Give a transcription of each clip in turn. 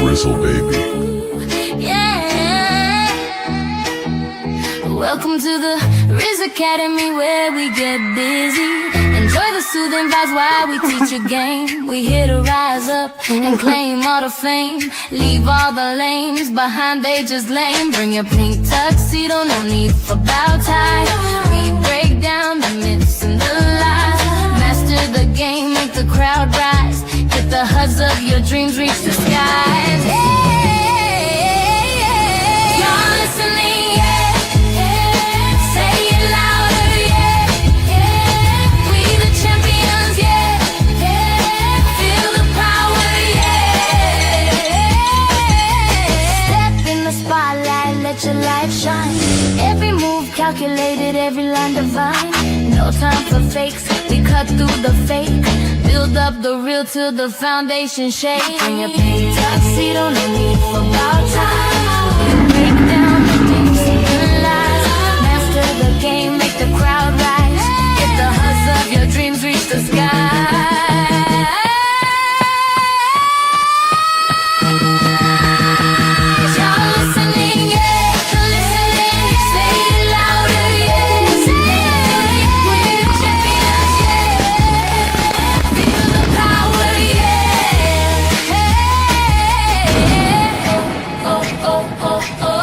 Rizzle, baby. Yeah. Welcome to the Rizz Academy, where we get busy. Enjoy the soothing vibes while we teach a game. We here to rise up and claim all the fame. Leave all the lames behind, they just lame. Bring your pink tuxedo, no need for bow tie. We break down the myths and the lies. Master the game, make the crowd rise. Get the hugs of your dreams, reach the skies. You're listening, yeah. Say it louder, yeah. We the champions, yeah. Feel the power, yeah. Step in the spotlight, let your light shine. Every move calculated, every line divine. No time for fakes, we cut through the fake. Build up the real till the foundation shake. Bring your pink tuxedo, no need for bow ties. We break down the myths and the lies. Master the game, make the crowd rise. Get the hugs of your dreams, reach the sky. Y'all listening, yeah. Listening, say it louder, yeah. Say it, we're the champions, yeah. Feel the power, yeah. Oh, oh, oh, oh.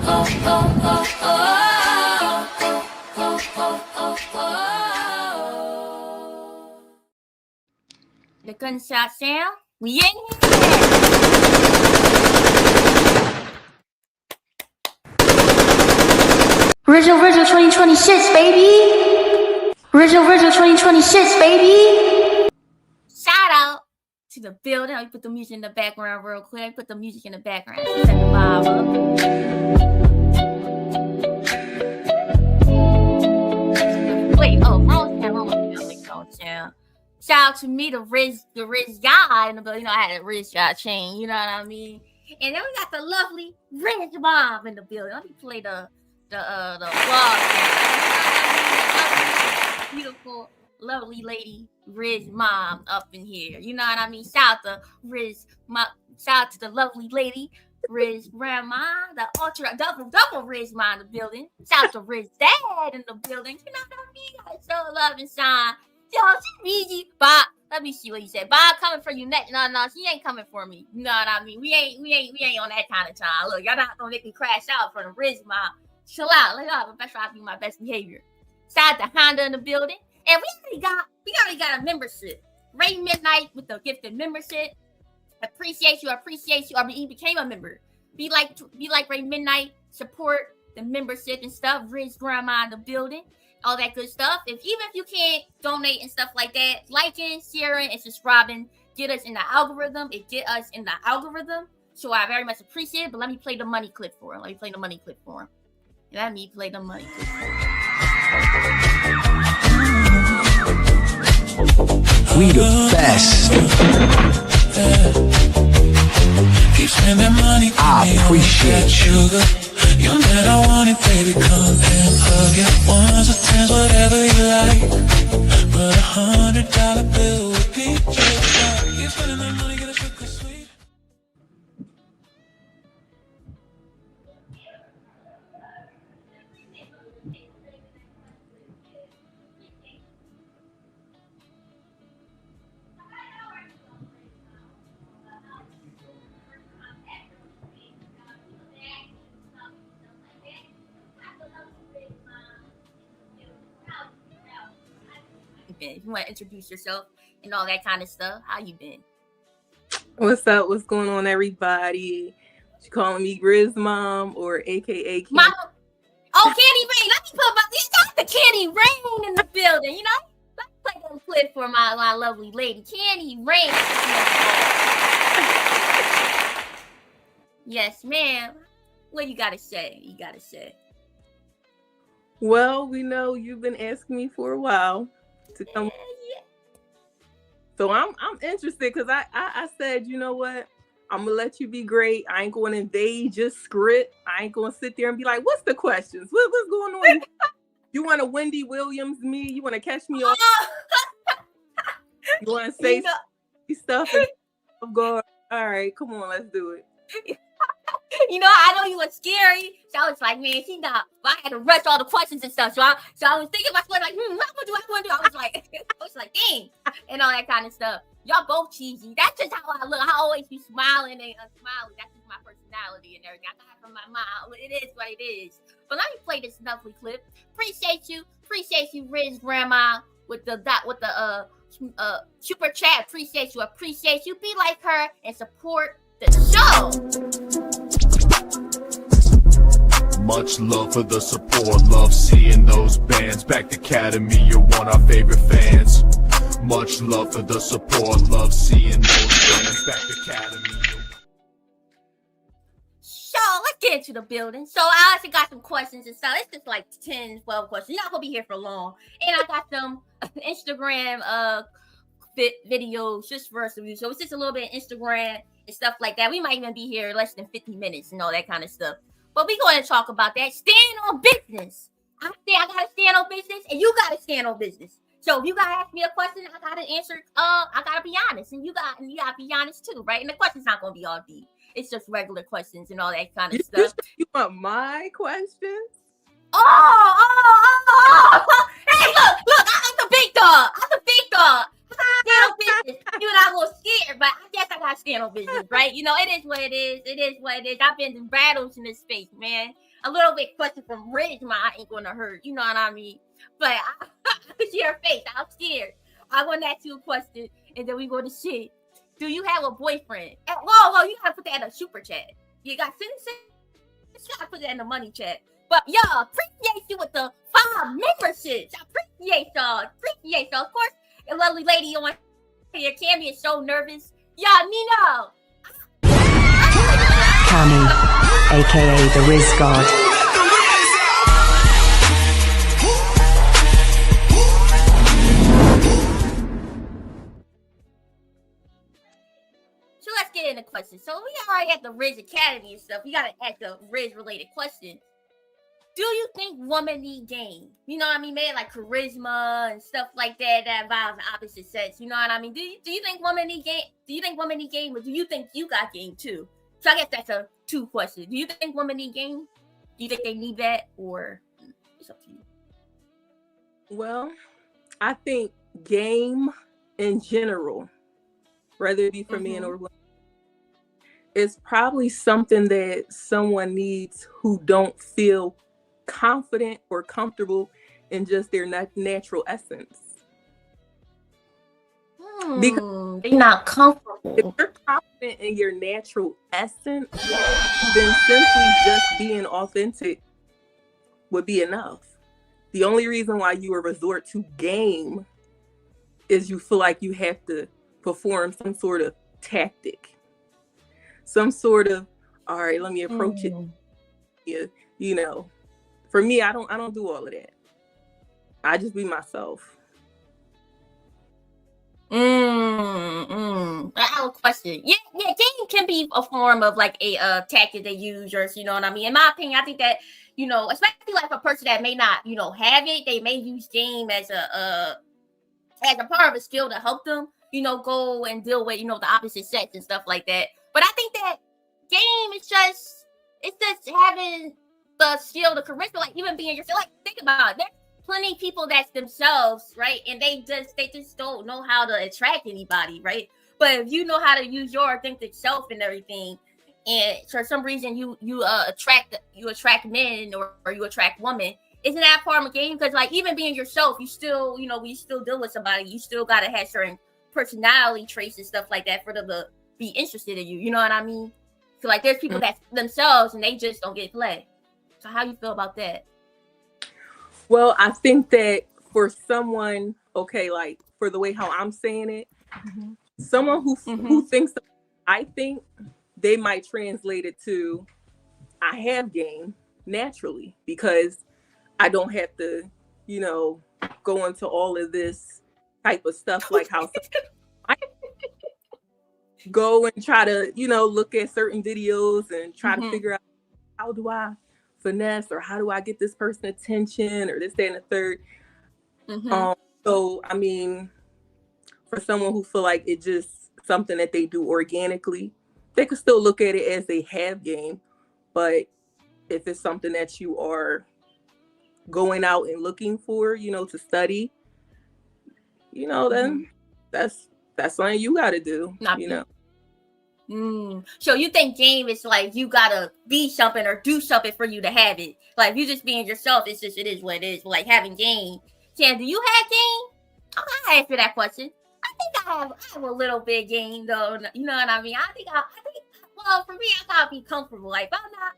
Oh, oh, oh, oh. Oh, oh, oh, oh. The gunshot sound. We in here. Rizz 2026, baby. Rizz 2026, baby. Shout out to the building. Let me put the music in the background real quick. Let me put the music in the background. Set the vibe up. Wait, wrong channel. Shout out to me, the Rizz guy in the building. You know, I had a Rizz guy chain. You know what I mean? And then we got the lovely Rizz mom in the building. Let me play the vlog. Beautiful, lovely lady Rizz mom up in here. You know what I mean? Shout out to Rizz mom. Shout out to the lovely lady Rizz grandma, the ultra double Rizz mom in the building. Shout out to Rizz dad in the building. You know what I mean? Guys, show love and shine. Yo, she easy. Bob, let me see what you said. Bob coming for you next. No, she ain't coming for me. You know what I mean? We ain't on that kind of time. Look, y'all not gonna make me crash out for the Rizz mom. Chill out. Let out. Best try to be my best behavior. Shout out to Honda in the building. And we already got a membership. Ray Midnight with the gifted membership. Appreciate you. I mean, he became a member. Be like Ray Midnight. Support the membership and stuff. Rizz grandma in the building. All that good stuff. Even if you can't donate and stuff like that, liking, sharing, and subscribing get us in the algorithm. It get us in the algorithm. So I very much appreciate it. But let me play the money clip for him. We the best. I appreciate you. You know I want it, baby, come and hug it. Ones or tens, whatever you like. But $100 bill with PJ. You spending that money, get a sugar sweet. If you want to introduce yourself and all that kind of stuff, how you been? What's up? What's going on, everybody? You calling me Rizz mom or AKA Candy? Mama. Oh, Candy Rain. Let me put the Candy Rain in the building. You know, let's play a clip for my lovely lady, Candy Rain. Yes, ma'am. What you gotta say? Well, we know you've been asking me for a while to come. Yeah. So I'm interested because I said, you know what? I'm gonna let you be great. I ain't going to invade your script. I ain't going to sit there and be like, what's the questions? What's going on? You want a Wendy Williams me? You want to catch me off? You want to say stuff and go? All right, come on, let's do it. I know you were scary, so I was like, man, she not. I had to rush all the questions and stuff. So I was thinking about like, what I want to do? I was like, dang, and all that kind of stuff. Y'all both cheesy. That's just how I look. I always be smiling and smiling. That's just my personality and everything. I got it from my mom. It is what it is. But let me play this lovely clip. Appreciate you, Rizz Grandma, with the super chat. Appreciate you. Be like her and support the show. Much love for the support, love seeing those bands. Back to Academy, you're one of our favorite fans. Much love for the support, love seeing those bands. Back to Academy. So let's get into the building. So I actually got some questions and stuff. It's just like 10, 12 questions. You're not gonna be here for long. And I got some Instagram videos just for us to use. So it's just a little bit of Instagram and stuff like that. We might even be here less than 50 minutes and all that kind of stuff. But we're going to talk about that. Stand on business. I got to stand on business, and you got to stand on business. So if you got to ask me a question, I got to answer. I got to be honest, and you got to be honest too, right? And the question's not going to be all deep. It's just regular questions and all that kind of stuff. You want my questions? Oh. Hey, look, I'm the big dog. Stand on business. You and I was scared, but I guess I got to stand on business, right? It is what it is. I've been in battles in this space, man. A little bit question from Rizz, I ain't going to hurt. You know what I mean? But I could see her face. I'm scared. I want to ask you a question, and then we go to shit. Do you have a boyfriend? Whoa, you got to put that in a super chat. You got to put that in the money chat. But y'all, appreciate you with the 5 memberships. I appreciate y'all. Of course, a lovely lady on here, Cammy, is so nervous. Y'all, Nino. Cammy, aka the Rizz God. So let's get into questions. So we already at the Rizz Academy and stuff. We gotta ask a Rizz related question. Do you think women need game? You know what I mean? Maybe like charisma and stuff like that involves the opposite sex. You know what I mean? Do you think women need game? Do you think women need game, or do you think you got game too? So I guess that's a 2 question. Do you think women need game? Do you think they need that, or it's up to you? Well, I think game in general, whether it be for men or women, is probably something that someone needs who don't feel confident or comfortable in just their natural essence. Because they're not comfortable. If you're confident in your natural essence, then simply just being authentic would be enough. The only reason why you would resort to game is you feel like you have to perform some sort of tactic, some sort of, all right, let me approach it. Yeah, for me, I don't do all of that. I just be myself. I have a question. Yeah, game can be a form of like a tactic they use, or you know what I mean. In my opinion, I think that especially like a person that may not have it, they may use game as a part of a skill to help them go and deal with the opposite sex and stuff like that. But I think that game is just having the skill, the charisma, like even being yourself. Like think about it. There's plenty of people that's themselves, right? And they just don't know how to attract anybody, right? But if you know how to use your authentic self and everything, and for some reason you attract men or you attract women, isn't that part of the game? Because like even being yourself, you still we still deal with somebody. You still gotta have certain personality traits and stuff like that for them to be interested in you. You know what I mean? So like there's people that's themselves and they just don't get played. So how you feel about that? Well, I think that for someone, like for the way how I'm saying it, someone who thinks, I think they might translate it to, I have game naturally because I don't have to, go into all of this type of stuff, like how I go and try to, look at certain videos and try to figure out how do I finesse, or how do I get this person attention, or this, that, and the third. Mm-hmm. So I mean, for someone who feel like it's just something that they do organically, they could still look at it as a have game. But if it's something that you are going out and looking for, to study, then that's something you got to do. So you think game is like you gotta be something or do something for you to have it? Like if you just being yourself, it is what it is. Like having game. Sam, do you have game? I'll answer that question. I think I have a little bit game though. You know what I mean? I think well, for me, I gotta be comfortable. Like if I'm not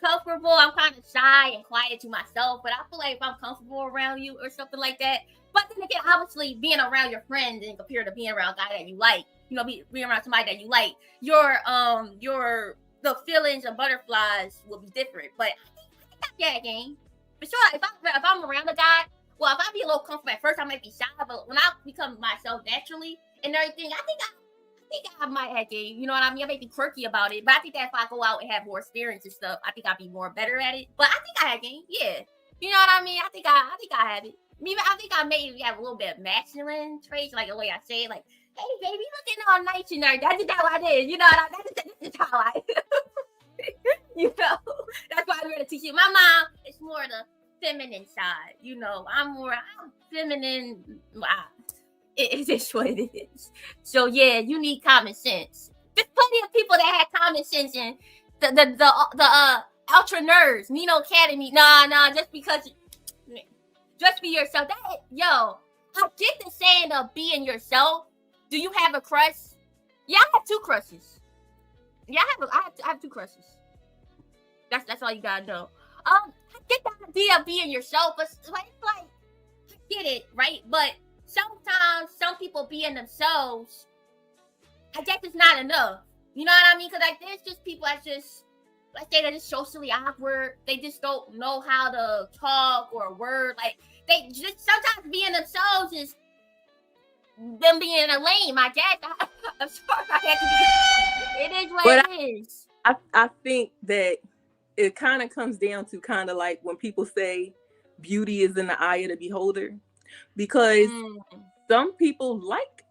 comfortable, I'm kind of shy and quiet to myself. But I feel like if I'm comfortable around you or something like that. But then again, obviously being around your friends and compared to being around a guy that you like, being around somebody that you like, the feelings of butterflies will be different. But I think I game. For sure, if I'm around a guy, well, if I be a little comfortable at first, I might be shy. But when I become myself naturally and everything, I think I might have game. You know what I mean? I may be quirky about it, but I think that if I go out and have more experience and stuff, I think I'd be more better at it. But I think I have game. Yeah, you know what I mean? I think I have it. I think I maybe have a little bit of masculine traits, like the way I say it, like, hey, baby, looking all nice and there. That's just how I did. You know, that's how I that's why I'm going to teach you. My mom is more the feminine side. I'm feminine. It is what it is. So, yeah, you need common sense. There's plenty of people that had common sense and the ultra nerds, Nino Academy. Nah, just be yourself. I get the saying of being yourself. Do you have a crush? Yeah, I have 2 crushes. Yeah, I have 2 crushes. That's all you gotta know. I get the idea of being yourself, but it's like I get it, right? But sometimes some people being themselves, I guess it's not enough. You know what I mean? Because there's just people that's just, let's say they're just socially awkward. They just don't know how to talk or word. Like they just sometimes being themselves is them being a lame. I guess. I'm sorry. It is what it is. I think that it kind of comes down to kind of like when people say beauty is in the eye of the beholder, because some people like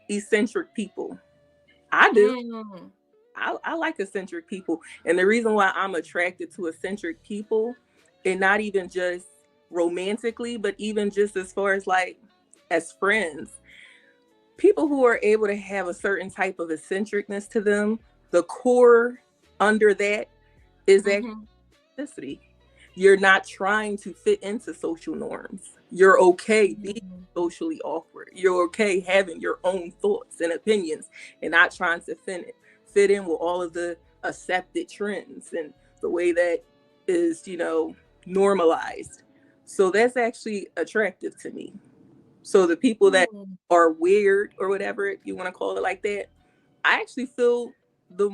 eccentric people. I do. I like eccentric people. And the reason why I'm attracted to eccentric people, and not even just romantically, but even just as far as like as friends, people who are able to have a certain type of eccentricness to them, the core under that is authenticity. You're not trying to fit into social norms. You're okay being socially awkward. You're okay having your own thoughts and opinions and not trying to fit in with all of the accepted trends and the way that is, normalized. So that's actually attractive to me. So the people that are weird or whatever, if you want to call it like that, I actually feel the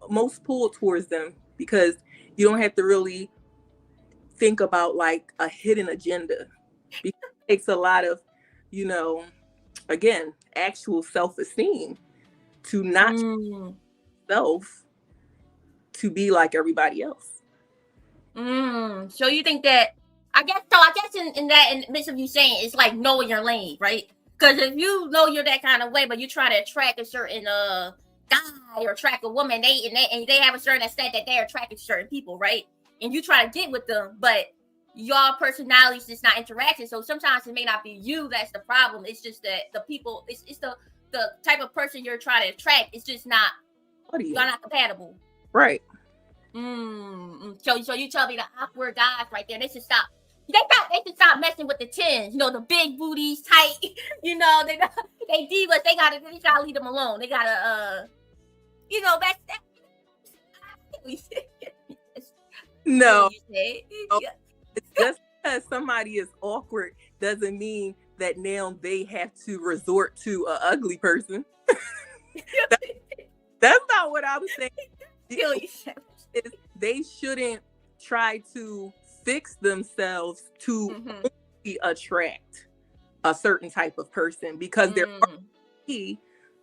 most pull towards them, because you don't have to really think about like a hidden agenda. Because it takes a lot of, again, actual self-esteem to not self to be like everybody else. So you think that I guess in that midst of you saying it's like knowing your lane, right? Because if you know you're that kind of way, but you try to attract a certain guy or attract a woman, they have a certain extent that they're attracted to certain people, right? And you try to get with them, but your personality's just not interacting. So sometimes it may not be you that's the problem. It's just that the people, it's the type of person you're trying to attract. It's just not, you're not compatible. Right. So you tell me the awkward guys right there, they should stop. They should stop messing with the 10s. The big booties, tight. They divas. They gotta leave them alone. They gotta that's that. No. It's just because somebody is awkward doesn't mean that now they have to resort to an ugly person. That's not what I was saying. They shouldn't try to fix themselves to only attract a certain type of person, because there are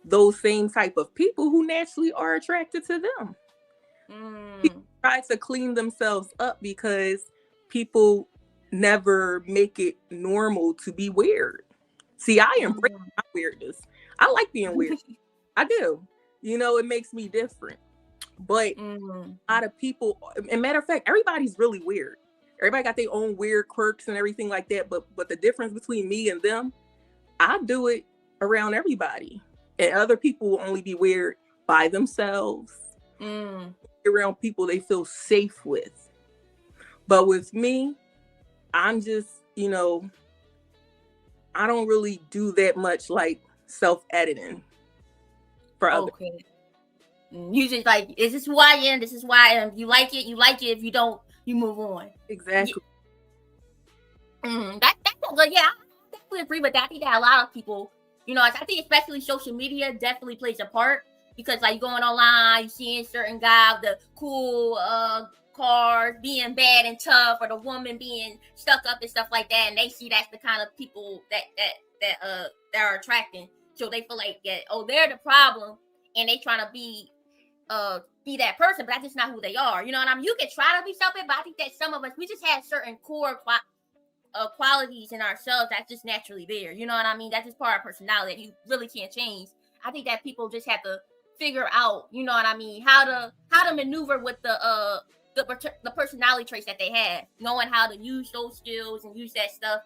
those same type of people who naturally are attracted to them. try to clean themselves up because people never make it normal to be weird. See, I embrace my weirdness. I like being weird. I do. You know, it makes me different. But a lot of people, and matter of fact, everybody's really weird. Everybody got their own weird quirks and everything like that. But the difference between me and them, I do it around everybody. And other people will only be weird by themselves. Around people they feel safe with. But with me, I'm just, you know, I don't really do that much like self-editing for other people. You just like, is this who I am? This is why I am. You like it, you like it. If you don't, you move on. Exactly. That's good. Yeah, I definitely agree with that. I think that a lot of people, you know, I think especially social media definitely plays a part, because like going online, you seeing certain guy with the cool cars being bad and tough, or the woman being stuck up and stuff like that, and they see that's the kind of people that are attracting. So they feel like they're the problem, and they trying to be that person, but that's just not who they are. You know what I mean? You can try to be something, but I think that some of us, we just have certain core qualities in ourselves that's just naturally there. You know what I mean? That's just part of our personality that you really can't change. I think that people just have to figure out, you know what I mean, how to maneuver with the personality traits that they have, knowing how to use those skills and use that stuff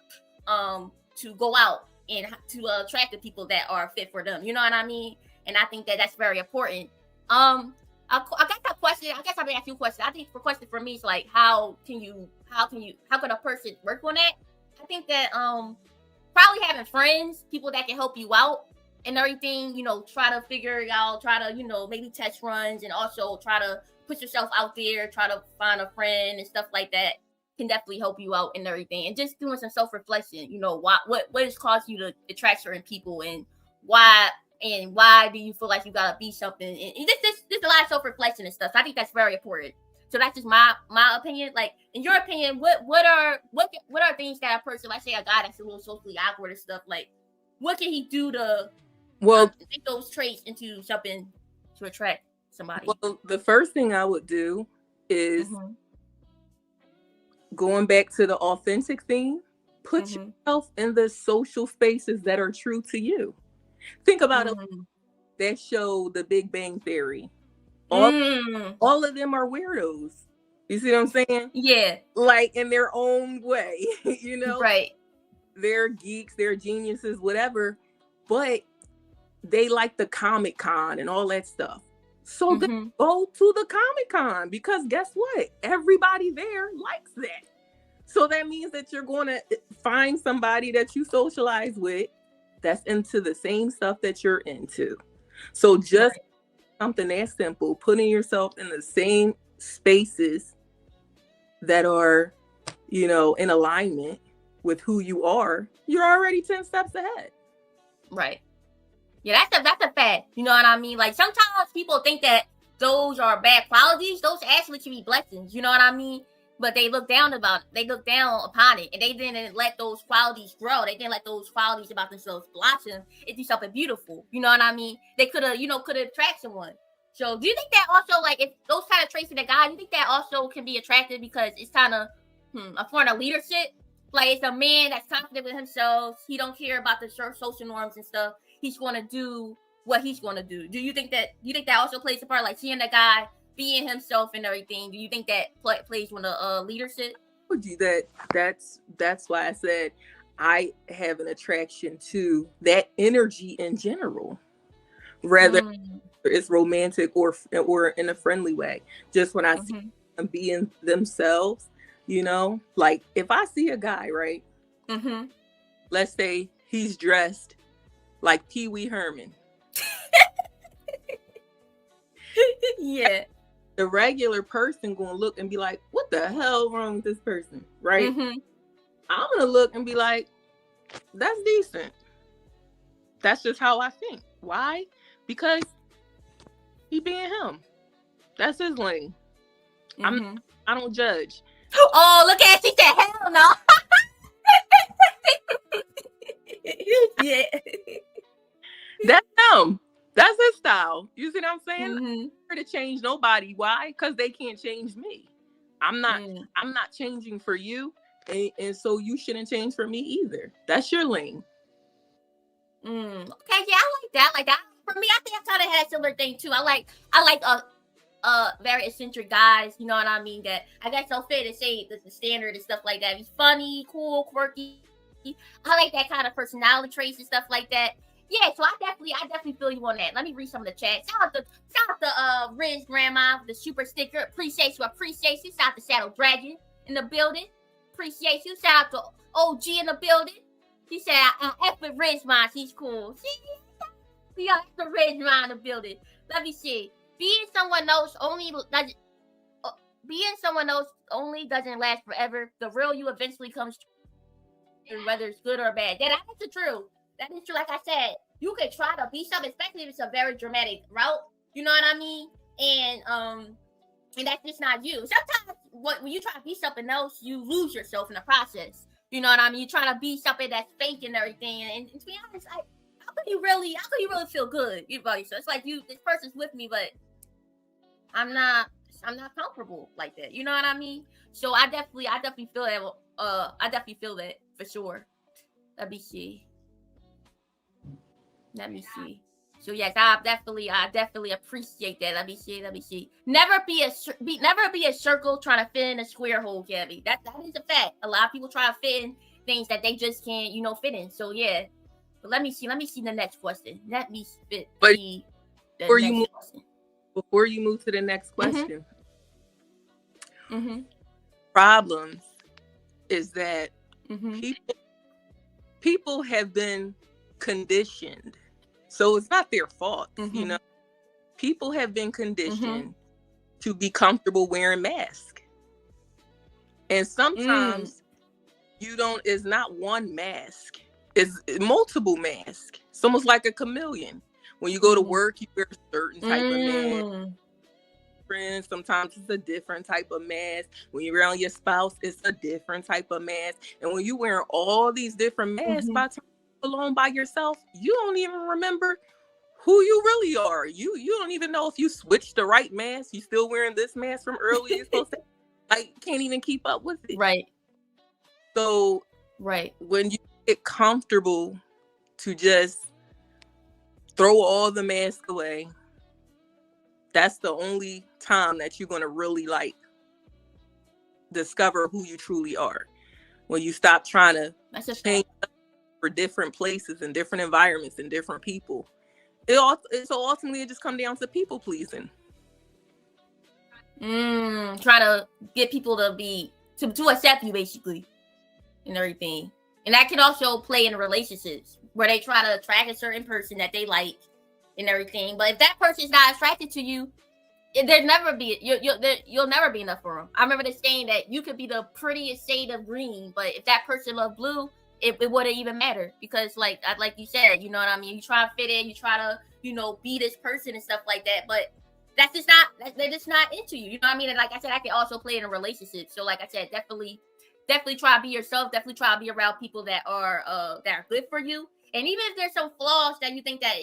to go out and to attract the people that are fit for them. You know what I mean? And I think that that's very important. I got that question. I guess I'm gonna ask you a question. I think the question for me is like, how can a person work on that? I think that probably having friends, people that can help you out and everything, you know, try to figure it out, try to, you know, maybe test runs, and also try to put yourself out there, try to find a friend and stuff like that can definitely help you out and everything. And just doing some self-reflection, you know, what has caused you to attract certain people, and why do you feel like you gotta be something? And there's a lot of self-reflection and stuff. So I think that's very important. So that's just my opinion. Like, in your opinion, what are things that a person, like say a guy that's a little socially awkward and stuff, like what can he do to make those traits into something to attract somebody? Well, the first thing I would do is going back to the authentic thing, put yourself in the social spaces that are true to you. Think about it. That show, The Big Bang Theory. All of them are weirdos. You see what I'm saying? Yeah. Like in their own way, you know? Right. They're geeks, they're geniuses, whatever. But they like the Comic-Con and all that stuff. So then go to the Comic-Con, because guess what? Everybody there likes that. So that means that you're going to find somebody that you socialize with that's into the same stuff that you're into. So just something that simple, putting yourself in the same spaces that are, you know, in alignment with who you are, you're already 10 steps ahead. Right. Yeah, that's a fact. You know what I mean? Like, sometimes people think that those are bad qualities. Those actually can be blessings. You know what I mean? But they look down upon it, and they didn't let those qualities grow. They didn't let those qualities about themselves blossom into something beautiful. You know what I mean? They could have attracted someone. So do you think that also, like, if those kind of traits in a guy, you think that also can be attractive because it's kind of a form of leadership? Like, it's a man that's confident with himself. He don't care about the social norms and stuff. He's going to do what he's going to do. Do you think that also plays a part, like seeing a guy being himself and everything? Do you think that plays with a leadership? I told you that's why I said I have an attraction to that energy in general, rather it's romantic or in a friendly way. Just when I see them being themselves, you know, like if I see a guy, right? Let's say he's dressed like Pee Wee Herman. Yeah. The regular person gonna look and be like, what the hell wrong with this person, right? I'm gonna look and be like, that's decent. That's just how I think. Why? Because he being him. That's his lane. I don't judge. Oh, look at she said hell no. Yeah. That's him. That's his style. lifestyle. You see what I'm saying? I'm not here to change nobody. Why? Because they can't change me. I'm not changing for you. And so you shouldn't change for me either. That's your lane. Okay, yeah, I like that. Like that. For me, I think I kind of had a similar thing too. I like very eccentric guys, you know what I mean, that I guess they'll fit and say the standard and stuff like that. He's funny, cool, quirky. I like that kind of personality traits and stuff like that. Yeah, so I definitely feel you on that. Let me read some of the chat. Shout out to Rizz grandma with the super sticker. Appreciate you. Shout out to Shadow Dragon in the building. Appreciate you. Shout out to OG in the building. He said I F with Rizz mom. She's cool. We got the Rizz mom in the building. Let me see. Being someone else only doesn't last forever. The real you eventually comes through, whether it's good or bad. Yeah, that is the truth. That is true. Like I said, you could try to be something, especially if it's a very dramatic route. You know what I mean? And that's just not you. Sometimes when you try to be something else, you lose yourself in the process. You know what I mean? You try to be something that's fake and everything. And to be honest, how could you really feel good about yourself? It's like this person's with me, but I'm not comfortable like that. You know what I mean? So I definitely feel that. I definitely feel that for sure. Let me see. So yes, I definitely appreciate that. Let me see. Never be a circle trying to fit in a square hole, Gabby. That is a fact. A lot of people try to fit in things that they just can't, fit in. So yeah. But let me see the next question. Let me spit the next question. Before you move to the next question, problems is that people have been conditioned, so it's not their fault. People have been conditioned to be comfortable wearing masks, and sometimes it's not one mask, it's multiple masks. It's almost like a chameleon. When you go to work, you wear a certain type of mask. Friends, sometimes it's a different type of mask. When you're around your spouse, it's a different type of mask. And when you're wearing all these different masks by the time you're alone by yourself, you don't even remember who you really are. You don't even know if you switched the right mask. You still wearing this mask from earlier. You're supposed to can't even keep up with it. Right. So when you get comfortable to just throw all the masks away, that's the only time that you're going to really discover who you truly are. When you stop trying to change for different places and different environments and different people. So ultimately it just comes down to people pleasing. Trying to get people to accept you basically and everything. And that can also play in relationships where they try to attract a certain person that they like and everything. But if that person's not attracted to you, you'll never be enough for them. I remember this saying that you could be the prettiest shade of green, but if that person loved blue, it wouldn't even matter, because like you said, you know what I mean? You try to fit in, you try to, be this person and stuff like that, but they're just not into you. You know what I mean? And like I said, I can also play in a relationship. So like I said, definitely try to be yourself. Definitely try to be around people that are good for you. And even if there's some flaws that you think that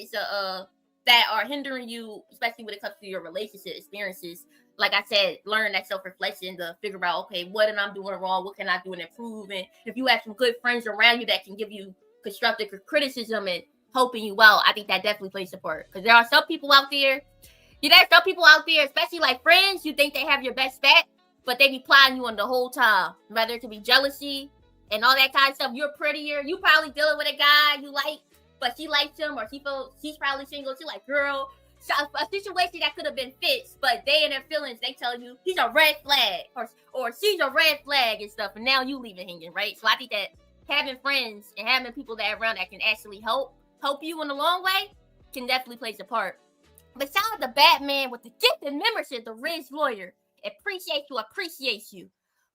that are hindering you, especially when it comes to your relationship experiences, like I said, learn that self-reflection to figure out, okay, what am I doing wrong? What can I do to improve? And if you have some good friends around you that can give you constructive criticism and helping you out, I think that definitely plays a part. Because there are some people out there, especially like friends, you think they have your best bet, but they be plotting you on the whole time, whether it to be jealousy and all that kind of stuff. You're prettier. You probably dealing with a guy you like, but she likes him, or she's probably single. She like, girl, a situation that could have been fixed, but they in their feelings, they tell you he's a red flag or she's a red flag and stuff, and now you leave it hanging, right? So I think that having friends and having people that are around that can actually help you in the long way can definitely play a part. But shout out to Batman with the gifted membership, the Rizz Lawyer. Appreciate you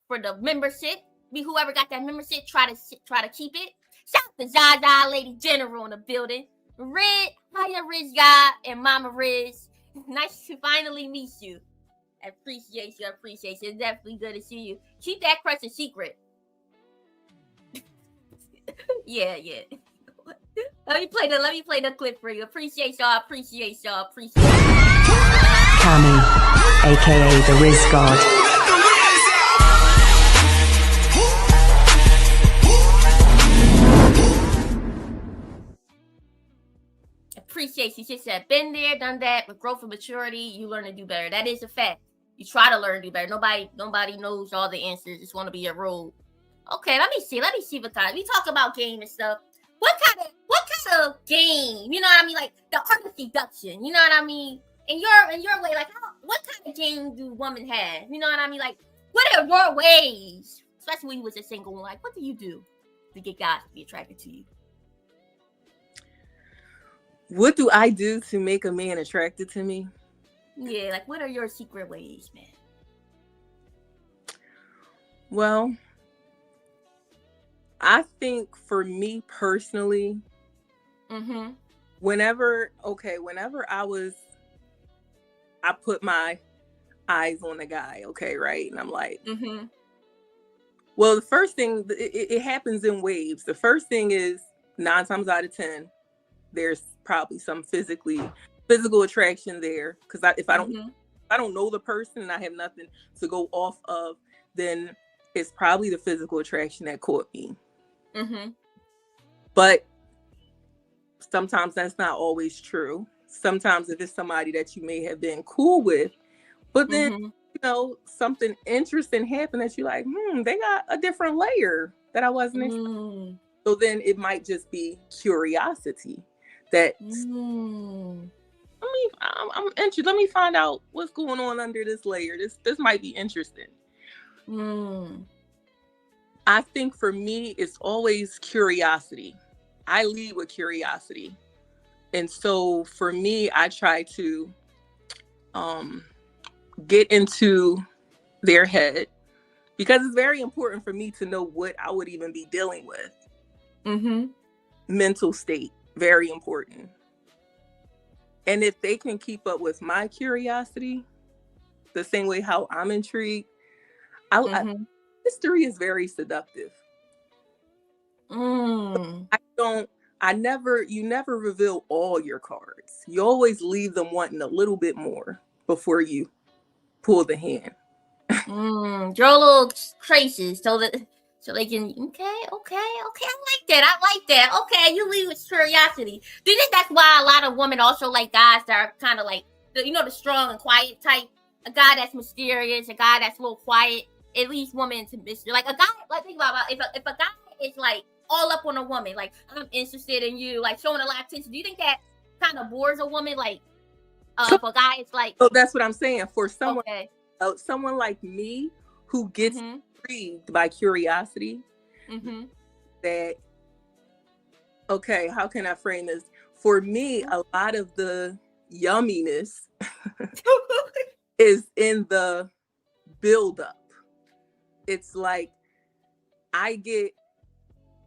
for the membership. Whoever got that membership, try to keep it. Shout out to Zaza Lady General in the building. Hiya Rizz God and Mama Rizz. Nice to finally meet you. I appreciate you. It's definitely good to see you. Keep that crush a secret. Yeah. Let me play the clip for you. Appreciate y'all. Cammy, aka the Rizz God. Appreciate you. She said, been there, done that. With growth and maturity, you learn to do better. That is a fact. You try to learn to do better. Nobody knows all the answers. It's going to be a rule. Okay, let me see what kind. We talk about game and stuff. What kind of game? You know what I mean? Like the art of seduction. You know what I mean? In your way, like what kind of game do women have? You know what I mean? Like what are your ways? Especially when you was a single one. Like what do you do to get guys to be attracted to you? What do I do to make a man attracted to me? Yeah, like what are your secret ways, man? Well, I think for me personally, whenever I put my eyes on a guy, okay, right? And I'm like, well, the first thing, it happens in waves. The first thing is 9 times out of 10, there's probably some physical attraction there. Because if I don't know the person and I have nothing to go off of, then it's probably the physical attraction that caught me. But sometimes that's not always true. Sometimes if it's somebody that you may have been cool with, but then something interesting happened that you're like, they got a different layer that I wasn't expecting. So then it might just be curiosity that I'm interested. Let me find out what's going on under this layer. This might be interesting. I think for me, it's always curiosity. I lead with curiosity. And so for me, I try to get into their head because it's very important for me to know what I would even be dealing with. Mental state, very important. And if they can keep up with my curiosity, the same way how I'm intrigued, history is very seductive. You never reveal all your cards. You always leave them wanting a little bit more before you pull the hand. Draw little traces so they can I like that. Okay, you leave with curiosity. Do you think that's why a lot of women also like guys that are kind of like the strong and quiet type? A guy that's mysterious, a guy that's a little quiet. It leads women to mystery. Like a guy, like think about if a guy is like all up on a woman, like I'm interested in you, like showing a lot of attention. Do you think that kind of bores a woman? Like if a guy is like, that's what I'm saying. For someone, someone like me who gets intrigued by curiosity, that how can I frame this? For me, a lot of the yumminess is in the buildup. It's like I get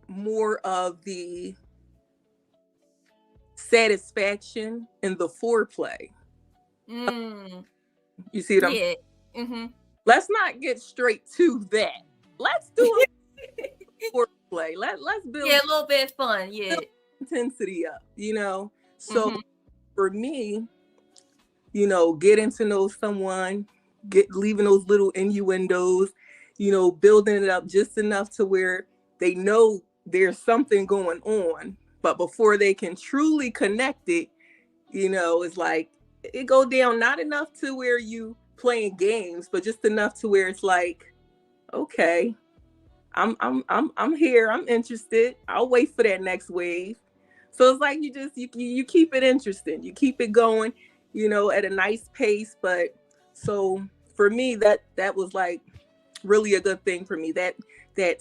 more of the satisfaction in the foreplay. You see what I'm Let's not get straight to that. Let's do a foreplay. Let's build a little bit of fun. Build intensity up, So for me, getting to know someone, leaving those little innuendos, building it up just enough to where they know there's something going on, but before they can truly connect it, it's like it go down not enough to where you playing games, but just enough to where it's like, okay, I'm here, I'm interested. I'll wait for that next wave. So it's like you keep it interesting, you keep it going, at a nice pace. But so for me, that was like really a good thing for me. That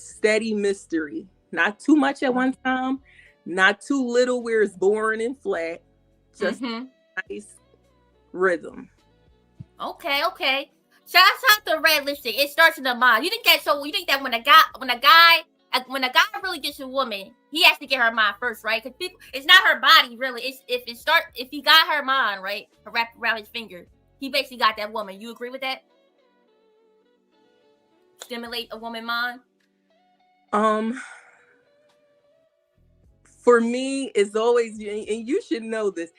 steady mystery, not too much at one time, not too little where it's boring and flat, just nice rhythm. Okay. Shout out to red lipstick. It starts in the mind. You think that when a guy really gets a woman, he has to get her mind first, right? Because it's not her body really. It's if he got her mind, right, wrapped around his finger, he basically got that woman. You agree with that? Stimulate a woman mind. for me, it's always, and you should know this.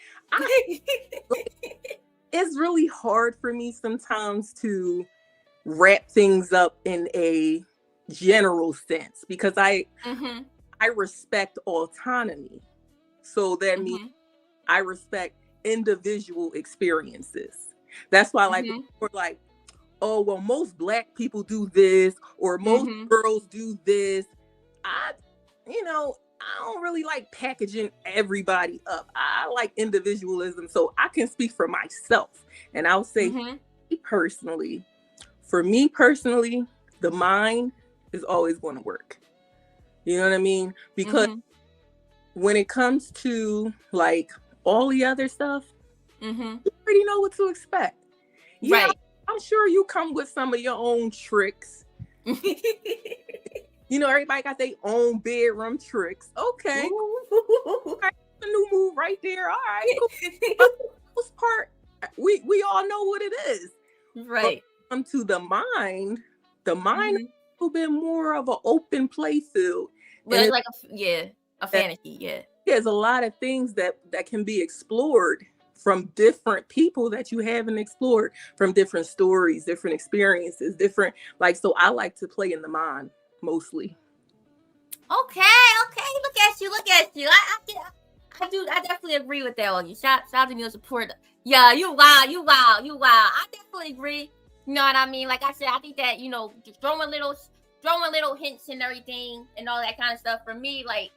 It's really hard for me sometimes to wrap things up in a general sense because I respect autonomy. So that means I respect individual experiences. That's why like we're like, oh well, most Black people do this or most girls do this. I don't really like packaging everybody up. I like individualism, so I can speak for myself. And I'll say for me personally, the mind is always going to work. You know what I mean? Because when it comes to like all the other stuff, you already know what to expect. Yeah, right. I'm sure you come with some of your own tricks. You know, everybody got their own bedroom tricks. Okay. Right, a new move right there. All right. But for the most part, we all know what it is. Right. But come to the mind is a little bit more of an open play field. But it's like a fantasy, yeah. There's a lot of things that can be explored from different people that you haven't explored, from different stories, different experiences, different, like, so I like to play in the mind mostly. Okay. Look at you. I definitely agree with that on you. Shout out to your support. Yeah, you wow. I definitely agree. You know what I mean? Like I said, I think that, you know, just throwing little hints and everything and all that kind of stuff for me, like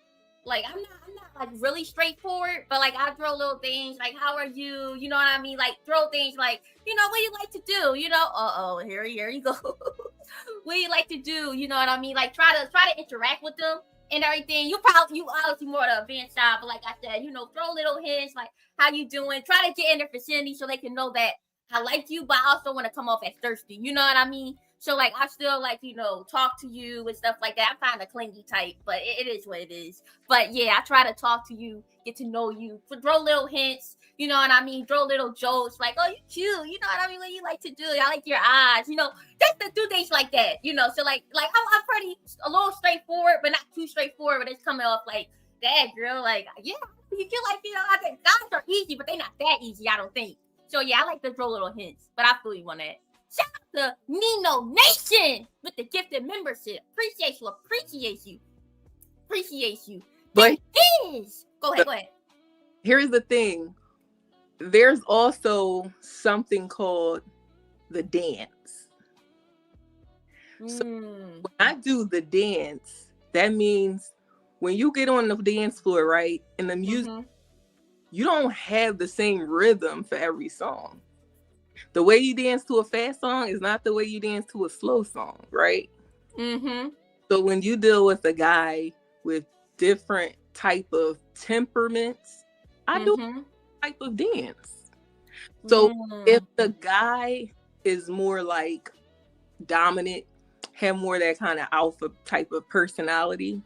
I'm not like really straightforward, but like I throw little things like, how are you? You know what I mean? Like throw things like, you know, what do you like to do? You know, here you go. What do you like to do? You know what I mean? Like try to interact with them and everything. You obviously more the advanced side, but like I said, you know, throw little hints like, how you doing? Try to get in their vicinity so they can know that I like you, but I also want to come off as thirsty. You know what I mean? So like I still like, you know, talk to you and stuff like that. I'm kind of clingy type, but it is what it is. But yeah, I try to talk to you, get to know you, throw little hints, you know what I mean? Throw little jokes like, oh, you cute, you know what I mean? What you like to do? I like your eyes, you know, just to do things like that, you know. So like I'm pretty a little straightforward, but not too straightforward. But it's coming off like that, girl. Like yeah, you feel like, you know, I think guys are easy, but they're not that easy, I don't think. So yeah, I like to throw little hints, but I feel you on that. Shout out to Nino Nation with the gifted membership. Appreciate you. But go ahead. Here's the thing. There's also something called the dance. So when I do the dance, that means when you get on the dance floor, right, and the music, you don't have the same rhythm for every song. The way you dance to a fast song is not the way you dance to a slow song, right? So when you deal with a guy with different type of temperaments, I do a type of dance. So if the guy is more like dominant, have more that kind of alpha type of personality,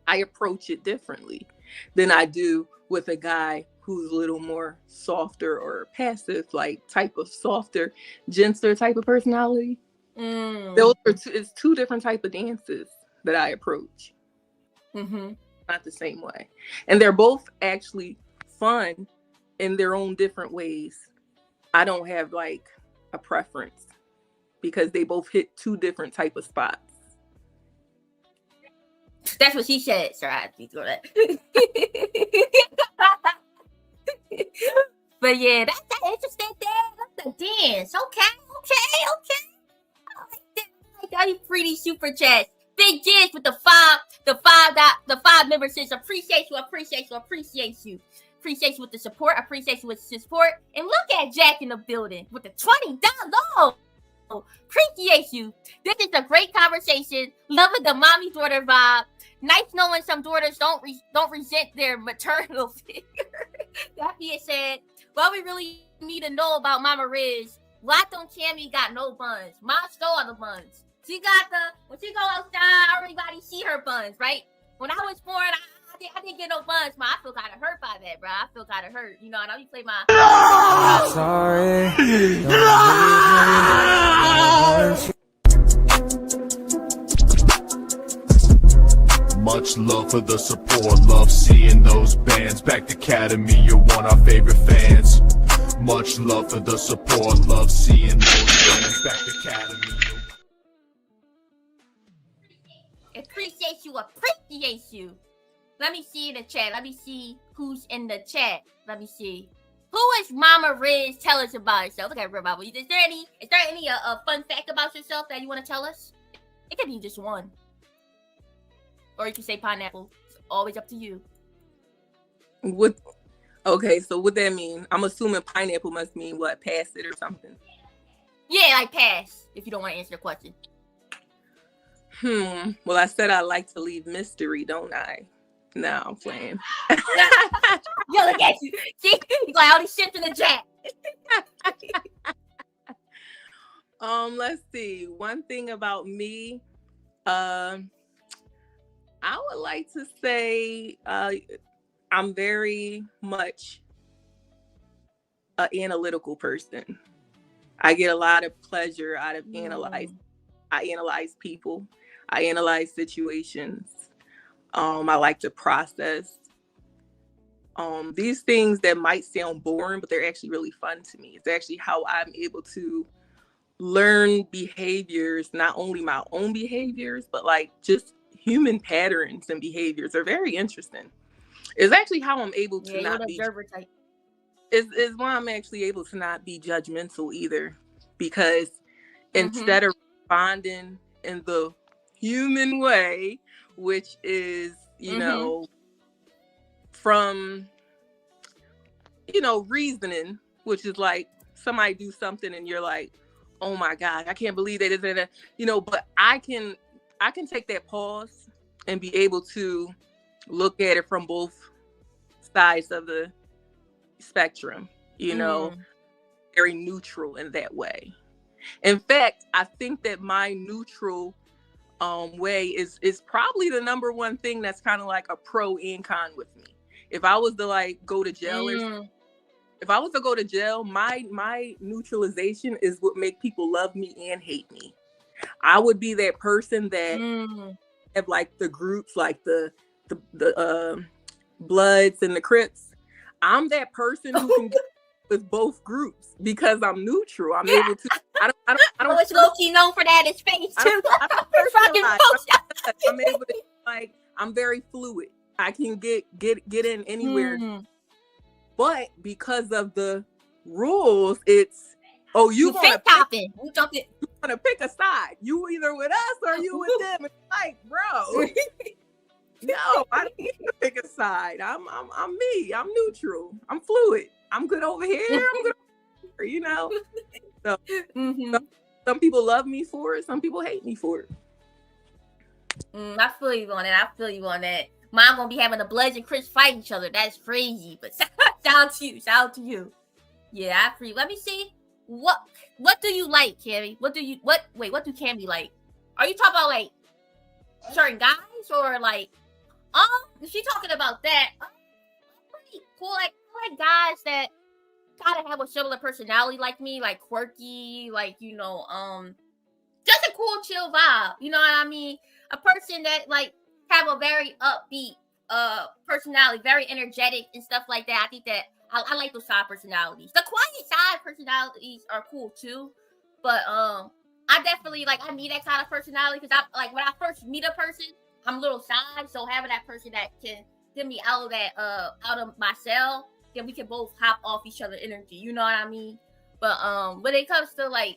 I approach it differently than I do with a guy who's a little more softer or passive, like type of softer, gentler type of personality. Those are it's two different type of dances that I approach. Not the same way. And they're both actually fun in their own different ways. I don't have like a preference because they both hit two different type of spots. That's what she said, sir. I have to throw that. But yeah, that's the interesting thing. That's the dance. Okay. I like that. You pretty super chats. Big Jizz with the five memberships. Appreciate you with the support. Appreciate you with the support. And look at Jack in the building with the $20. Appreciate you. This is a great conversation. Loving the mommy daughter vibe. Nice knowing some daughters don't resent their maternal figure. That being said, what we really need to know about Mama Rizz, why don't Tammy got no buns? Mom stole all the buns. She got when she go outside, everybody see her buns, right? When I was born, I didn't get no buns, but I feel kind of hurt by that, bro. I feel kind of hurt. You know, and I play my... Sorry. Much love for the support, love seeing those bands. Back to Academy, you're one of our favorite fans. Much love for the support, love seeing those bands. Back to Academy. Appreciate you. Let me see in the chat. Let me see who's in the chat. Let me see. Who is Mama Rizz? Tell us about yourself. Look at her Bible. Is there any fun fact about yourself that you want to tell us? It could be just one. Or you can say pineapple. It's always up to you. What? Okay, so what that mean? I'm assuming pineapple must mean what? Pass it or something. Yeah, like pass. If you don't want to answer the question. Well, I said I like to leave mystery, don't I? No, I'm playing. Yo, look at you. See, you got all these shit in the chat. Let's see. One thing about me, I would like to say I'm very much an analytical person. I get a lot of pleasure out of analyzing. I analyze people. I analyze situations. I like to process. These things that might sound boring, but they're actually really fun to me. It's actually how I'm able to learn behaviors, not only my own behaviors, but like just human patterns and behaviors are very interesting. It's actually how I'm able to not be. Is why I'm actually able to not be judgmental either, because instead of responding in the human way, which is, you know, from, reasoning, which is like somebody do something and you're like, oh my God, I can't believe they did that, but I can take that pause and be able to look at it from both sides of the spectrum, very neutral in that way. In fact, I think that my neutral way is probably the number one thing that's kind of like a pro and con with me. If I was to like go to jail if I was to go to jail, my neutralization is what make people love me and hate me. I would be that person that have like the groups, like the Bloods and the Crips. I'm that person who can get with both groups because I'm neutral. I'm able to. I don't. It's low-key known for that in space too. I'm able to I'm very fluid. I can get in anywhere. But because of the rules, it's you want to pick a side. You either with us or you with them. It's like, bro, no, I don't need to pick a side. I'm me. I'm neutral. I'm fluid. I'm good over here. I'm good over here, So some people love me for it. Some people hate me for it. I feel you on that. Mom gonna be having the Bloods and Crips fight each other. That's crazy. But shout out to you. Yeah, I feel you. Let me see. What do you like, Carrie? What do Cammy like? Are you talking about like certain guys or like is she talking about that? Pretty cool. Like I like guys that kind of have a similar personality like me, like quirky, like just a cool chill vibe. You know what I mean? A person that like have a very upbeat personality, very energetic and stuff like that. I think that I like those side personalities. The quiet side personalities are cool too, but I definitely I need that kind of personality because I like when I first meet a person, I'm a little shy, so having that person that can get me out of myself, then we can both hop off each other's energy. You know what I mean? But when it comes to a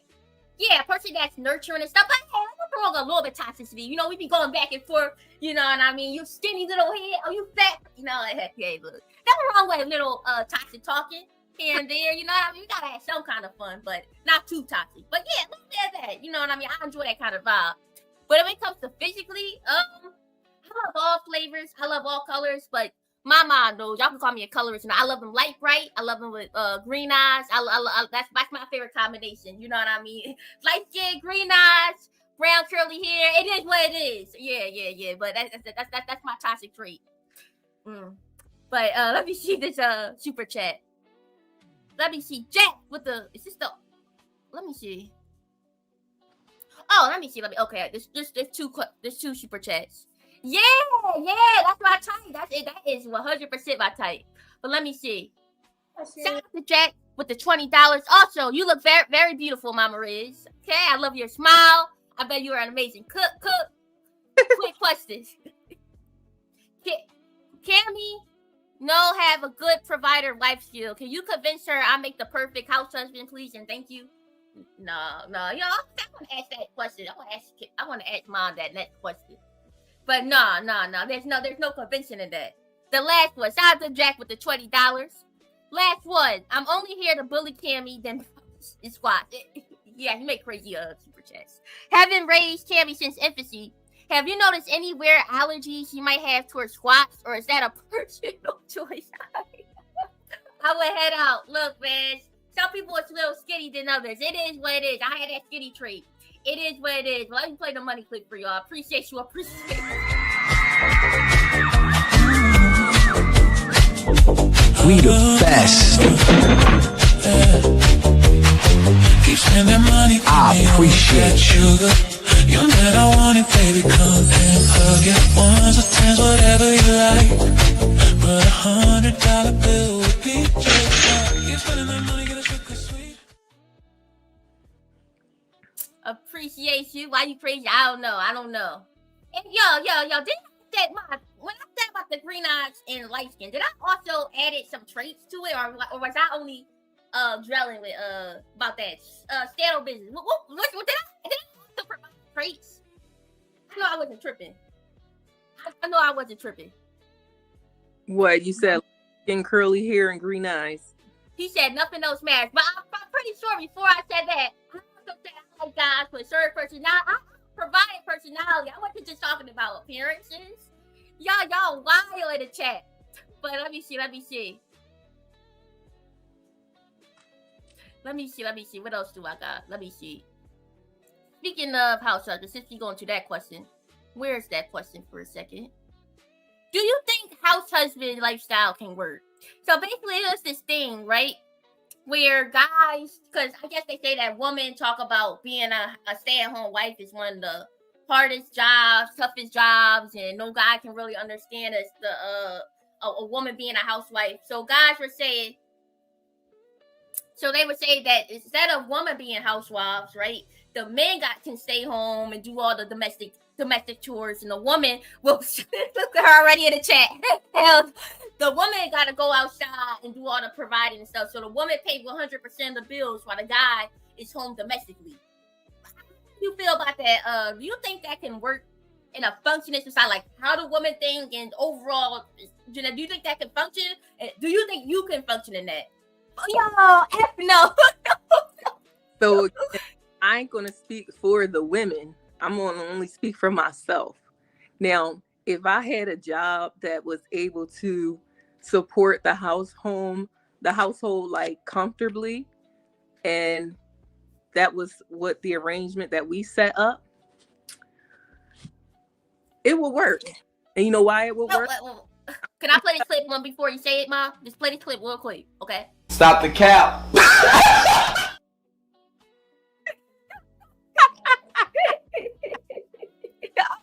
person that's nurturing and stuff, but hey, I'm throwing a little bit toxicity. We be going back and forth. You know what I mean? You skinny little head, you fat. Hey, look, nothing wrong with a little toxic talking here and there. You know what I mean? We gotta have some kind of fun, but not too toxic. But yeah, look at that. You know what I mean? I enjoy that kind of vibe. But when it comes to physically, I love all flavors. I love all colors, but my mom knows. Y'all can call me a colorist. I love them light bright. I love them with green eyes. That's my favorite combination. You know what I mean? Light skin, green eyes, brown curly hair. It is what it is. Yeah. But that's my toxic trait. But let me see this super chat. Let me see Jack with the. Is this the? Let me see. Oh, let me see. Okay, there's two super chats. Yeah, that's my type. That's it. That is 100% my type. But let me see. Shout out to Jack with the $20. Also, you look very, very beautiful, Mama Rizz. Okay, I love your smile. I bet you are an amazing cook. Quick questions. Cammy, no, have a good provider life skill. Can you convince her I make the perfect house husband, please, and thank you? No. You know, I want to ask that question. I want to ask Mom that next question. But no. There's no convincing in that. The last one. Shout out to Jack with the $20. Last one. I'm only here to bully Cammy, then squat. Yeah, you make crazy super chats. Having raised Cammy since infancy, have you noticed any weird allergies you might have towards squats, or is that a personal choice? I would head out. Look, man. Some people are a little skinny than others. It is what it is. I had that skinny trait. It is what it is. Well, let me play the money clip for y'all. Appreciate you. We the best. Keep spending money. I appreciate you. You know that I want it, baby. Come and hug it. Ones or tens, whatever you like. But $100 bill would be just fine. Keep spending that money, get a sugar sweet. Appreciate you. Why you crazy? I don't know. And yo, when I said about the green eyes and light skin, did I also added some traits to it, or was I only drilling with about that stereo business? What did I also provide traits? I know I wasn't tripping. What you said? Skin, curly hair, and green eyes. He said nothing else matters, but I'm pretty sure before I said that, I also said I like guys with certain personality. I provided personality. I wasn't just talking about appearances. Y'all wild in the chat. But let me see. What else do I got? Let me see. Speaking of house husbands, since we go into that question, where's that question for a second? Do you think house husband lifestyle can work? So basically, it's this thing, right? Where guys, because I guess they say that women talk about being a stay-at-home wife is one of the hardest jobs, toughest jobs, and no guy can really understand as a woman being a housewife. So guys were saying, they would say that instead of women being housewives, right, the men can stay home and do all the domestic chores, and the woman will look at her already in the chat. The woman got to go outside and do all the providing and stuff. So the woman paid 100% of the bills while the guy is home domestically. How do you feel about that? Do you think that can work in a functioning society? Like, how do women think, and overall, do you think that can function? Do you think you can function in that? No. So I ain't gonna speak for the women. I'm gonna only speak for myself. Now, if I had a job that was able to support the household like comfortably, and that was what the arrangement that we set up, it will work. And you know why it will work? Can I play this clip one before you say it, Mom? Just play the clip real quick, okay? Stop the cap.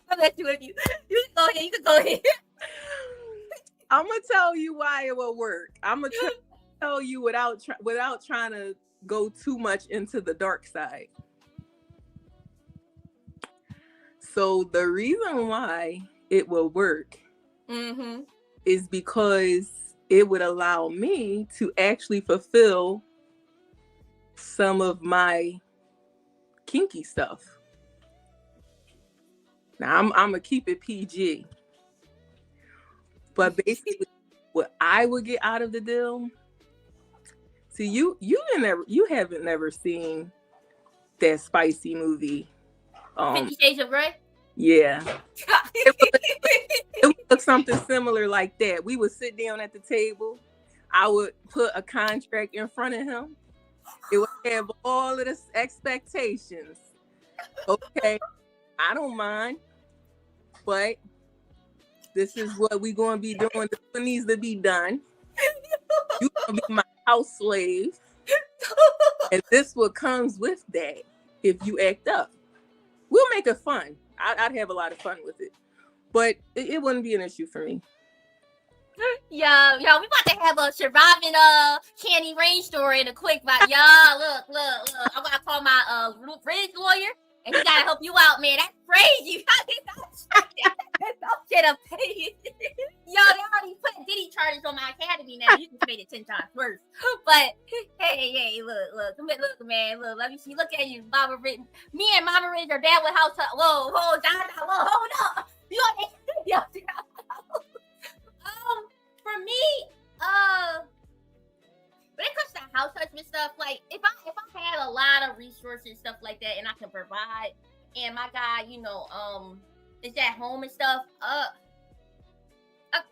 I'll let you. You can go ahead. I'm gonna tell you why it will work. I'm gonna tell you without trying to go too much into the dark side. So the reason why it will work is because it would allow me to actually fulfill some of my kinky stuff. Now I'm gonna keep it PG, but basically, what I would get out of the deal. See, you haven't never seen that spicy movie, 50 Shades of Grey. Yeah, it would look something similar like that. We would sit down at the table. I would put a contract in front of him. It would have all of the expectations. Okay, I don't mind, but this is what we're going to be doing. This one needs to be done. You're going to be my house slave. And this what comes with that if you act up. We'll make it fun. I'd have a lot of fun with it. but it wouldn't be an issue for me. Yo, we about to have a surviving Candy Rain story in a quick but y'all look. I'm gonna call my Rizz lawyer and he gotta help you out, man. That's crazy. That shit up. Yo, they already put Diddy charges on my academy now. You just made it 10 times worse. But hey, look, man, look, let me see. Look at you, Mama Rizz. Me and Mama Rizz are bad with house. Whoa, hold up. You on that? For me, when it comes to house husband stuff, like if I had a lot of resources and stuff like that, and I can provide, and my guy, is at home and stuff, and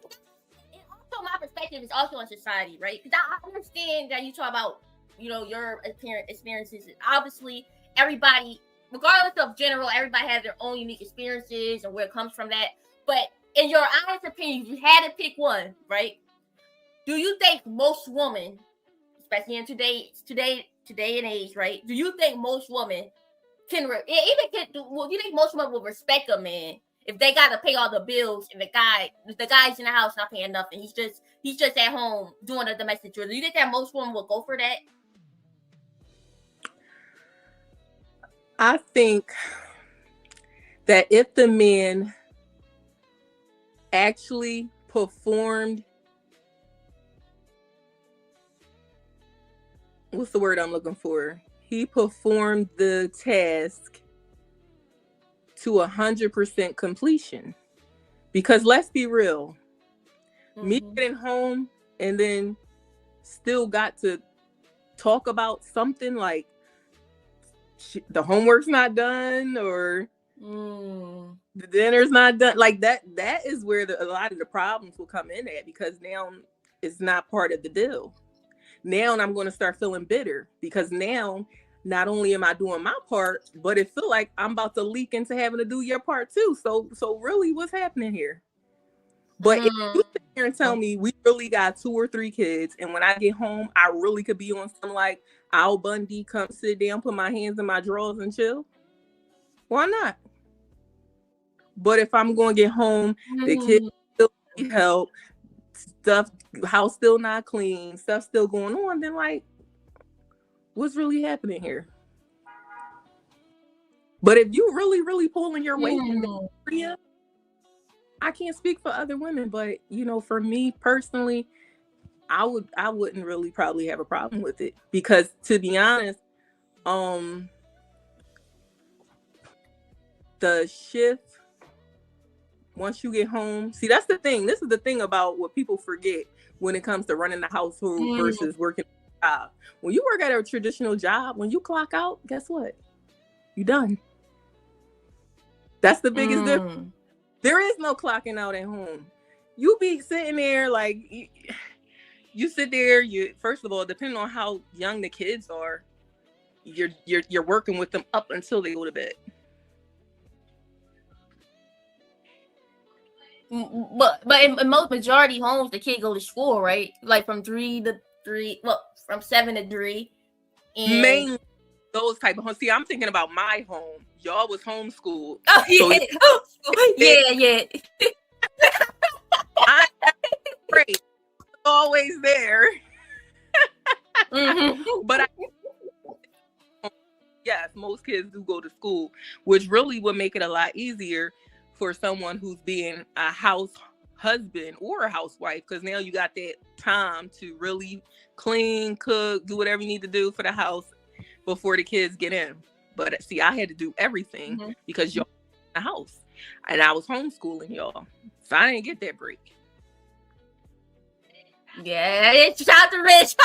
also my perspective is also on society, right? Because I understand that you talk about, your experiences. Obviously, everybody, regardless of general, everybody has their own unique experiences and where it comes from that. But in your honest opinion, if you had to pick one, right? Do you think most women, especially in today and age, right? Do you think most women do you think most women will respect a man if they got to pay all the bills and the guy's in the house not paying nothing? He's just at home doing the domestic chores. Do you think that most women will go for that? I think that if the man actually performed, what's the word I'm looking for? He performed the task to 100% completion. Because let's be real, me getting home and then still got to talk about something like the homework's not done or the dinner's not done, like that is where a lot of the problems will come in at, because now it's not part of the deal. Now I'm going to start feeling bitter because now not only am I doing my part, but it feel like I'm about to leak into having to do your part too. So really, what's happening here? But if you sit here and tell me we really got 2 or 3 kids, and when I get home, I really could be on some like Al Bundy, come sit down, put my hands in my drawers and chill, why not? But if I'm going to get home, the kids still need help, stuff, house still not clean, stuff still going on, then like, what's really happening here? But if you really pulling your weight in the area, I can't speak for other women, but for me personally, I wouldn't really probably have a problem with it, because to be honest, the shift once you get home, see, that's the thing. This is the thing about what people forget when it comes to running the household versus working a job. When you work at a traditional job, when you clock out, guess what? You done. That's the biggest difference. There is no clocking out at home. You be sitting there like you sit there. You first of all, depending on how young the kids are, you're working with them up until they go to bed. But in most majority homes, the kid go to school, right? Like from 3 to 3. Well, from 7 to 3. And mainly those type of homes. See, I'm thinking about my home. Y'all was homeschooled. Oh yeah, yeah. I'm great. Always there. But yes, most kids do go to school, which really would make it a lot easier for someone who's being a house husband or a housewife, because now you got that time to really clean, cook, do whatever you need to do for the house before the kids get in. But see, I had to do everything because y'all in the house, and I was homeschooling y'all, so I didn't get that break. Yeah, it's shout out to Rizz.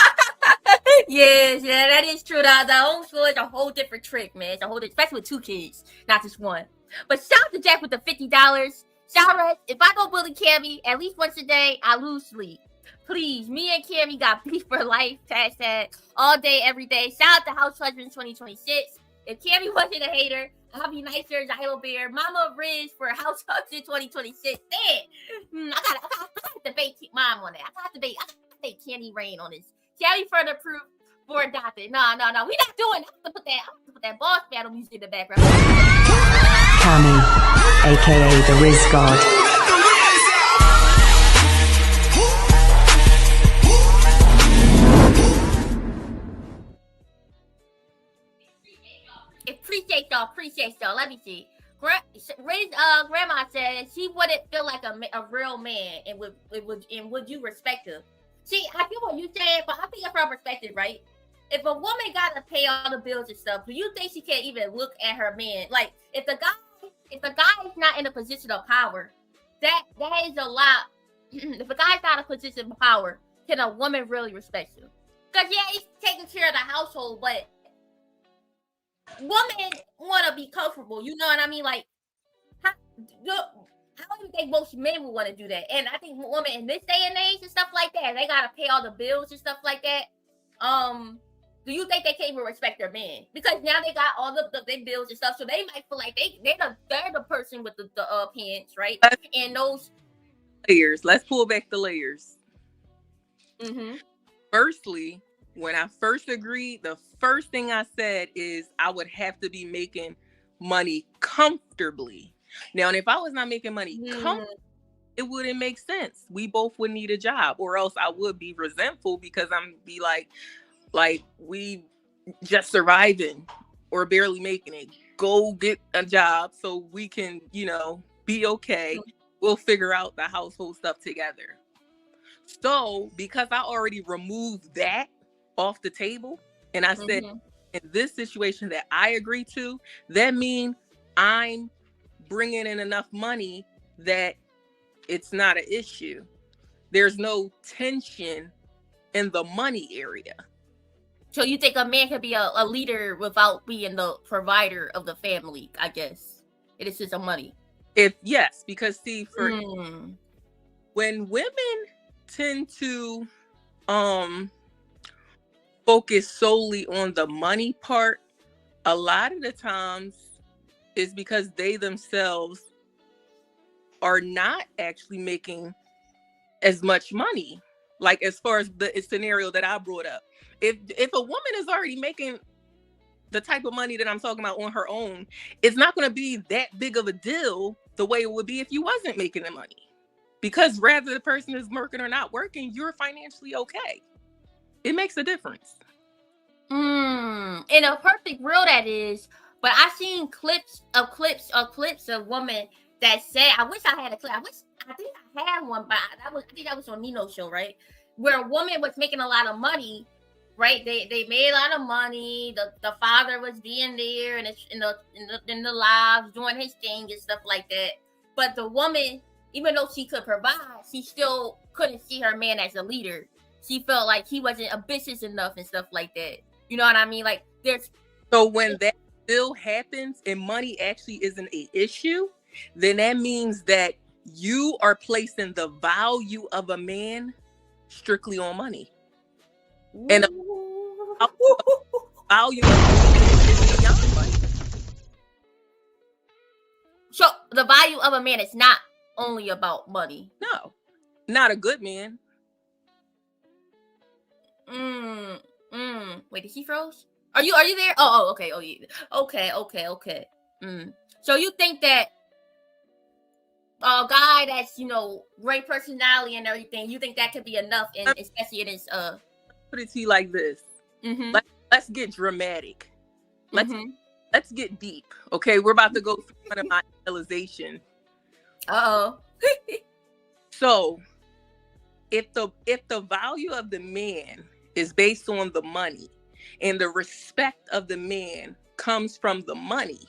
Yes, yeah, that is true. The homeschool is a whole different trick, man. It's a whole, especially with 2 kids, not just one. But shout out to Jack with the $50. Shout out, if I go bully Cammy at least once a day, I lose sleep. Please, me and Cammy got beef for life. # all day, every day. Shout out to House Husbands 2026. If Cammy wasn't a hater, I'll be nicer, Zylo Bear, Mama Rizz for House Husband 2026. Man, I gotta debate Mom on that. I gotta debate Candy Rain on this. Cammy further proof for adopted. No. We not doing. I have to put that boss battle music in the background. Cammy. aka the Rizz God. Appreciate y'all. Let me see. Grandma said she wouldn't feel like a real man, and would you respect her? See, I get what you're saying, but I think from her perspective, right? If a woman gotta pay all the bills and stuff, do you think she can't even look at her man? Like, if the guy is not in a position of power, that is a lot. If a guy's not in a position of power, can a woman really respect you? Because yeah, he's taking care of the household, but women want to be comfortable. You know what I mean? Like, how do you think most men would want to do that? And I think women in this day and age and stuff like that, they gotta pay all the bills and stuff like that. Do you think they can't even respect their man? Because now they got all the bills and stuff, so they might feel like they're the person with the pants, right? And those layers. Let's pull back the layers. Mm-hmm. Firstly, when I first agreed, the first thing I said is I would have to be making money comfortably. Now, if I was not making money comfortably, it wouldn't make sense. We both would need a job, or else I would be resentful because I'm be like we just surviving or barely making it. Go get a job so we can, be okay. We'll figure out the household stuff together. So because I already removed that off the table, and I said in this situation that I agree to, that means I'm bringing in enough money that it's not an issue. There's no tension in the money area. So you think a man can be a leader without being the provider of the family? I guess it is just a money. Yes, because see, when women tend to focus solely on the money part, a lot of the times is because they themselves are not actually making as much money. Like, as far as the scenario that I brought up, if a woman is already making the type of money that I'm talking about on her own, it's not going to be that big of a deal the way it would be if you wasn't making the money. Because whether the person is working or not working, you're financially okay. It makes a difference. In a perfect world, that is. But I've seen clips of women that said, I wish I had a clip. I think I had one, but I think that was on Nino's show, right? Where a woman was making a lot of money, right? They made a lot of money. The father was being there and in the lives doing his thing and stuff like that. But the woman, even though she could provide, she still couldn't see her man as a leader. She felt like he wasn't ambitious enough and stuff like that. You know what I mean? Like, so when that still happens and money actually isn't an issue, then that means that you are placing the value of a man strictly on money. And the value is beyond money. So the value of a man is not only about money. No, not a good man. Wait, did she froze? Are you there? Oh, okay. Oh, yeah. Okay. So you think that a guy that's, great personality and everything, you think that could be enough, and especially in his put it to you like this. Let's get dramatic. Let's get deep. Okay, we're about to go through one of my realization. So if the value of the man is based on the money, and the respect of the man comes from the money,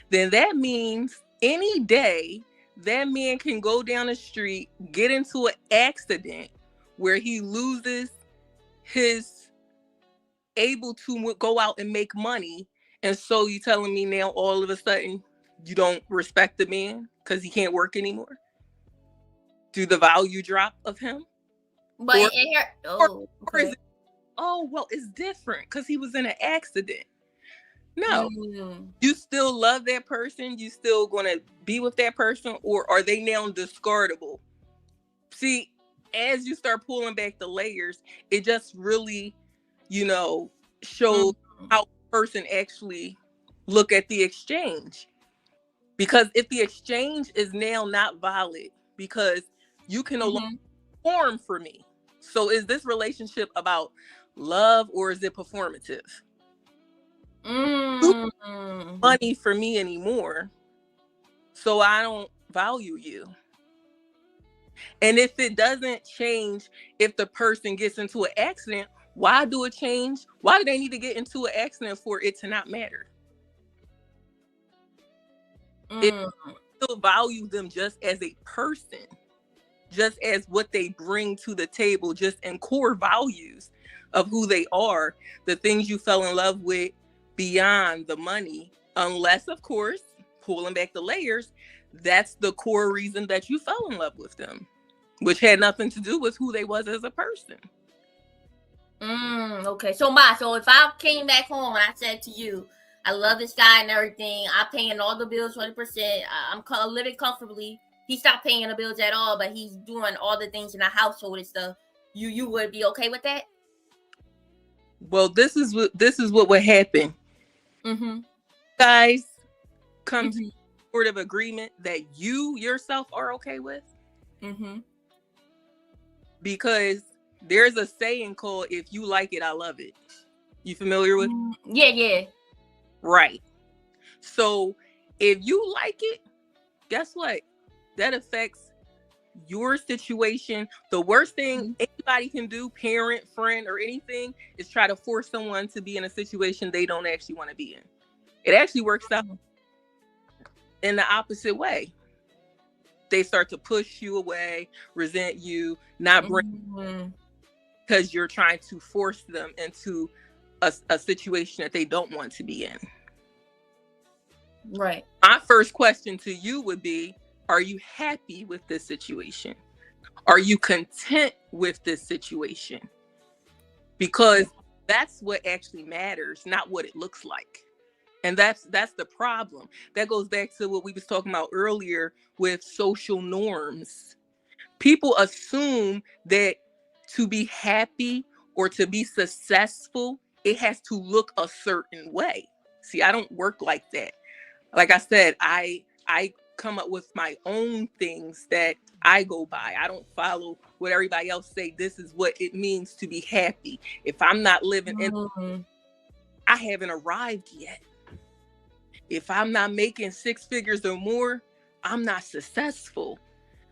then that means any day that man can go down the street, get into an accident where he loses his able to go out and make money. And so you telling me now all of a sudden you don't respect the man because he can't work anymore? Do the value drop of him? But or is it, well, it's different because he was in an accident. No, you still love that person. You still gonna be with that person, or are they now discardable? See, as you start pulling back the layers, it just really, shows how a person actually look at the exchange. Because if the exchange is now not valid because you can no longer perform for me. So is this relationship about love or is it performative? You don't money for me anymore, so I don't value you. And if it doesn't change, if the person gets into an accident, why do it change? Why do they need to get into an accident for it to not matter? If you still value them just as a person, just as what they bring to the table, just in core values of who they are, the things you fell in love with beyond the money, unless, of course, pulling back the layers, that's the core reason that you fell in love with them, which had nothing to do with who they was as a person. Okay. So if I came back home and I said to you, I love this guy and everything, I'm paying all the bills 20%, I'm living comfortably, he stopped paying the bills at all, but he's doing all the things in the household and stuff, you would be okay with that? Well, this is what would happen. Guys come to sort of agreement that you yourself are okay with. Because there's a saying called, if you like it, I love it. You familiar with? Yeah. Right. So if you like it, guess what? That affects your situation. The worst thing anybody can do, parent, friend, or anything, is try to force someone to be in a situation they don't actually want to be in. It actually works out in the opposite way. They start to push you away, resent you, not bring, because you're trying to force them into a situation that they don't want to be in. Right. My first question to you would be, are you happy with this situation? Are you content with this situation? Because that's what actually matters, not what it looks like. And that's the problem. That goes back to what we was talking about earlier with social norms. People assume that to be happy or to be successful, it has to look a certain way. See, I don't work like that. Like I said, I come up with my own things that I go by. I don't follow what everybody else say. This is what it means to be happy. If I'm not living in, I haven't arrived yet. If I'm not making 6 figures or more, I'm not successful.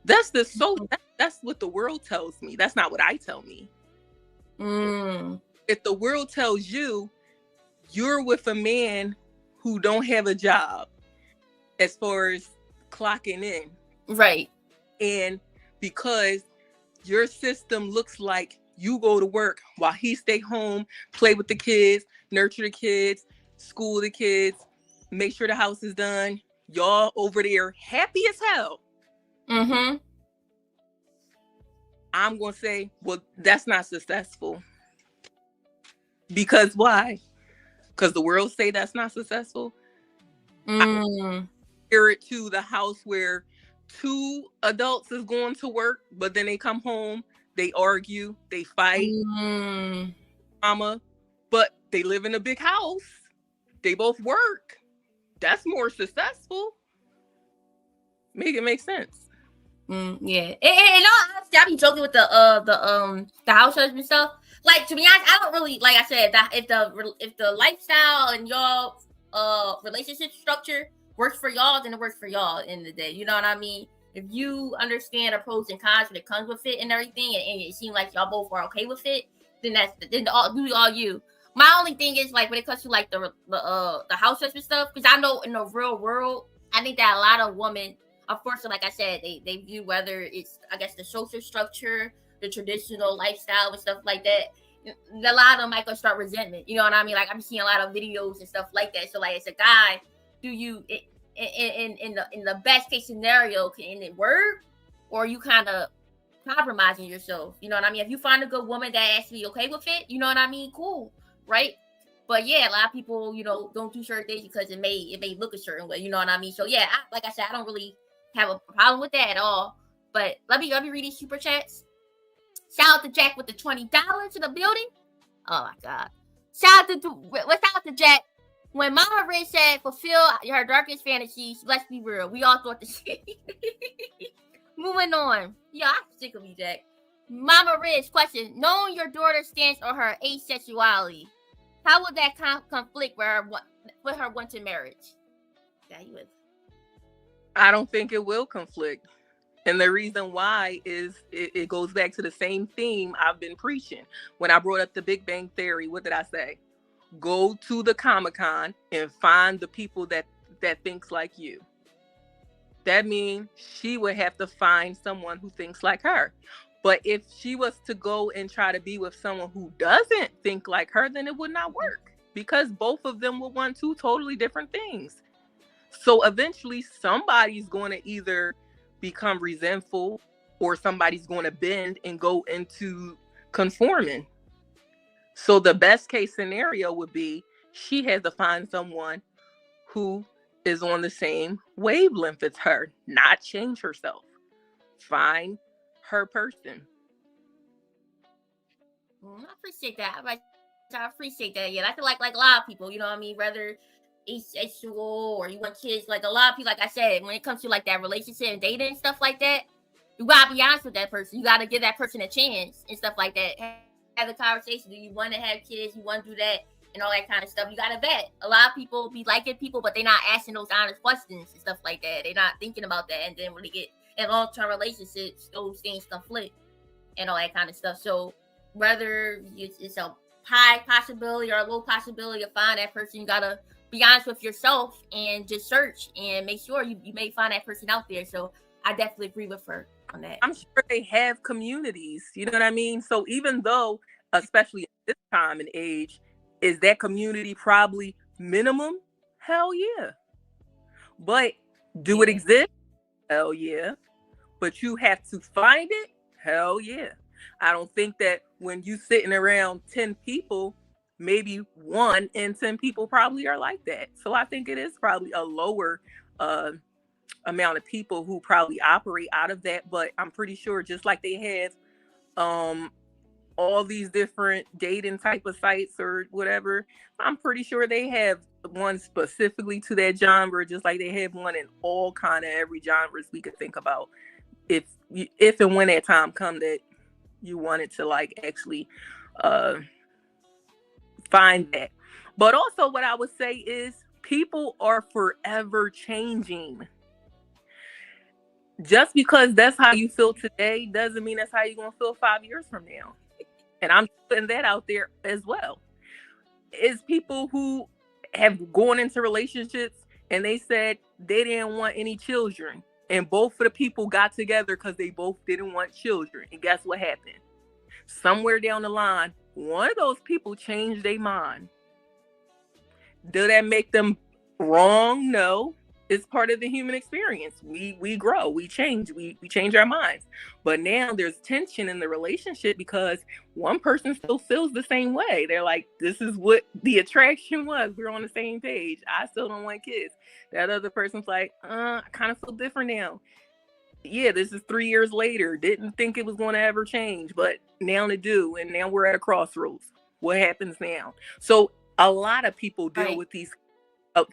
That's what the world tells me. That's not what I tell me. If the world tells you you're with a man who don't have a job as far as clocking in, right, and because your system looks like you go to work while he stay home, play with the kids, nurture the kids, school the kids, make sure the house is done, y'all over there happy as hell, I'm gonna say, well, that's not successful. Because why? Because the world say that's not successful. I compare it to the house where 2 adults is going to work, but then they come home, they argue, they fight, mama, but they live in a big house. They both work. That's more successful. Make it make sense. Yeah. And honestly, I be joking with the house husband stuff. Like, to be honest, I don't really, like I said, if the lifestyle and y'all relationship structure works for y'all, then it works for y'all at the end of the day. You know what I mean? If you understand the pros and cons that comes with it and everything, and it seems like y'all both are okay with it, then do all you. My only thing is, like, when it comes to like the house husband stuff, because I know in the real world, I think that a lot of women, unfortunately, like I said, they view whether it's, I guess, the social structure, the traditional lifestyle and stuff like that. A lot of them might go start resentment. You know what I mean? Like, I'm seeing a lot of videos and stuff like that. So, like, as a guy, do you in the best case scenario, can it work, or are you kind of compromising yourself? You know what I mean? If you find a good woman that actually okay with it, you know what I mean? Cool, right? But yeah, a lot of people, don't do certain things because it may look a certain way. You know what I mean? So yeah, like I said, I don't really have a problem with that at all. But let me read these super chats. Shout out to Jack with the $20 in the building. Oh my God! Shout out to Jack when Mama Rizz said fulfill her darkest fantasies, let's be real, we all thought the same. Moving on. Yeah, I'm sick of you, Jack. Mama Rizz, question. Knowing your daughter's stance on her asexuality, how would that conflict with her wanting marriage? Yeah, you would. I don't think it will conflict. And the reason why is it goes back to the same theme I've been preaching. When I brought up the Big Bang Theory, what did I say? Go to the Comic-Con and find the people that thinks like you. That means she would have to find someone who thinks like her. But if she was to go and try to be with someone who doesn't think like her, then it would not work, because both of them would want two totally different things. So eventually somebody's going to either become resentful or somebody's going to bend and go into conforming. So the best case scenario would be she has to find someone who is on the same wavelength as her, not change herself. Find her person. I appreciate that. I appreciate that. Yeah, I feel like a lot of people, you know what I mean, whether asexual or you want kids, like a lot of people, like I said, when it comes to like that relationship and dating and stuff like that, you gotta be honest with that person. You gotta give that person a chance and stuff like that. Have the conversation. Do you want to have kids? You want to do that and all that kind of stuff. You gotta vet. A lot of people be liking people, but they're not asking those honest questions and stuff like that. They're not thinking about that. And then when they get in long-term relationships, those things conflict and all that kind of stuff. So whether it's a high possibility or a low possibility of finding that person, you gotta be honest with yourself and just search and make sure you may find that person out there. So I definitely agree with her on that. I'm sure they have communities, you know what I mean? So even though, especially at this time and age, is that community probably minimum? Hell yeah. But do it exist? Hell yeah. But you have to find it? Hell yeah. I don't think that when you sitting around 10 people, maybe 1 in 10 people probably are like that. So I think it is probably a lower amount of people who probably operate out of that. But I'm pretty sure, just like they have all these different dating type of sites or whatever, I'm pretty sure they have one specifically to that genre, just like they have one in all kind of every genres we could think about. If and when that time come that you wanted to like actually find that. But also what I would say is people are forever changing. Just because that's how you feel today doesn't mean that's how you're going to feel 5 years from now. And I'm putting that out there as well. It's people who have gone into relationships and they said they didn't want any children. And both of the people got together because they both didn't want children. And guess what happened? Somewhere down the line, one of those people changed their mind. Did that make them wrong? No. It's part of the human experience. We grow, we change, we change our minds. But now there's tension in the relationship because one person still feels the same way. They're like, this is what the attraction was. We're on the same page. I still don't want kids. That other person's like, I kind of feel different now. Yeah, this is 3 years later. Didn't think it was going to ever change, but now they do. And now we're at a crossroads. What happens now? So a lot of people deal with these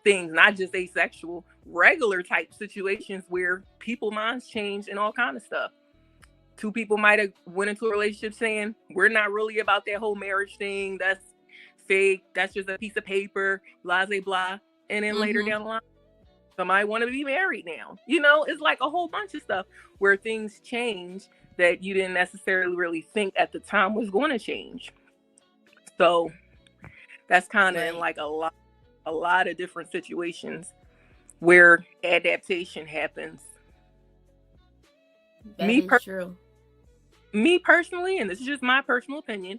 things, not just asexual, regular type situations where people minds change and all kind of stuff. Two people might have went into a relationship saying, we're not really about that whole marriage thing. That's fake. That's just a piece of paper, blah, blah, blah. And then later down the line, somebody want to be married now. You know, it's like a whole bunch of stuff where things change that you didn't necessarily really think at the time was going to change. So that's kind of in like a lot of different situations where adaptation happens. True. Me personally, and this is just my personal opinion,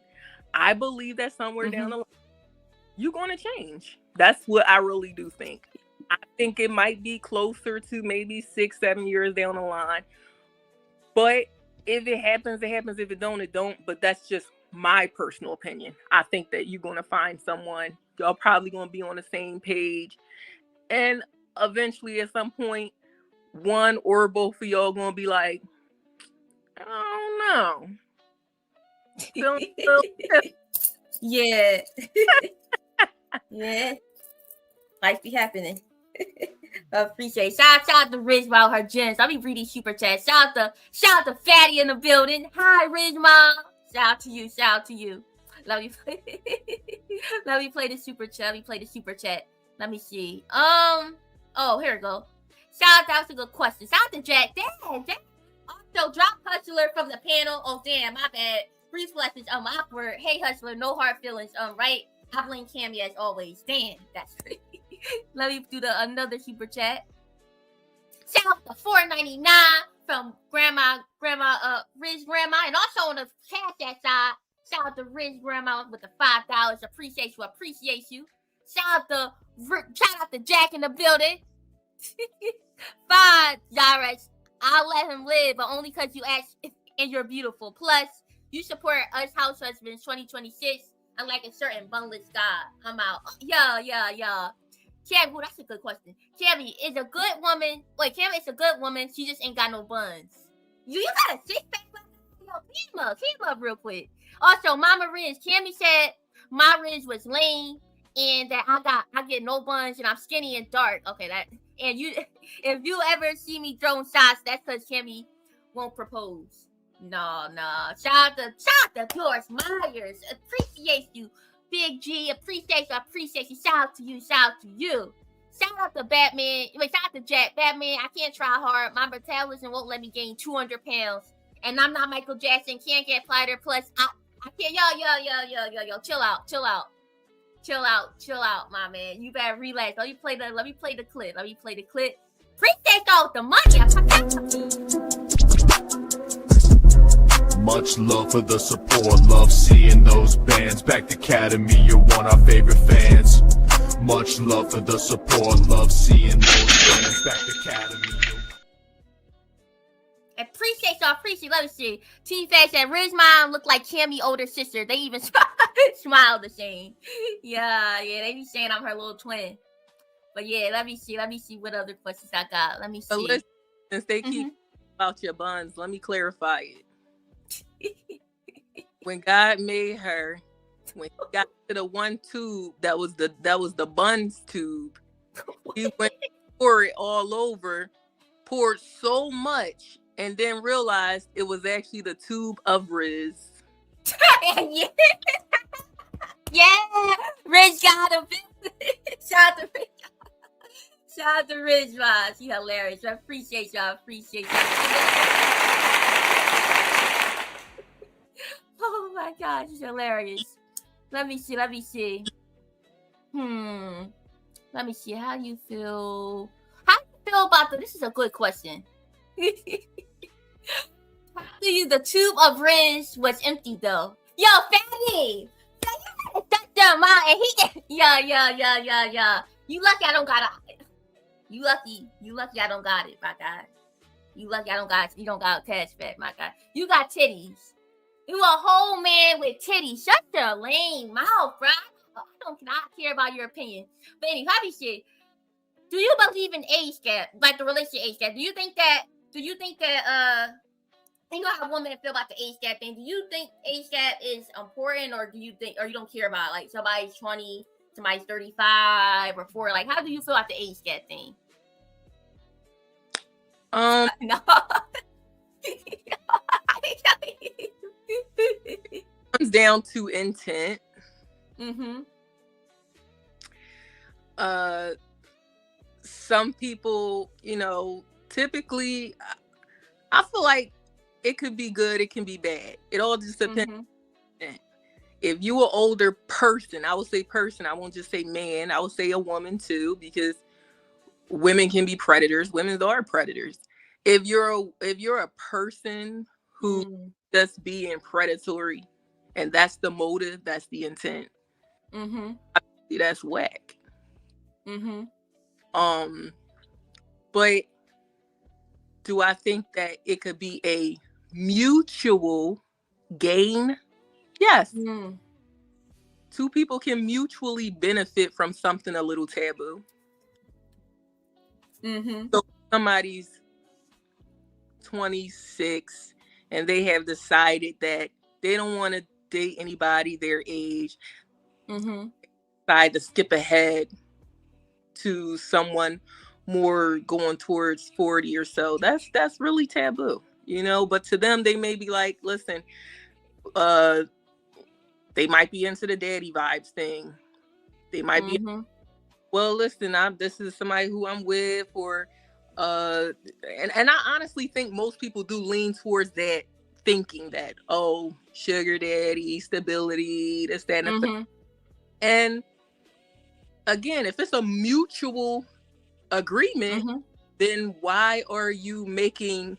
I believe that somewhere down the line, you're going to change. That's what I really do think. I think it might be closer to maybe 6-7 years down the line. But if it happens, it happens. If it don't, it don't. But that's just my personal opinion. I think that you're going to find someone, y'all probably going to be on the same page. And eventually at some point, one or both of y'all going to be like, I don't know. Yeah. Yeah. Life be happening. Appreciate. Shout out to Rizz about her gems. I'll be reading super chat. Shout out to Fatty in the building. Hi, Rizz mom. Shout out to you. Shout out to you. Let me play. Let me play the super chat. Let me play the super chat. Let me see. Oh, here we go. Shout out. That was a good question. Shout out to Jack. Damn. Also, drop Hustler from the panel. Oh, damn. My bad. Brief message. Awkward. Hey, Hustler. No hard feelings. Right. I blame Cammy as always. Damn. That's crazy. Let me do another super chat. Shout out to $4.99 from Grandma, Rizz Grandma, and also on the Cash App side. Shout out to Rizz Grandma with the $5. Appreciate you. Shout out to Jack in the building. $5. I'll let him live, but only because you asked and you're beautiful. Plus, you support us house husbands 2026. Unlike a certain bungless guy. I'm out. Yeah. Cammy, that's a good question. Cammy is a good woman. Wait, Cammy is a good woman. She just ain't got no buns. You got a six pack? Keep up real quick. Also, Mama Rizz, Cammy said my Rizz was lame and that I get no buns and I'm skinny and dark. Okay, and if you ever see me throwing shots, that's because Cammy won't propose. No. Shout out to Doris Myers. Appreciate you. Big G, appreciate you. Shout out to you. Shout out to Batman. Shout out to Jack. Batman, I can't try hard. My metabolism won't let me gain 200 pounds. And I'm not Michael Jackson. Can't get flatter. Plus, I can't. Yo. Chill out, my man. You better relax. Let me play the clip. Appreciate all the money. Much love for the support, love seeing those bands. Back to Academy, you're one of our favorite fans. Much love for the support, love seeing those bands. Back to Academy. Appreciate y'all. Let me see. T-Face and Rizz mom look like Cammy older sister. They even smile the same. Yeah. They be saying I'm her little twin. But yeah, let me see what other questions I got. Let me see. So listen, since they keep about your buns, let me clarify it. When God made her, when he got to the one tube that was the buns tube, he went pour it all over, poured so much, and then realized it was actually the tube of Rizz. Yeah, Rizz got him. Shout out to Rizz, man. She hilarious. I appreciate y'all. Oh my gosh, she's hilarious. Let me see. Let me see. How do you feel about this is a good question. How do you the tube of Rizz was empty though? Yo, Fatty! Shut your mouth and he Yeah. You lucky I don't got it. You lucky I don't got it, my guy. You lucky I don't got it. You don't got a cash back, my guy. You got titties. You a whole man with titties. Shut your lame mouth, bro. I don't not care about your opinion. But anyway, hobby shit. Do you believe in age gap, like the relationship age gap? Do you think that you know how women feel about the age gap thing? Do you think age gap is important, or do you don't care about it? Like somebody's 20, somebody's 35 or 4? Like, how do you feel about the age gap thing? No. Comes down to intent. Some people, typically, I feel like it could be good, it can be bad. It all just depends. If you an older person, I would say person, I won't just say man, I would say a woman too, because women can be predators. Women are predators. If you're a person who just being predatory, and that's the motive, that's the intent, that's whack. But do I think that it could be a mutual gain? Yes. Two people can mutually benefit from something a little taboo. So somebody's 26 and they have decided that they don't want to date anybody their age. Decide to skip ahead to someone more going towards 40 or so. That's really taboo, you know. But to them, they may be like, listen, they might be into the daddy vibes thing. They might be, well, listen, this is somebody who I'm with, or and I honestly think most people do lean towards that, thinking that, oh, sugar daddy, stability, this, that, and the third. And again, if it's a mutual agreement, then why are you making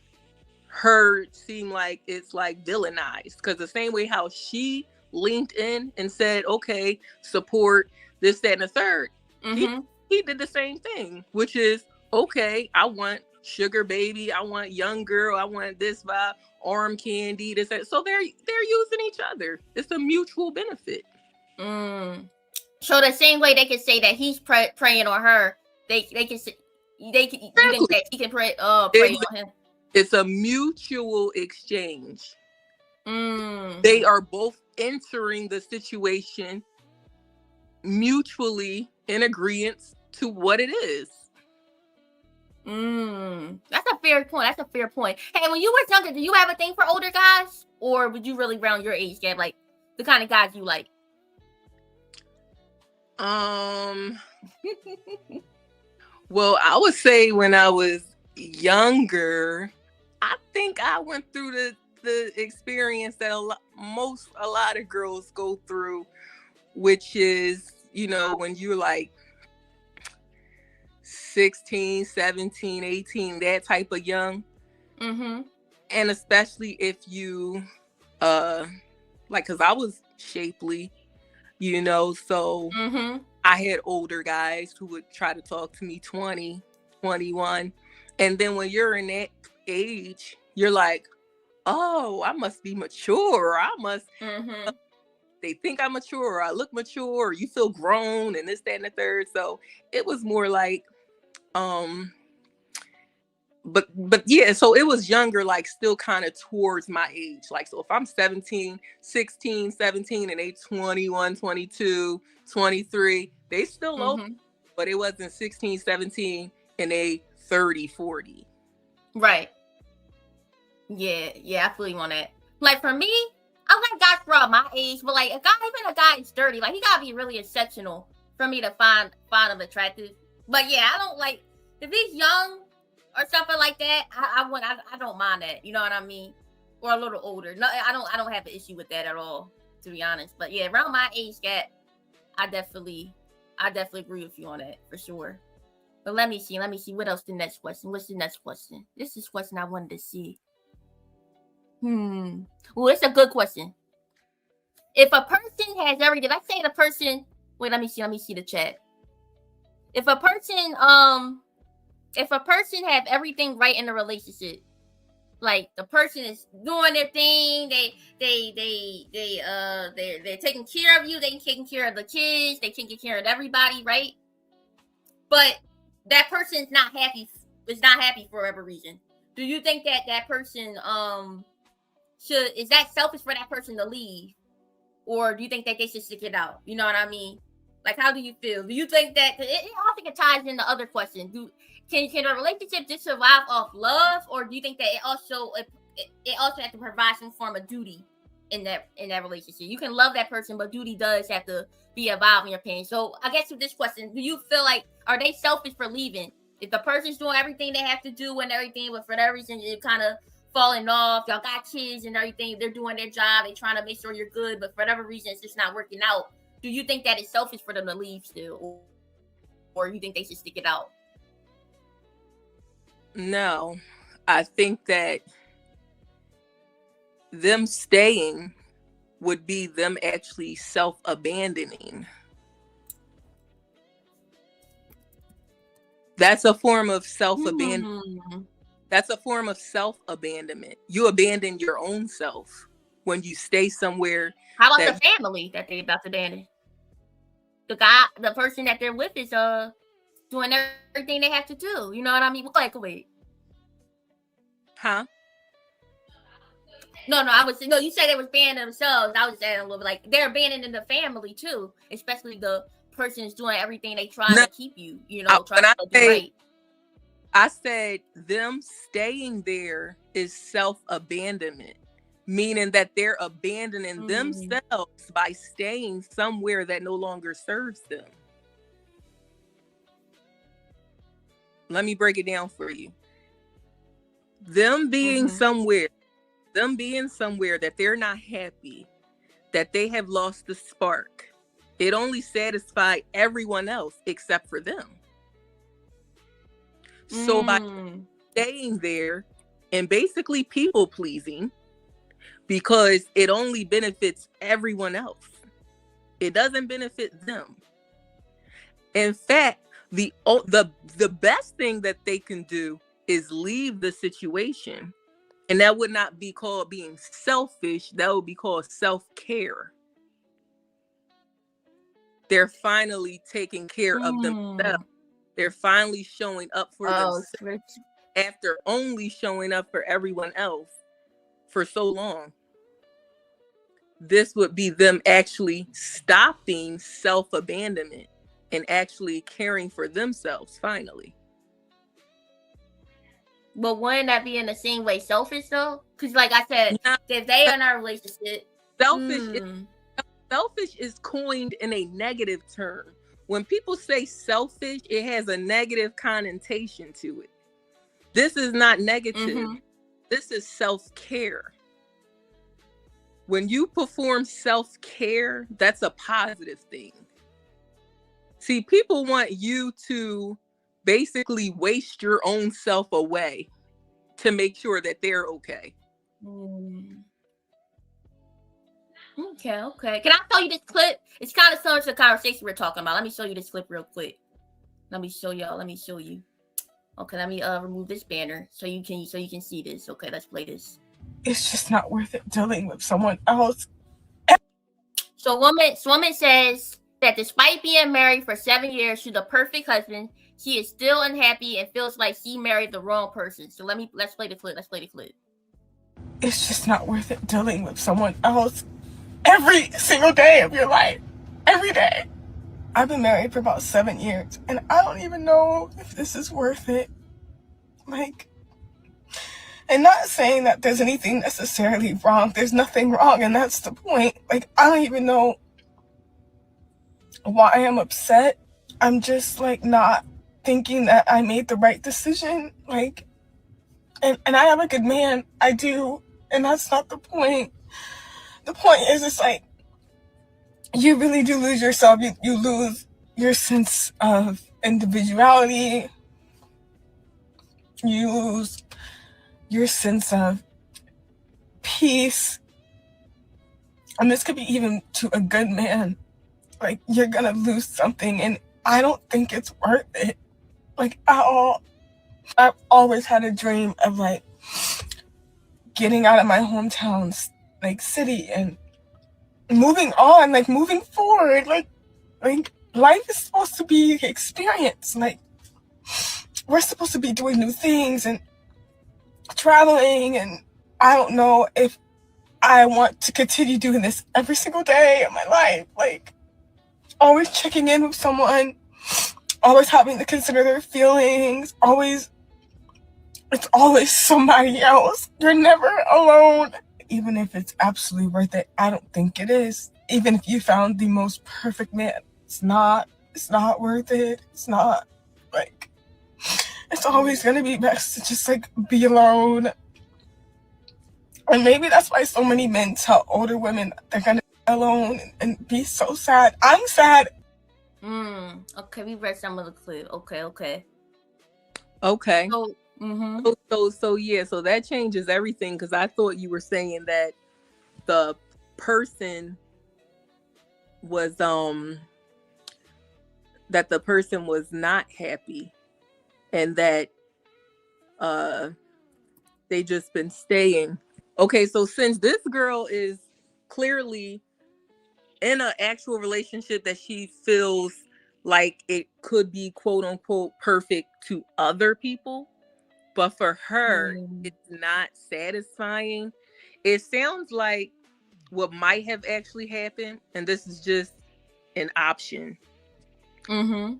her seem like it's like villainized? Because the same way how she leaned in and said, okay, support this, that, and the third, he did the same thing, which is, okay, I want sugar baby, I want young girl, I want this vibe, arm candy, this, that. So they're using each other. It's a mutual benefit. So the same way they can say that he's preying on her, they can say you think that he can prey on him. It's a mutual exchange. They are both entering the situation mutually in agreement to what it is. That's a fair point. Hey, when you were younger, did you have a thing for older guys, or would you really round your age gap, like the kind of guys you like? Well, I would say when I was younger, I think I went through the experience that a lot of girls go through, which is, you know, when you're like 16, 17, 18, that type of young. And especially if you like, because I was shapely, you know, so I had older guys who would try to talk to me 20, 21. And then when you're in that age, you're like, oh, I must be mature. I must, they think I'm mature, or I look mature, or you feel grown, and this, that, and the third. So it was more like, but yeah, so it was younger, like still kind of towards my age. Like, so if I'm 16, 17, and they 21, 22, 23, they still old, but it wasn't 16, 17, and they 30, 40. Right. Yeah, I feel you on that. Like, for me, I like guys throughout my age, but like, even a guy is 30, like, he gotta be really exceptional for me to find him attractive. But yeah, I don't like, if he's young or something like that, I don't mind that. You know what I mean? Or a little older. No, I don't have an issue with that at all, to be honest. But yeah, around my age gap, I definitely agree with you on that for sure. But let me see what else the next question. What's the next question? This is a question I wanted to see. Well, it's a good question. If a person has everything, let's say the person, wait, let me see the chat. If a person have everything right in the relationship, like the person is doing their thing, they're taking care of you, they taking care of the kids, they taking care of everybody, right? But that person's not happy for whatever reason. Do you think that person is that selfish for that person to leave, or do you think that they should stick it out? You know what I mean? Like, how do you feel? Do you think that it also ties in the other question? Can a relationship just survive off love, or do you think that it also has to provide some form of duty in that relationship? You can love that person, but duty does have to be involved in your opinion. So I guess with this question, do you feel like, are they selfish for leaving? If the person's doing everything they have to do and everything, but for that reason you're kind of falling off, y'all got kids and everything, they're doing their job, they trying to make sure you're good, but for whatever reason it's just not working out. Do you think that it's selfish for them to leave still, or you think they should stick it out? No, I think that them staying would be them actually self-abandoning. That's a form of self-abandonment. That's a form of self-abandonment. You abandon your own self when you stay somewhere. How about the family that they about to abandon? The person that they're with is doing everything they have to do. You know what I mean? Wait. Huh? No, you said they was abandoning themselves. I was saying a little bit like they're abandoning the family too, especially the person is doing everything they trying No, to keep you, trying when to do right. I said them staying there is self-abandonment, meaning that they're abandoning themselves by staying somewhere that no longer serves them. Let me break it down for you. Them being somewhere that they're not happy, that they have lost the spark, it only satisfies everyone else except for them. So by staying there and basically people pleasing, because it only benefits everyone else, it doesn't benefit them. In fact, the best thing that they can do is leave the situation, and that would not be called being selfish. That would be called self-care. They're finally taking care of themselves. They're finally showing up for themselves after only showing up for everyone else for so long. This would be them actually stopping self-abandonment and actually caring for themselves finally. But wouldn't that be in the same way selfish though? Because like I said, if they are in a relationship, selfish is coined in a negative term. When people say selfish, it has a negative connotation to it. This is not negative. This is self-care. When you perform self-care, that's a positive thing. See, people want you to basically waste your own self away to make sure that they're okay. Okay. Can I show you this clip? It's kind of similar to the conversation we're talking about. Let me show you this clip real quick. Let me show y'all. Let me show you. Okay, let me remove this banner so you can see this. Okay, let's play this. It's just not worth it dealing with someone else. So woman says that despite being married for 7 years to the perfect husband, she is still unhappy and feels like she married the wrong person. So let's play the clip. It's just not worth it dealing with someone else every single day of your life. Every day. I've been married for about 7 years and I don't even know if this is worth it. And not saying that there's anything necessarily wrong. There's nothing wrong, and that's the point. I don't even know why I'm upset. I'm just not thinking that I made the right decision. And I have a good man. I do. And that's not the point. The point is it's you really do lose yourself. You lose your sense of individuality. You lose your sense of peace. And this could be even to a good man. You're gonna lose something, and I don't think it's worth it. At all. I've always had a dream of getting out of my hometown city and moving on, moving forward. Life is supposed to be experience. We're supposed to be doing new things and traveling, and I don't know if I want to continue doing this every single day of my life. Always checking in with someone, always having to consider their feelings, it's always somebody else. You're never alone. Even if it's absolutely worth it, I don't think it is. Even if you found the most perfect man, it's not worth it. It's not. It's always gonna be best to just be alone. And maybe that's why so many men tell older women they're gonna be alone and be so sad. I'm sad. Okay, we read some of the clip. Okay. So that changes everything, because I thought you were saying that the person was not happy and that they just been staying. Okay, so since this girl is clearly in an actual relationship that she feels like it could be quote unquote perfect to other people, but for her it's not satisfying. It sounds like what might have actually happened, and this is just an option, Mm-hmm.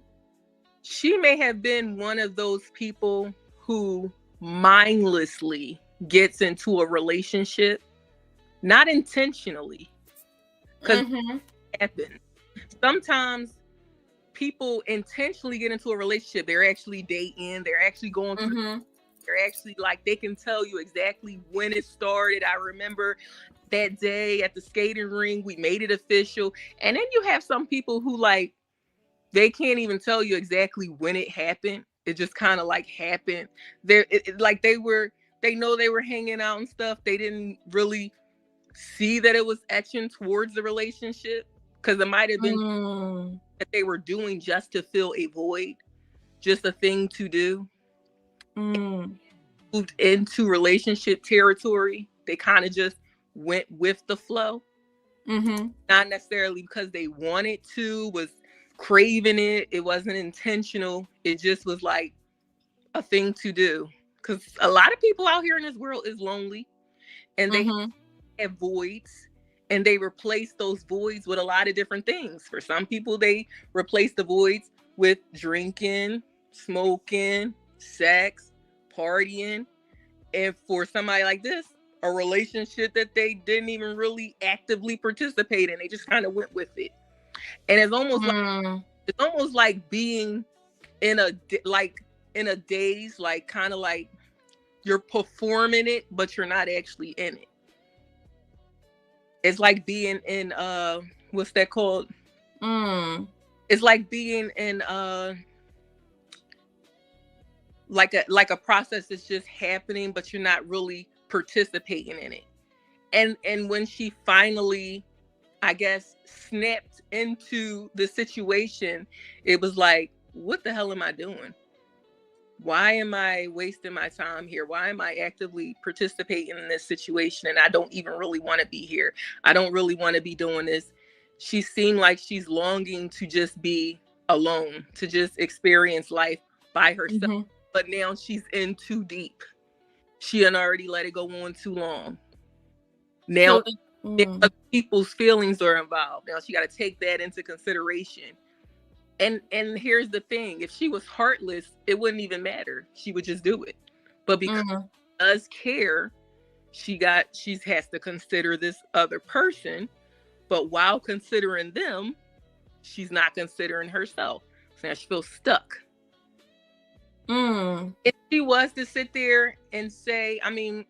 She may have been one of those people who mindlessly gets into a relationship, not intentionally, because Mm-hmm. it happens. Sometimes people intentionally get into a relationship. They're actually dating. They're actually going through. Mm-hmm. They're actually like, they can tell you exactly when it started. I remember that day at the skating ring, we made it official. And then you have some people who like, they can't even tell you exactly when it happened. It just kind of like happened. Like they know they were hanging out and stuff. They didn't really see that it was etching towards the relationship, because it might have been that they were doing just to fill a void, just a thing to do. Moved into relationship territory. They kind of just went with the flow. Not necessarily because they wanted to, was craving it. It wasn't intentional. It just was like a thing to do. Because a lot of people out here in this world is lonely, and they have voids, and they replace those voids with a lot of different things. For some people, they replace the voids with drinking, smoking, sex, partying. And for somebody like this, a relationship that they didn't even really actively participate in. They just kind of went with it. And it's almost like being in a daze, like kind of like you're performing it, but you're not actually in it. It's like being in what's that called? It's like being in like a process that's just happening, but you're not really participating in it. And when she finally, I guess, snapped into the situation, it was like, what the hell am I doing? Why am I wasting my time here? Why am I actively participating in this situation? And I don't even really want to be here. I don't really want to be doing this. She seemed like she's longing to just be alone, to just experience life by herself. But now she's in too deep. She had already let it go on too long. Now other people's feelings are involved. Now she got to take that into consideration. And here's the thing: if she was heartless, it wouldn't even matter. She would just do it. But because she does care, she has to consider this other person. But while considering them, she's not considering herself. So now she feels stuck. If she was to sit there and say, I mean,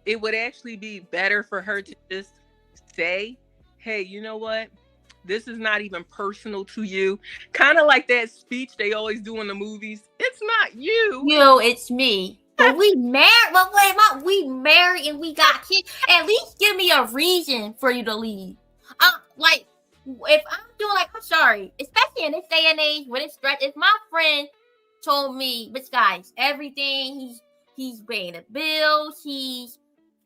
it would actually be better for her to just say, hey, you know what? This is not even personal to you. Kind of like that speech they always do in the movies. It's not you. It's me. But we married. But wait, we married and we got kids. At least give me a reason for you to leave. Like, if I'm doing, like, I'm sorry, especially in this day and age when it's stretched. If my friend told me, but guys, everything, he's paying the bills, he's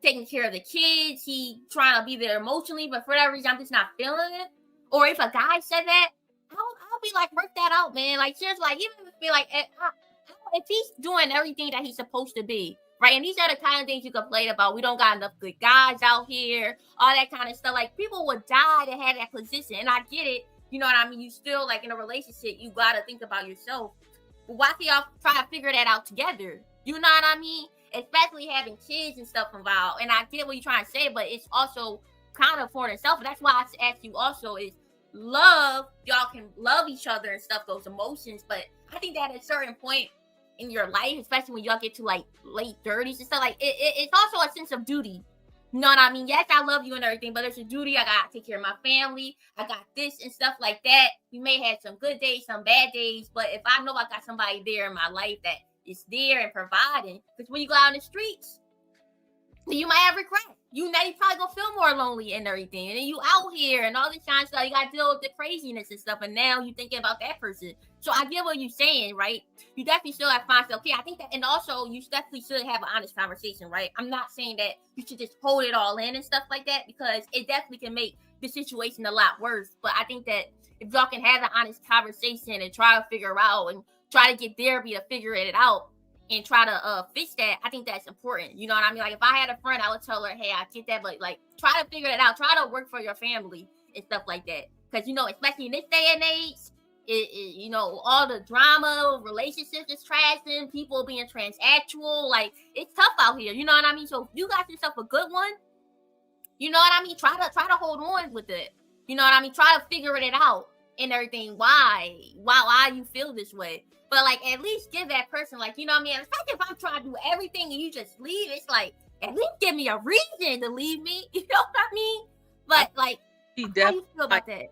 taking care of the kids, he's trying to be there emotionally, but for that reason, I'm just not feeling it. Or if a guy said that, I'll be like, work that out, man. Like, seriously, like, even if it be like, if he's doing everything that he's supposed to be, right? And these are the kind of things you complain about. We don't got enough good guys out here, all that kind of stuff. Like, people would die to have that position. And I get it. You know what I mean? You still, like, in a relationship, you got to think about yourself. But why can't y'all try to figure that out together? You know what I mean? Especially having kids and stuff involved. And I get what you're trying to say, but it's also kind of for itself. That's why I asked you also is love. Y'all can love each other and stuff, those emotions. But I think that at a certain point in your life, especially when y'all get to like late 30s and stuff, like it's also a sense of duty. You know what I mean? Yes, I love you and everything, but there's a duty. I gotta take care of my family. I got this and stuff like that. You may have some good days, some bad days, but if I know I got somebody there in my life that is there and providing, because when you go out in the streets, you might have regret. You probably gonna feel more lonely and everything. And then you out here and all this kind of stuff. You gotta deal with the craziness and stuff. And now you thinking about that person. So I get what you're saying, right? You definitely still have to find stuff. Okay, I think that, and also you definitely should have an honest conversation, right? I'm not saying that you should just hold it all in and stuff like that, because it definitely can make the situation a lot worse. But I think that if y'all can have an honest conversation and try to figure out and try to get therapy to figure it out, and try to fix that, I think that's important. You know what I mean? Like, if I had a friend, I would tell her, hey, I get that, but like, try to figure it out. Try to work for your family and stuff like that. Because, you know, especially in this day and age, you know, all the drama, relationships is trashing, people being transactual. Like, it's tough out here. You know what I mean? So if you got yourself a good one, you know what I mean? Try to hold on with it. You know what I mean? Try to figure it out and everything. Why you feel this way? But like, at least give that person, like, you know what I mean? Especially if I'm trying to do everything and you just leave, it's like, at least give me a reason to leave me. You know what I mean? But like, how you feel about that?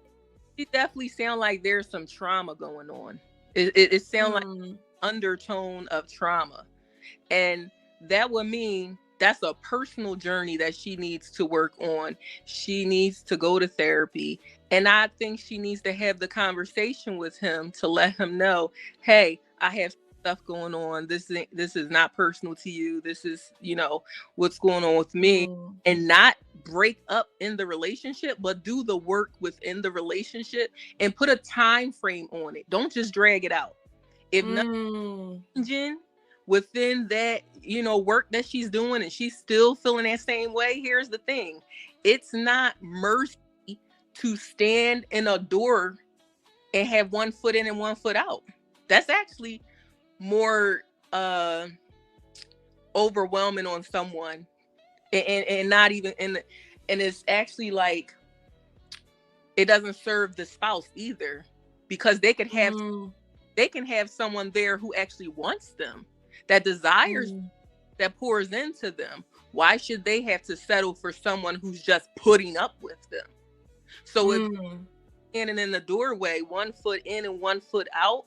She definitely sound like there's some trauma going on. It sounds like undertone of trauma, and that would mean that's a personal journey that she needs to work on. She needs to go to therapy, and I think she needs to have the conversation with him to let him know, hey, I have stuff going on. This is not personal to you. This is, you know, what's going on with me, and not break up in the relationship, but do the work within the relationship and put a time frame on it. Don't just drag it out. If nothing changing within that, you know, work that she's doing and she's still feeling that same way, here's the thing. It's not mercy to stand in a door and have one foot in and one foot out. That's actually more overwhelming on someone, and not even and it's actually like, it doesn't serve the spouse either, because they can have someone there who actually wants them, that desires, that pours into them. Why should they have to settle for someone who's just putting up with them? So if standing in the doorway, one foot in and one foot out,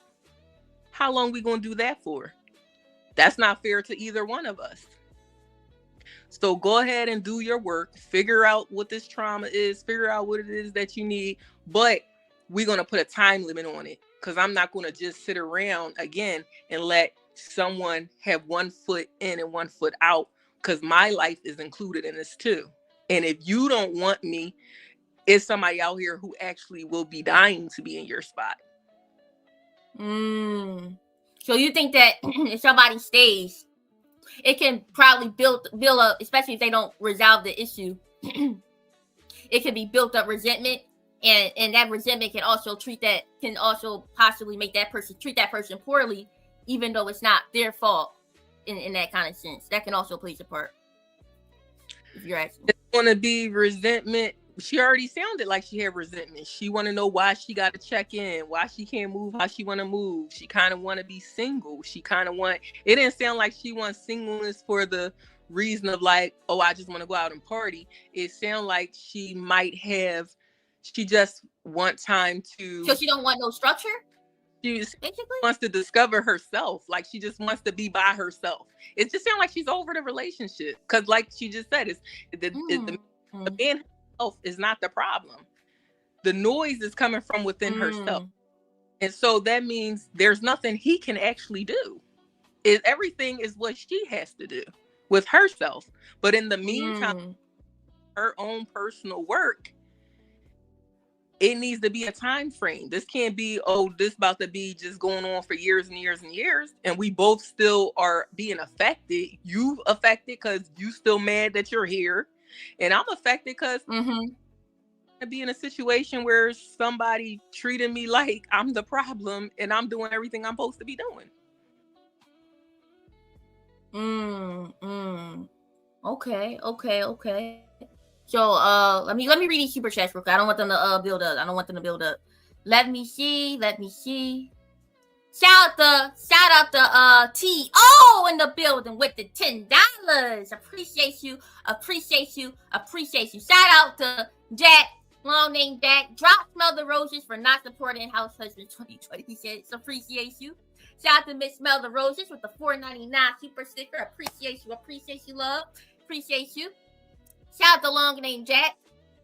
how long we gonna do that for? That's not fair to either one of us. So go ahead and do your work, figure out what this trauma is, figure out what it is that you need, but we're going to put a time limit on it, because I'm not going to just sit around again and let someone have one foot in and one foot out, because my life is included in this too. And if you don't want me, it's somebody out here who actually will be dying to be in your spot. So you think that if somebody stays, it can probably build up, especially if they don't resolve the issue. It can be built up resentment, and that resentment can also possibly make that person treat that person poorly, even though it's not their fault. In that kind of sense, that can also play a part. If you're asking, it's going to be resentment. She already sounded like she had resentment. She want to know why she got to check in, why she can't move how she want to move. She kind of want to be single. She kind of want, it didn't sound like she wants singleness for the reason of like, oh, I just want to go out and party. It sounded like she just want time to. So she don't want no structure? She basically wants to discover herself. Like, she just wants to be by herself. It just sounds like she's over the relationship. Because like she just said, the man is not the problem. The noise is coming from within herself, and so that means there's nothing he can actually do. Everything is what she has to do with herself. But in the meantime, her own personal work, it needs to be a time frame. This can't be, oh, this about to be just going on for years and years and years, and we both still are being affected. You affected because you still mad that you're here, and I'm affected because I be in a situation where somebody treating me like I'm the problem, and I'm doing everything I'm supposed to be doing. Okay. So let me read these super chats real quick. I don't want them to build up. Let me see. Shout out to T.O. in the building with the $10. Appreciate you. Shout out to Jack, long name Jack. Drop Smell the Roses for not supporting House Husband 2020. He said, appreciate you. Shout out to Miss Smell the Roses with the $4.99 super sticker. Appreciate you, love. Appreciate you. Shout out to long name Jack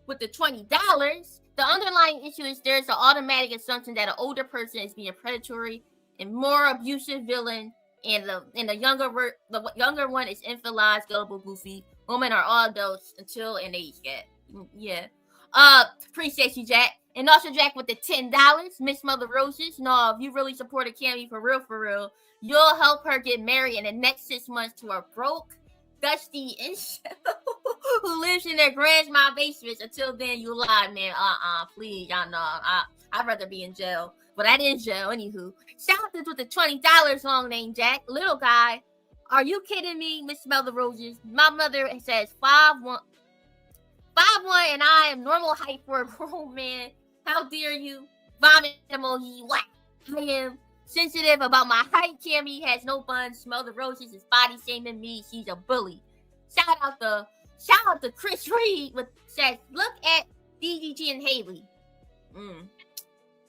with the $20. The underlying issue is there's an automatic assumption that an older person is being predatory and more abusive villain, and the younger one is infantilized, gullible, goofy. Women are all adults until an age gap. Yeah. Appreciate you, Jack. And also Jack with the $10. Miss Mother Roses. No, if you really supported Cammy for real, you'll help her get married in the next 6 months to a broke, dusty who lives in their grandma's basement. Until then, you lie, man. Please, y'all know. I'd rather be in jail But that is Joe. Anywho, shout out with the $20 long name Jack. Little guy, are you kidding me? Miss Smell the Roses. My mother says 5'1", and I am normal height for a grown man. How dare you? Vomit emoji. What? I am sensitive about my height. Cammy has no fun. Smell the Roses is body shaming me. She's a bully. Shout out to Chris Reed with says, look at DDG and Haley.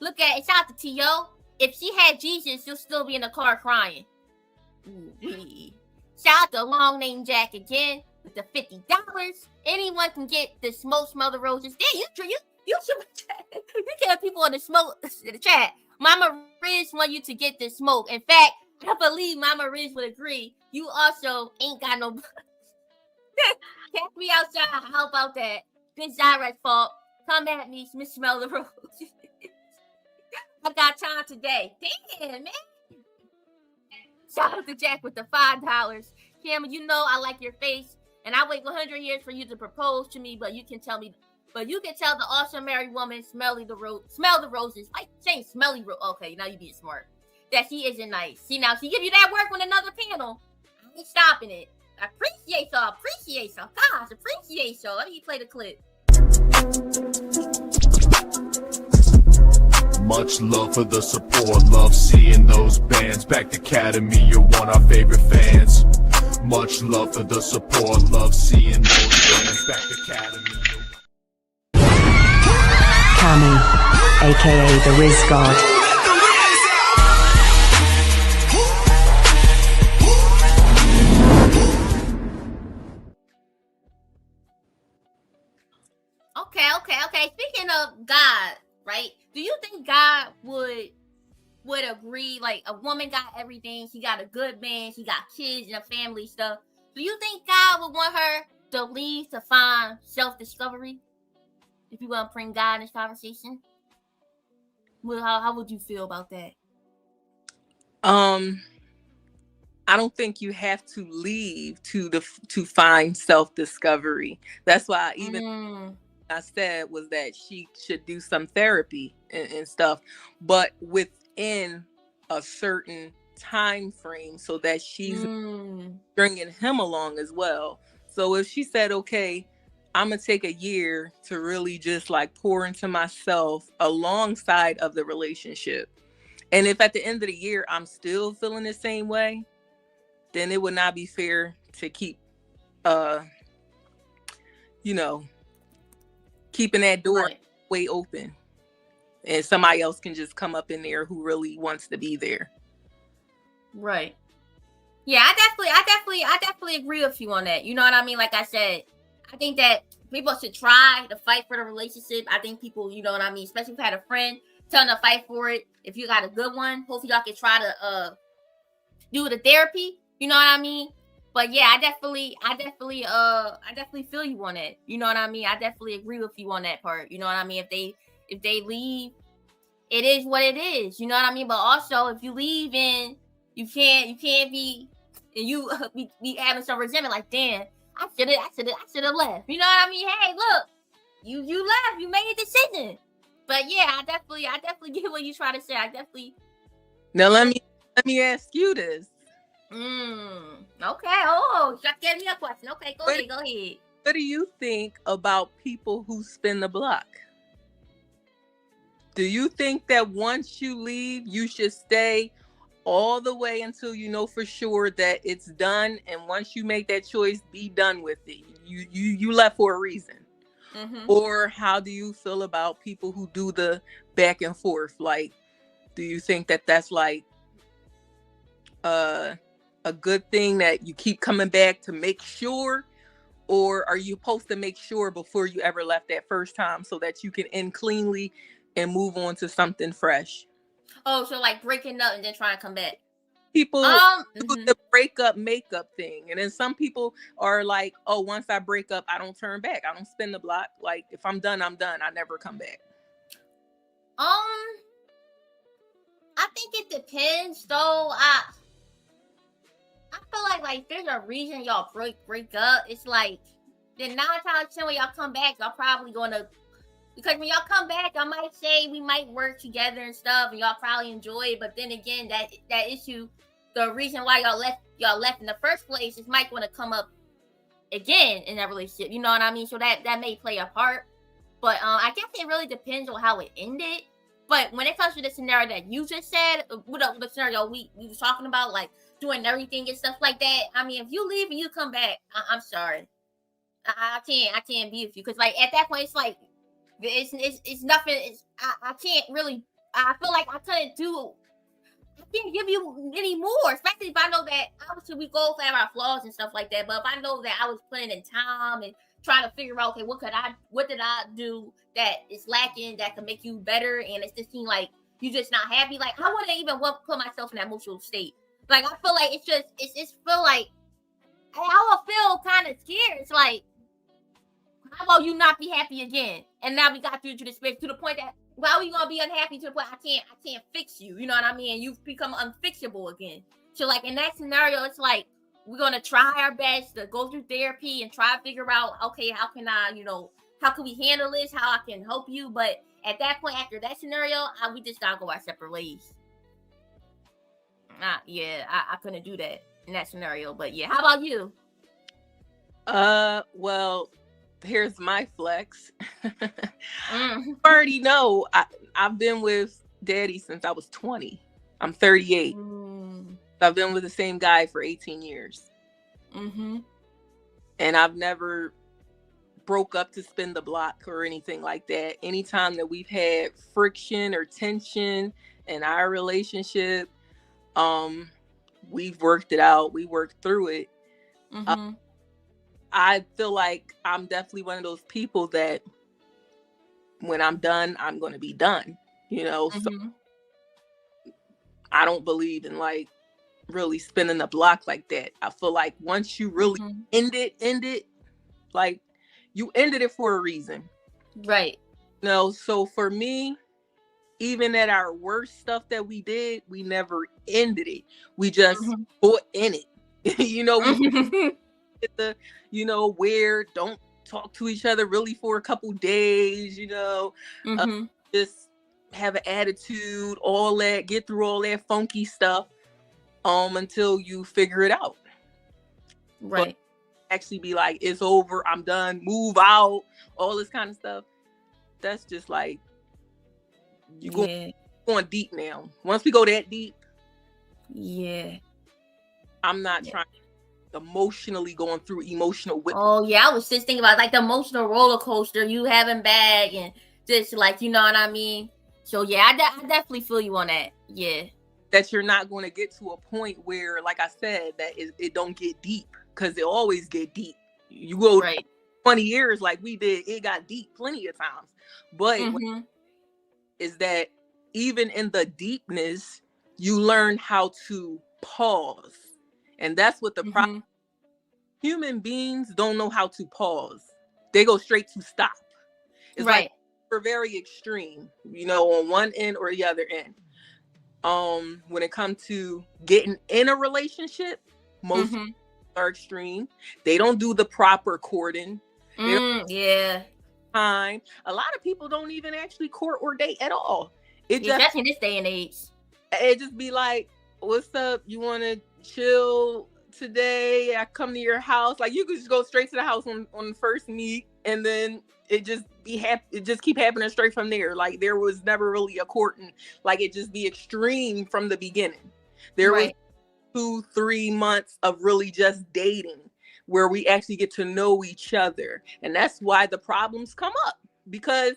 Look at it. Shout out to T.O. If she had Jesus, she'll still be in the car crying. Ooh-wee. Shout out to long name Jack again with the $50. Anyone can get the smoke. Smell the Roses. Damn, you get people in the chat. Mama Rizz want you to get the smoke. In fact, I believe Mama Rizz would agree. You also ain't got no. Catch me outside. How about that? This Zyra's fault. Come at me, Miss Smell the Roses. I got time today. Damn, man. Shout out to Jack with the $5. Cam, you know I like your face, and I wait 100 years for you to propose to me, but you can tell the awesome married woman, smell the roses. I saying smelly okay, now you being smart. That she isn't nice. See, now she give you that work on another panel. I ain't stopping it. Appreciate y'all. Gosh, appreciate y'all. Let me play the clip. Much love for the support, love seeing those bands. Back to Academy, you're one of our favorite fans. Much love for the support, love seeing those bands. Back to Academy. Cammy, aka the Rizz God. Okay. Speaking of God, right? Do you think God would agree? Like, a woman got everything. She got a good man. She got kids and a family stuff. Do you think God would want her to leave to find self-discovery? If you want to bring God in this conversation, well, how would you feel about that? I don't think you have to leave to find self-discovery. That's why I said was that she should do some therapy and stuff, but within a certain time frame so that she's bringing him along as well. So if she said, okay, I'm going to take a year to really just like pour into myself alongside of the relationship. And if at the end of the year, I'm still feeling the same way, then it would not be fair to keep, keeping that door way open, and somebody else can just come up in there who really wants to be there. Right. Yeah, I definitely agree with you on that. You know what I mean? Like I said, I think that people should try to fight for the relationship. I think people, you know what I mean, especially if you had a friend, tell them to fight for it. If you got a good one, hopefully y'all can try to do the therapy. You know what I mean? But yeah, I definitely feel you on that. You know what I mean? I definitely agree with you on that part. You know what I mean? If they leave, it is what it is. You know what I mean? But also, if you leave and you can't be, and you be having some resentment, like, damn, I should have left. You know what I mean? Hey, look, you left, you made a decision. But yeah, I definitely get what you try to say. Now let me ask you this. Okay. Oh, just gave me a question. Okay, go ahead. What do you think about people who spin the block? Do you think that once you leave, you should stay all the way until you know for sure that it's done, and once you make that choice, be done with it? You left for a reason. Or how do you feel about people who do the back and forth? Like, do you think that that's like a good thing that you keep coming back to make sure? Or are you supposed to make sure before you ever left that first time so that you can end cleanly and move on to something fresh? Oh, so like breaking up and then trying to come back. People do the breakup makeup thing. And then some people are like, oh, once I break up, I don't turn back. I don't spin the block. Like, if I'm done, I'm done. I never come back. I think it depends though. I feel like there's a reason y'all break up. It's like, then 9 times 10 when y'all come back, y'all probably gonna Because when y'all come back, y'all might say we might work together and stuff, and y'all probably enjoy it. But then again, that issue, the reason why y'all left in the first place, is might want to come up again in that relationship. You know what I mean? So that may play a part. But I guess it really depends on how it ended. But when it comes to the scenario that you just said, the scenario we was talking about, like doing everything and stuff like that. I mean, if you leave and you come back, I'm sorry, I can't be with you, because like at that point it's like it's nothing. I can't really. I feel like I can't give you any more, especially if I know that obviously we both have our flaws and stuff like that. But if I know that I was putting in time and trying to figure out, okay, what did I do that is lacking that could make you better, and it's just seem like you just not happy. Like I wouldn't even want to put myself in that emotional state. Like I feel like it's feel like I will feel kind of scared. It's like, how about you not be happy again? And now we got through to the space to the point that, why are you gonna be unhappy to the point I can't fix you? You know what I mean? And you've become unfixable again. So like in that scenario, it's like we're gonna try our best to go through therapy and try to figure out, okay, how can we handle this? How I can help you? But at that point, after that scenario, we just gotta go our separate ways. I couldn't do that in that scenario. But yeah, how about you? Well, here's my flex. You already know I've been with Daddy since I was 20. I'm 38. I've been with the same guy for 18 years. And I've never broke up to spin the block or anything like that. Anytime that we've had friction or tension in our relationship, we've worked it out. We worked through it. I feel like I'm definitely one of those people that when I'm done, I'm going to be done, you know? So I don't believe in like really spinning the block like that. I feel like once you really end it, like you ended it for a reason. Right. You know, so for me, even at our worst stuff that we did, we never ended it. We just put in it. You know, where don't talk to each other really for a couple days, just have an attitude, all that, get through all that funky stuff until you figure it out. Right. But actually be like, it's over, I'm done, move out, all this kind of stuff. That's just like, you going deep now. Once we go that deep, I'm not trying emotionally going through emotional whip. Oh yeah, I was just thinking about like the emotional roller coaster you having back and just like, you know what I mean? So yeah, I definitely feel you on that. Yeah. That you're not going to get to a point where, like I said, that it don't get deep, because it always get deep. You go 20 years like we did, it got deep plenty of times. But is that even in the deepness, you learn how to pause. And that's what the problem. Human beings don't know how to pause. They go straight to stop. It's like we're very extreme, on one end or the other end. When it comes to getting in a relationship, most are extreme. They don't do the proper courting. Time. A lot of people don't even actually court or date at all. That's in this day and age. It just be like, what's up? You want to chill today? I come to your house. Like you could just go straight to the house on the first meet, and then it just keep happening straight from there. Like there was never really a courting. Like it just be extreme from the beginning. There was 2-3 months of really just dating where we actually get to know each other, and that's why the problems come up, because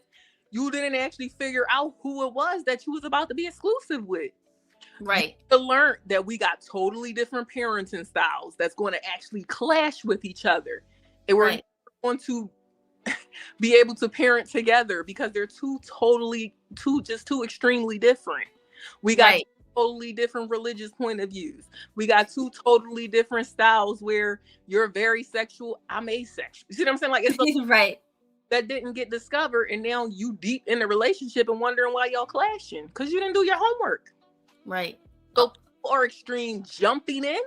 you didn't actually figure out who it was that you was about to be exclusive with. Right. To learn that we got totally different parenting styles that's going to actually clash with each other. And we're going to be able to parent together because they're two extremely different. We got totally different religious point of views. We got two totally different styles where you're very sexual, I'm asexual. You see what I'm saying? Like it's that didn't get discovered, and now you deep in the relationship and wondering why y'all clashing because you didn't do your homework. Right. So people are extreme jumping in,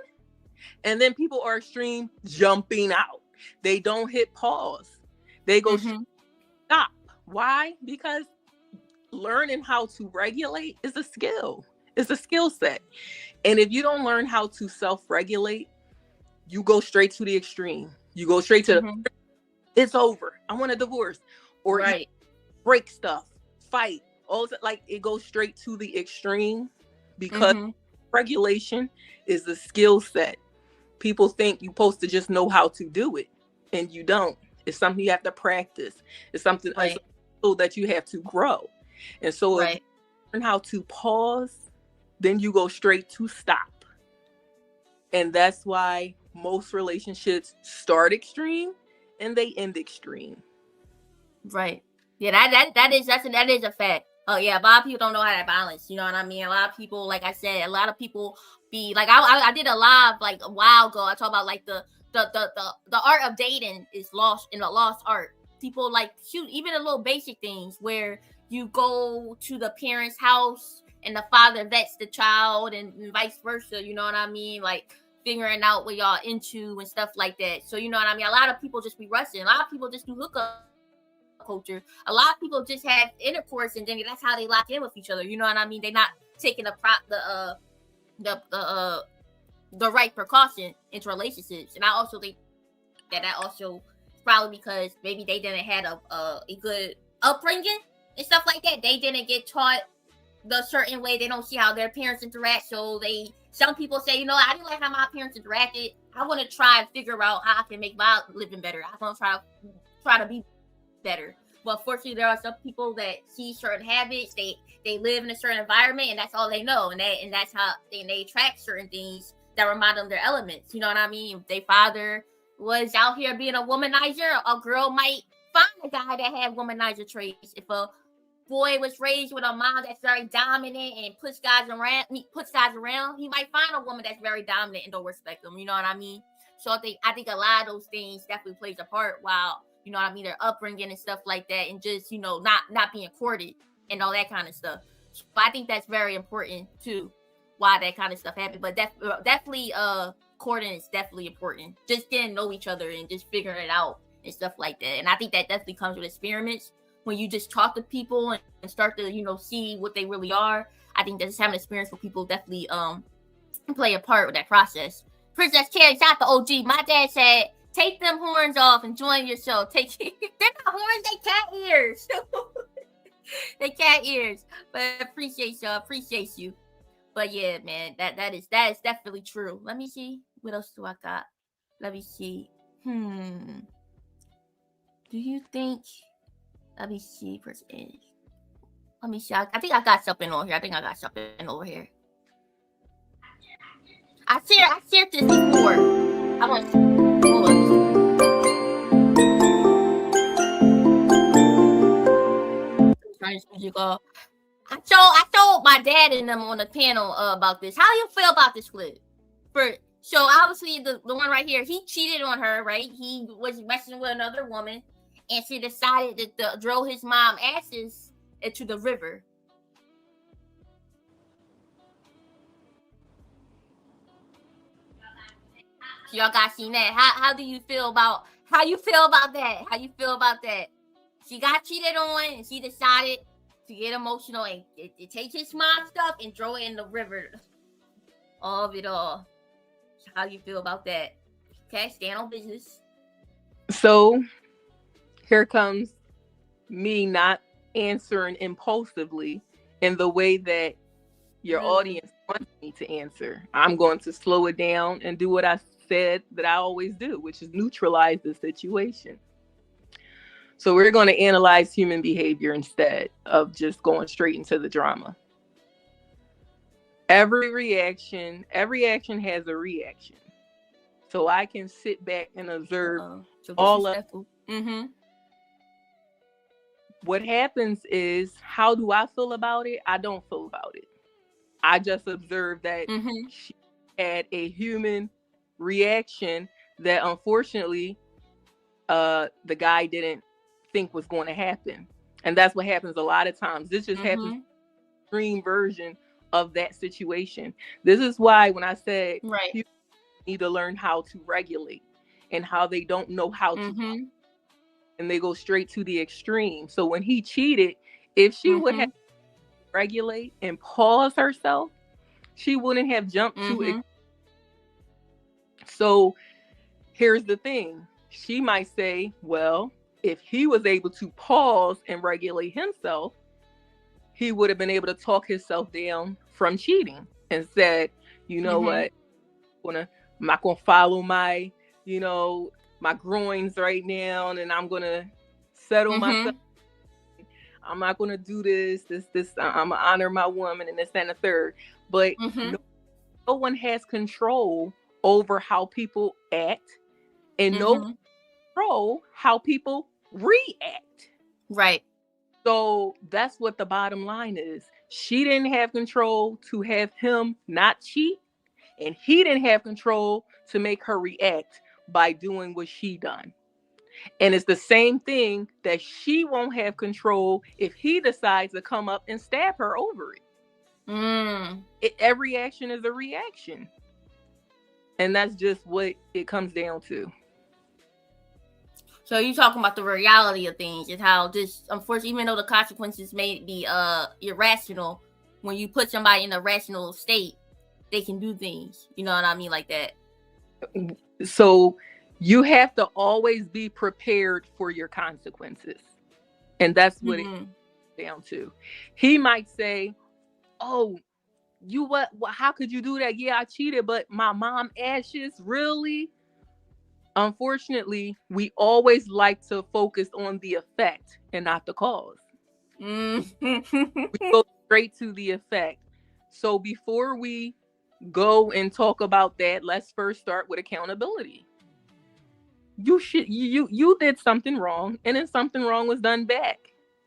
and then people are extreme jumping out. They don't hit pause. They go stop. Why? Because learning how to regulate is a skill. It's a skill set. And if you don't learn how to self-regulate, you go straight to the extreme. You go straight to it's over. I want a divorce. Or you break stuff, fight. Also, like it goes straight to the extreme because regulation is a skill set. People think you're supposed to just know how to do it, and you don't. It's something you have to practice. It's something that you have to grow. And so if you learn how to pause, then you go straight to stop. And that's why most relationships start extreme and they end extreme. Right. Yeah, that is a fact. Oh yeah, a lot of people don't know how to balance. You know what I mean? A lot of people, like I said, a lot of people be like, I did a live like a while ago. I talk about like the art of dating is lost in a lost art. People like shoot even the little basic things where you go to the parents' house and the father vets the child and vice versa. You know what I mean? Like figuring out what y'all into and stuff like that. So you know what I mean? A lot of people just be rushing. A lot of people just do hookup culture. A lot of people just have intercourse and then that's how they lock in with each other. You know what I mean? They're not taking the right precaution into relationships. And I also think that also is probably because maybe they didn't have a good upbringing and stuff like that. They didn't get taught the certain way. They don't see how their parents interact. So some people say, you know, I didn't like how my parents interacted. I want to try and figure out how I can make my living better. I want to try to be better. But unfortunately, there are some people that see certain habits. They live in a certain environment, and that's all they know. And that's how they attract certain things that remind them of their elements. You know what I mean? If their father was out here being a womanizer, a girl might find a guy that had womanizer traits. If a boy was raised with a mom that's very dominant and puts guys around, he might find a woman that's very dominant and don't respect them. You know what I mean? So I think a lot of those things definitely plays a part. While you know what I mean, their upbringing and stuff like that, and just you know not being courted and all that kind of stuff. So I think that's very important too. Why that kind of stuff happened, but definitely courting is definitely important. Just getting to know each other and just figuring it out and stuff like that. And I think that definitely comes with experiments. When you just talk to people and start to, you know, see what they really are, I think that just having experience with people definitely play a part with that process. Princess Carrie, shout out to OG. My dad said, take them horns off and join your show. They're not horns, they cat ears. They cat ears. But appreciate you. But yeah, man, that is definitely true. Let me see. What else do I got? Let me see. Do you think? Let me see. Let me see. I think I got something over here. I shared this before. I want to hold on. I told my dad and them on the panel about this. How do you feel about this clip? So obviously the one right here, he cheated on her, right? He was messing with another woman, and she decided to throw his mom ashes into the river. So y'all guys seen that? How do you feel about that? She got cheated on, and she decided to get emotional and take his mom's stuff and throw it in the river. All of it all. How you feel about that? Okay, stand on business. So here comes me not answering impulsively in the way that your audience wants me to answer. I'm going to slow it down and do what I said that I always do, which is neutralize the situation. So we're going to analyze human behavior instead of just going straight into the drama. Every action has a reaction. So I can sit back and observe all of What happens is, how do I feel about it? I don't feel about it. I just observed that she had a human reaction that unfortunately the guy didn't think was going to happen. And that's what happens a lot of times. This just happens extreme version of that situation. This is why when I said people need to learn how to regulate and how they don't know how to and they go straight to the extreme. So when he cheated, if she would have regulate and pause herself, she wouldn't have jumped to it. So here's the thing. She might say, well, if he was able to pause and regulate himself, he would have been able to talk himself down from cheating and said, you know what, I'm not gonna follow my, my groins right now, and I'm gonna settle myself. I'm not gonna do this. I'm gonna honor my woman, and this, that, and the third. But no one has control over how people act, and no control how people react. Right. So that's what the bottom line is. She didn't have control to have him not cheat, and he didn't have control to make her react by doing what she done. And it's the same thing that she won't have control if he decides to come up and stab her over it. Every action is a reaction. And that's just what it comes down to. So you talking about the reality of things and how this, unfortunately, even though the consequences may be irrational, when you put somebody in a rational state, they can do things. You know what I mean? Like that. So you have to always be prepared for your consequences. And that's what it comes down to. He might say, oh, how could you do that? Yeah, I cheated, but my mom ashes, really? Unfortunately, we always like to focus on the effect and not the cause. We go straight to the effect. So before we go and talk about that, let's first start with accountability. You did something wrong, and then something wrong was done back.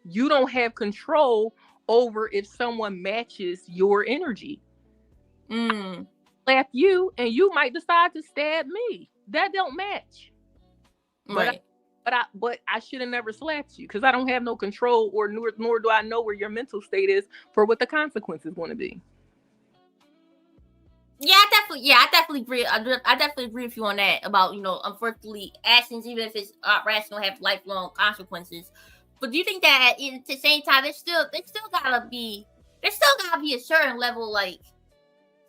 You don't have control over if someone matches your energy. Slap you, and you might decide to stab me. That don't match. Right. But I should have never slapped you because I don't have no control, or nor do I know where your mental state is for what the consequences want to be. I definitely agree. I definitely agree with you on that about, unfortunately, actions, even if it's not rational, have lifelong consequences. But do you think that at the same time, there's still gotta be a certain level, like,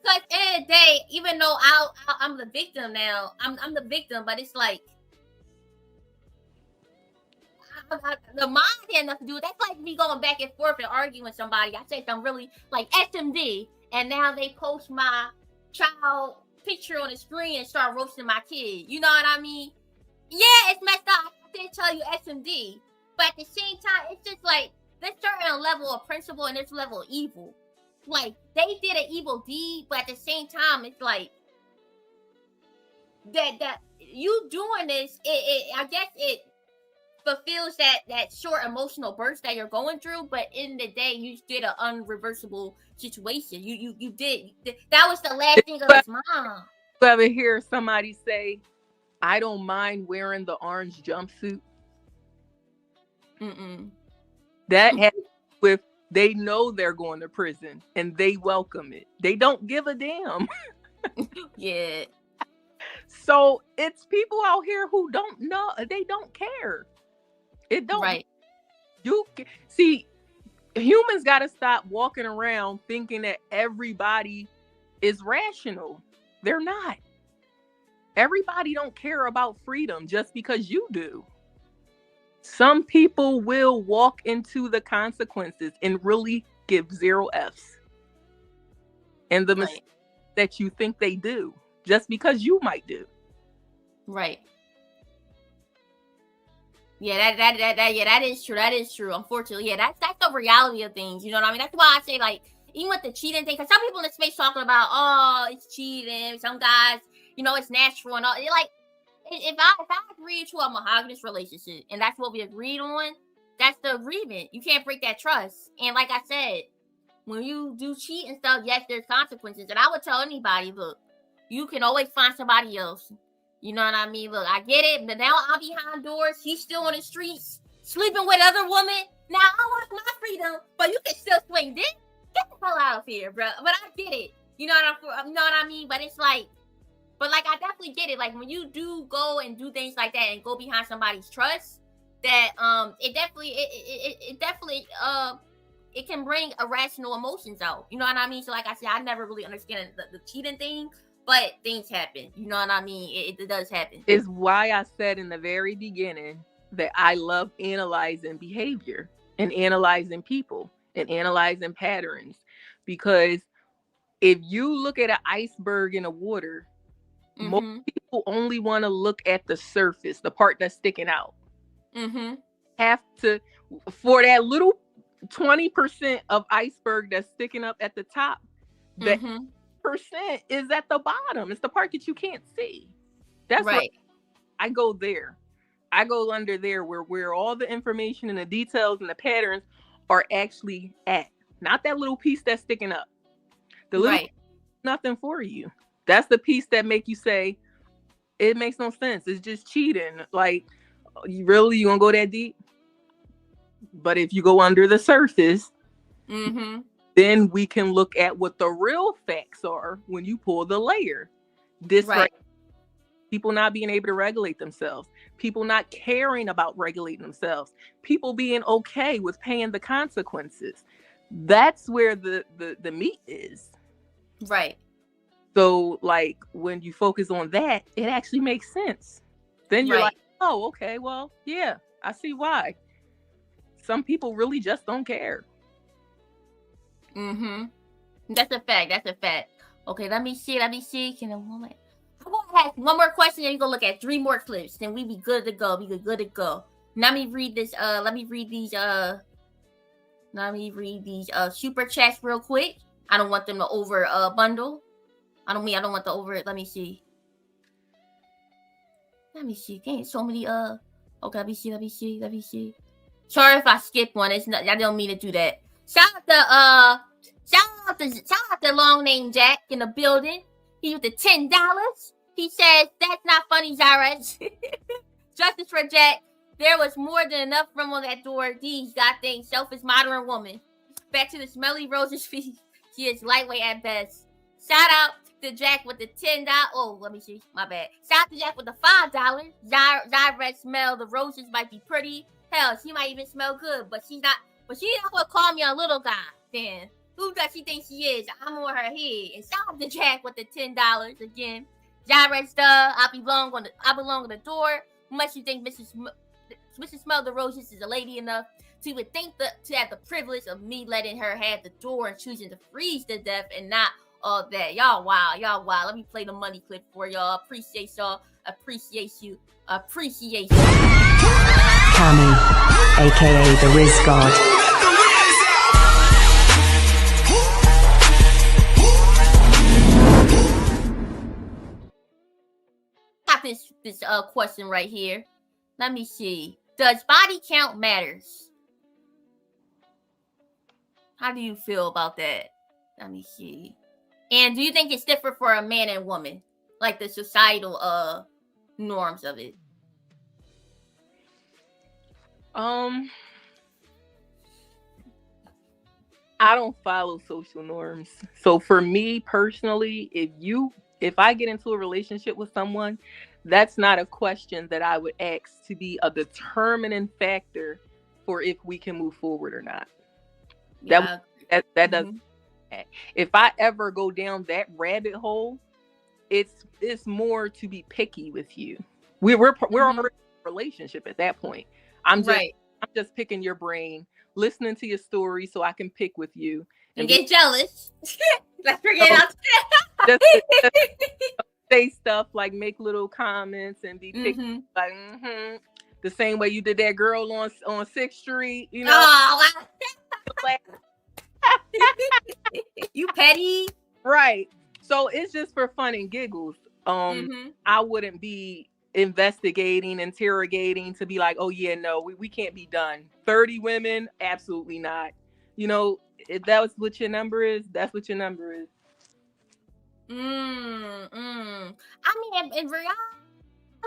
because at the end of the day, even though I'm the victim now, I'm the victim, but it's like, the mind had enough to do it. That's like me going back and forth and arguing with somebody. I say something really like SMD, and now they post my child picture on the screen and start roasting my kid. You know what I mean? Yeah, it's messed up. I didn't tell you SMD, but at the same time, it's just like there's certain level of principle and there's level of evil. Like, they did an evil deed, but at the same time, it's like that you doing this, I guess it fulfills that short emotional burst that you're going through, but in the day, you did an unreversible situation. You did. That was the last thing of his mom. You ever hear somebody say, I don't mind wearing the orange jumpsuit? That happens with, they know they're going to prison and they welcome it. They don't give a damn. Yeah. So it's people out here who don't know. They don't care. It don't. Right. You see, humans got to stop walking around thinking that everybody is rational. They're not. Everybody don't care about freedom just because you do. Some people will walk into the consequences and really give 0 Fs. And the mistake that you think they do just because you might do. Right. Yeah, that is true. That is true. Unfortunately, yeah, that's the reality of things. You know what I mean? That's why I say, like, even with the cheating thing, because some people in the space talking about, oh, it's cheating. Some guys, it's natural and all. Like, if I agree to a monogamous relationship and that's what we agreed on, that's the agreement. You can't break that trust. And like I said, when you do cheat and stuff, yes, there's consequences. And I would tell anybody, look, you can always find somebody else. You know what I mean? Look, I get it, but now I'm behind doors. He's still on the streets, sleeping with other women. Now I want my freedom, but you can still swing dick. Get the hell out of here, bro. But I get it. You know what I mean? But it's like, I definitely get it. Like, when you do go and do things like that and go behind somebody's trust, that it definitely it can bring irrational emotions out. You know what I mean? So like I said, I never really understand the cheating thing, but things happen. You know what I mean? It does happen. Is why I said in the very beginning that I love analyzing behavior and analyzing people and analyzing patterns. Because if you look at an iceberg in the water, most people only want to look at the surface, the part that's sticking out. Have to, for that little 20% of iceberg that's sticking up at the top, that percent is at the bottom. It's the part that you can't see. That's right. I go there. I go under there where all the information and the details and the patterns are actually at. Not that little piece that's sticking up. The little nothing for you. That's the piece that make you say, it makes no sense. It's just cheating. Like, you gonna go that deep? But if you go under the surface, then we can look at what the real facts are when you pull the layer. People not being able to regulate themselves, people not caring about regulating themselves, people being okay with paying the consequences. That's where the meat is. Right. So like when you focus on that, it actually makes sense. Then you're like, oh, okay, well, yeah, I see why. Some people really just don't care. That's a fact. That's a fact. Okay, let me see. Can a woman? I'm gonna have one more question, and you go look at 3 more clips. Then we be good to go. Good to go. Let me read this. Let me read these super chats real quick. I don't want them to over bundle. I don't want the over. Let me see. Dang, so many Okay, let me see. Sorry if I skip one. It's not. I don't mean to do that. Shout out to Long Name Jack in the building. He with the $10. He says that's not funny, Zyrez. Justice for Jack. There was more than enough room on that door. These goddamn selfish modern woman. Back to the smelly roses feet. She is lightweight at best. Shout out to Jack with the $10. Oh, let me see. My bad. Shout out to Jack with the $5. Zyrez smell the roses might be pretty. Hell, she might even smell good, but she's not. But she not gonna call me a little guy. Then who does she think she is? I'm on her head. And shout out to Jack with the $10 again. Zyrez, I belong on the door. Much you think Mrs. Smell the Roses is a lady enough to would think to have the privilege of me letting her have the door and choosing to freeze to death and not all that. Y'all wild. Let me play the money clip for y'all. Appreciate y'all. Appreciate you. Cammy, aka the Rizz God. Got this question right here. Let me see. Does body count matters? How do you feel about that? Let me see. And do you think it's different for a man and woman? Like the societal norms of it? I don't follow social norms. So for me personally, if I get into a relationship with someone, that's not a question that I would ask to be a determining factor for if we can move forward or not. Yeah. That doesn't. If I ever go down that rabbit hole, it's more to be picky with you. We're already in a relationship at that point. I'm just picking your brain, listening to your story so I can pick with you and get jealous. Let's bring it out. Just say stuff like make little comments and be picky, like the same way you did that girl on 6th Street, you know. Oh, you petty, right? So it's just for fun and giggles. I wouldn't be investigating, interrogating to be like, oh yeah, no, we can't be done. 30 women, absolutely not. You know, if that was what your number is, that's what your number is. I mean, in reality,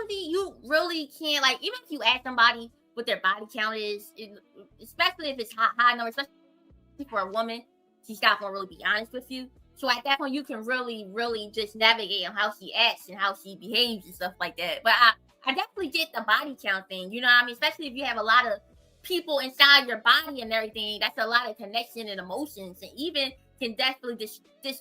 you really can't, like, even if you ask somebody what their body count is, especially if it's high number, especially for a woman, she's not gonna really be honest with you. So at that point, you can really, really just navigate on how she acts and how she behaves and stuff like that. But I definitely get the body count thing. You know what I mean? Especially if you have a lot of people inside your body and everything. That's a lot of connection and emotions, and even can definitely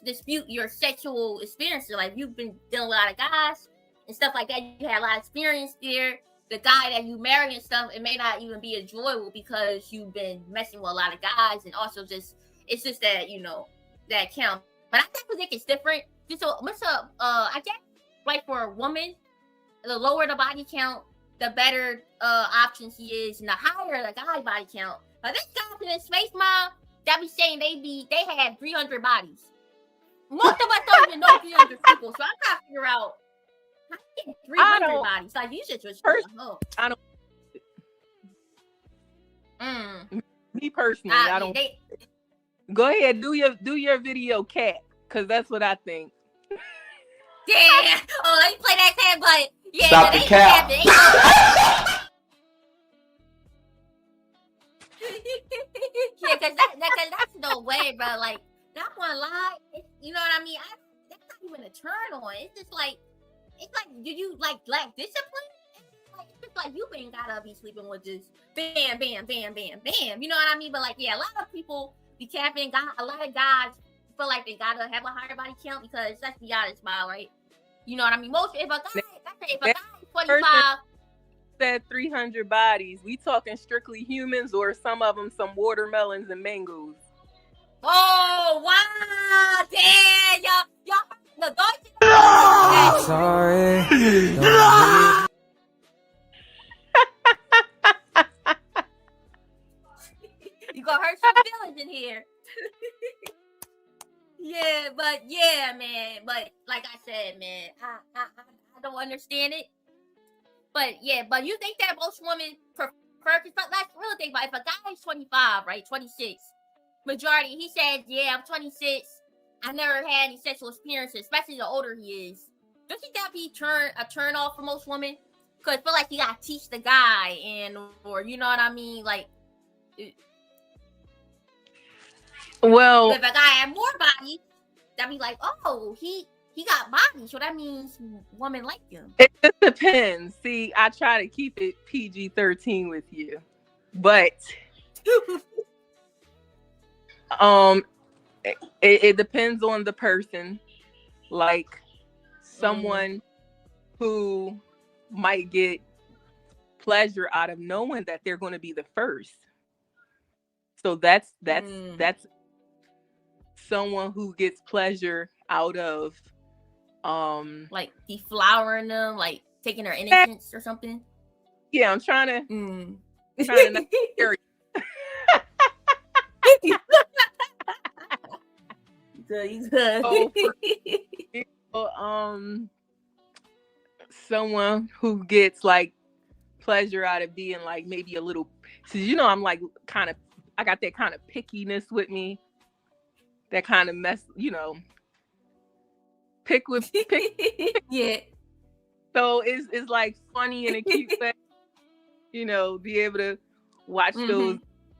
dispute your sexual experience. So, like, you've been dealing with a lot of guys and stuff like that. You had a lot of experience there. The guy that you marry and stuff, it may not even be enjoyable because you've been messing with a lot of guys, and also just it's just that, you know, that count. But I definitely think it's different. Just so, I guess, like, for a woman, the lower the body count, the better option she is, and the higher the guy body count. But this guy in Space Mom, that be saying they had 300 bodies. Most of us don't even know 300 people, so I'm trying to figure out how to get 300 bodies. Like, you should just I don't. Me personally, I don't. Go ahead, do your video, cat, because that's what I think. Yeah. Oh, let me play that cat, but yeah, Stop the cap. Yeah, cause that's no way, bro. Like, not gonna lie, you know what I mean? That's not even a turn on. It's just like, do you like discipline? It's just like you ain't gotta be sleeping with just bam, bam, bam, bam, bam. You know what I mean? But like, yeah, a lot of people be capping. A lot of guys feel like they gotta have a higher body count because let's be honest, Mal, right? You know what I mean? If a guy is 25. Said 300 bodies. We talking strictly humans or some of them some watermelons and mangoes? Oh wow! Damn, y'all, don't Sorry. You gonna hurt some feelings in here. Yeah, but yeah, man. But like I said, man, I don't understand it. But yeah, but you think that most women prefer? But let's really think about it. If a guy is 25, right, 26, majority, he said, yeah, I'm 26. I never had any sexual experiences, especially the older he is. Don't you think that be a turn off for most women? Because I feel like you gotta teach the guy, or you know what I mean, like. Well, if a guy had more bodies, that'd be like, oh, he got bodies, so that means women like him. It just depends. See, I try to keep it PG-13 with you, but it depends on the person. Like someone who might get pleasure out of knowing that they're going to be the first. So that's someone who gets pleasure out of like deflowering them, like taking their innocence or something. Yeah, I'm trying to not scare you. Someone who gets like pleasure out of being like maybe a little, so you know, I'm like kind of, I got that kind of pickiness with me, that kind of mess, you know, pick. Yeah. So it's like funny in a cute way, you know, be able to watch those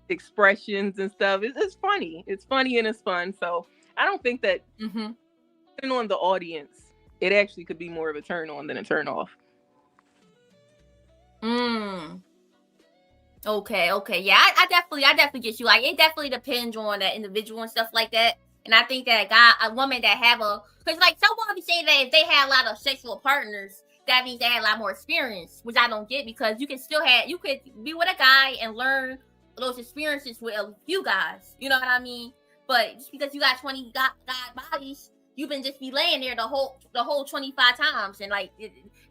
expressions and stuff. It's funny. It's funny and it's fun. So I don't think that depending on the audience, it actually could be more of a turn on than a turn off. Okay. Yeah, I definitely get you. Like, it definitely depends on that individual and stuff like that. And I think that a woman that because like some women be saying that if they had a lot of sexual partners, that means they had a lot more experience, which I don't get, because you could be with a guy and learn those experiences with a few guys. You know what I mean? But just because you got 20 guy bodies, you can just be laying there the whole 25 times, and like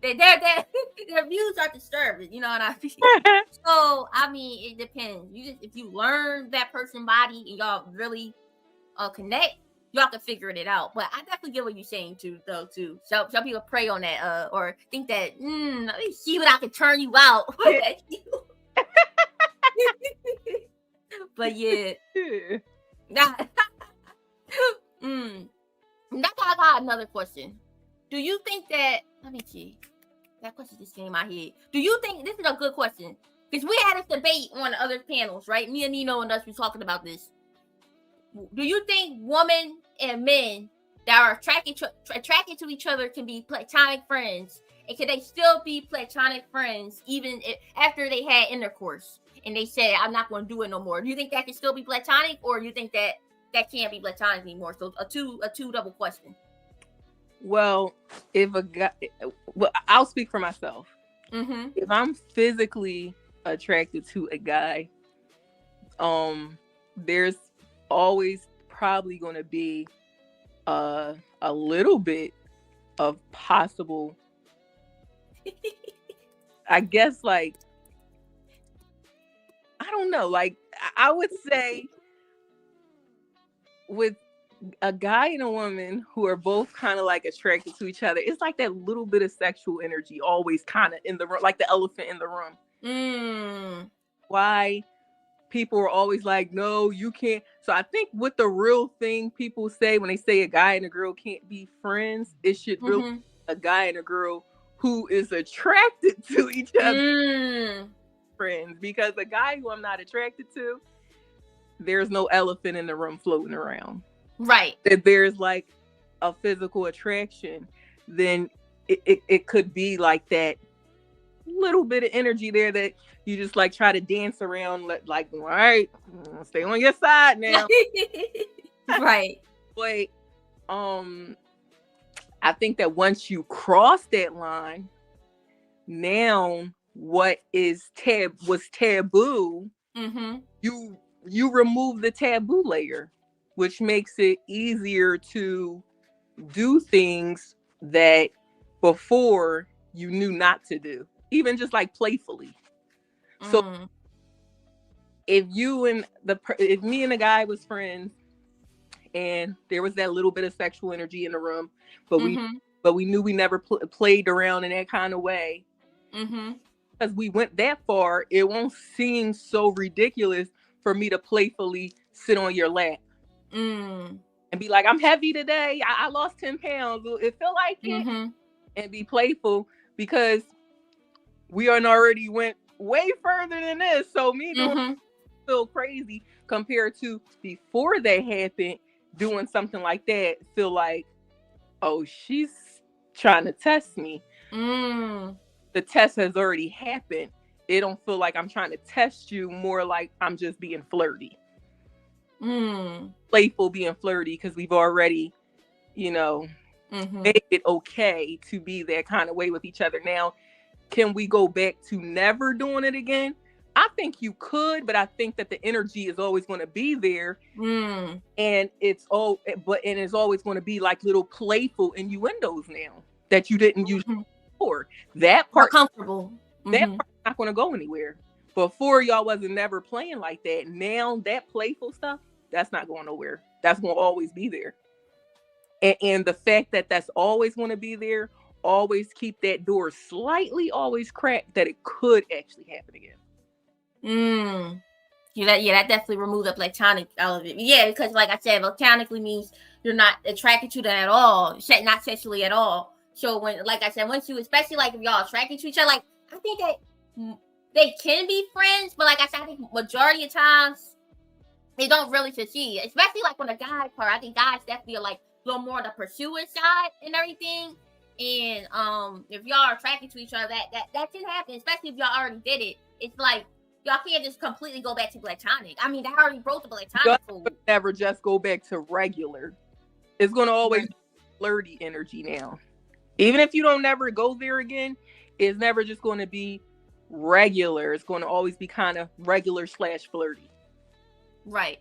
their views are disturbing. You know what I mean? So I mean, it depends. If you learn that person's body and y'all really connect, y'all can figure it out. But I definitely get what you're saying too. Some people prey on that or think that let me see what I can turn you out. But yeah. That's why I got another question. Do you think that, let me see, that question just came in my head. Do you think, this is a good question, because we had this debate on the other panels, right? Me and Nino and us were talking about this. Do you think women and men that are attracted to each other can be platonic friends And can they still be platonic friends even after they had intercourse and they said, I'm not going to do it no more? Do you think that can still be platonic, or do you think that can't be platonic anymore? So a two double question. Well, if a guy, well, I'll speak for myself. Mm-hmm. If I'm physically attracted to a guy, there's always probably going to be a little bit of possible, I guess, like, I don't know, like, I would say with a guy and a woman who are both kind of like attracted to each other, it's like that little bit of sexual energy always kind of in the room, like the elephant in the room. Why people are always like, no, you can't. So I think what the real thing people say when they say a guy and a girl can't be friends, it should really be a guy and a girl who is attracted to each other friends. Because a guy who I'm not attracted to, there's no elephant in the room floating around. Right. If there's like a physical attraction, then it could be like that little bit of energy there that you just like try to dance around, like, all right, stay on your side now. Right. But I think that once you cross that line, now what was taboo, you remove the taboo layer, which makes it easier to do things that before you knew not to do, even just like playfully. So if me and the guy was friends and there was that little bit of sexual energy in the room, but we knew we never played around in that kind of way, because we went that far, it won't seem so ridiculous for me to playfully sit on your lap and be like, I'm heavy today, I lost 10 pounds, it feel like it, and be playful, because we already went way further than this. So me doing feel crazy compared to before that happened, doing something like that feel like, oh, she's trying to test me. The test has already happened. It don't feel like I'm trying to test you, more like I'm just being flirty. Playful being flirty, because we've already, made it okay to be that kind of way with each other. Now, can we go back to never doing it again? I think you could, but I think that the energy is always going to be there, and it's always going to be like little playful innuendos now that you didn't use before. That part, more comfortable. That part's not going to go anywhere. Before, y'all wasn't never playing like that. Now that playful stuff, that's not going nowhere. That's going to always be there. And the fact that that's always going to be there, always keep that door slightly always cracked, that it could actually happen again. That definitely removed the platonic out of it. Yeah, because like I said, platonically means you're not attracted to them at all, not sexually at all. So when, like I said, once you, especially like if y'all attracted to each other, like I think that they can be friends, but like I said, I think majority of times they don't really succeed. Especially like on the guy part, I think guys definitely are like a little more on the pursuing side and everything. And if y'all are attracted to each other, that can happen, especially if y'all already did it. It's like y'all can't just completely go back to platonic. I mean, they already broke the platonic food. Never just go back to regular. It's gonna always be flirty energy now. Even if you don't never go there again, it's never just going to be regular. It's going to always be kind of regular / flirty. Right.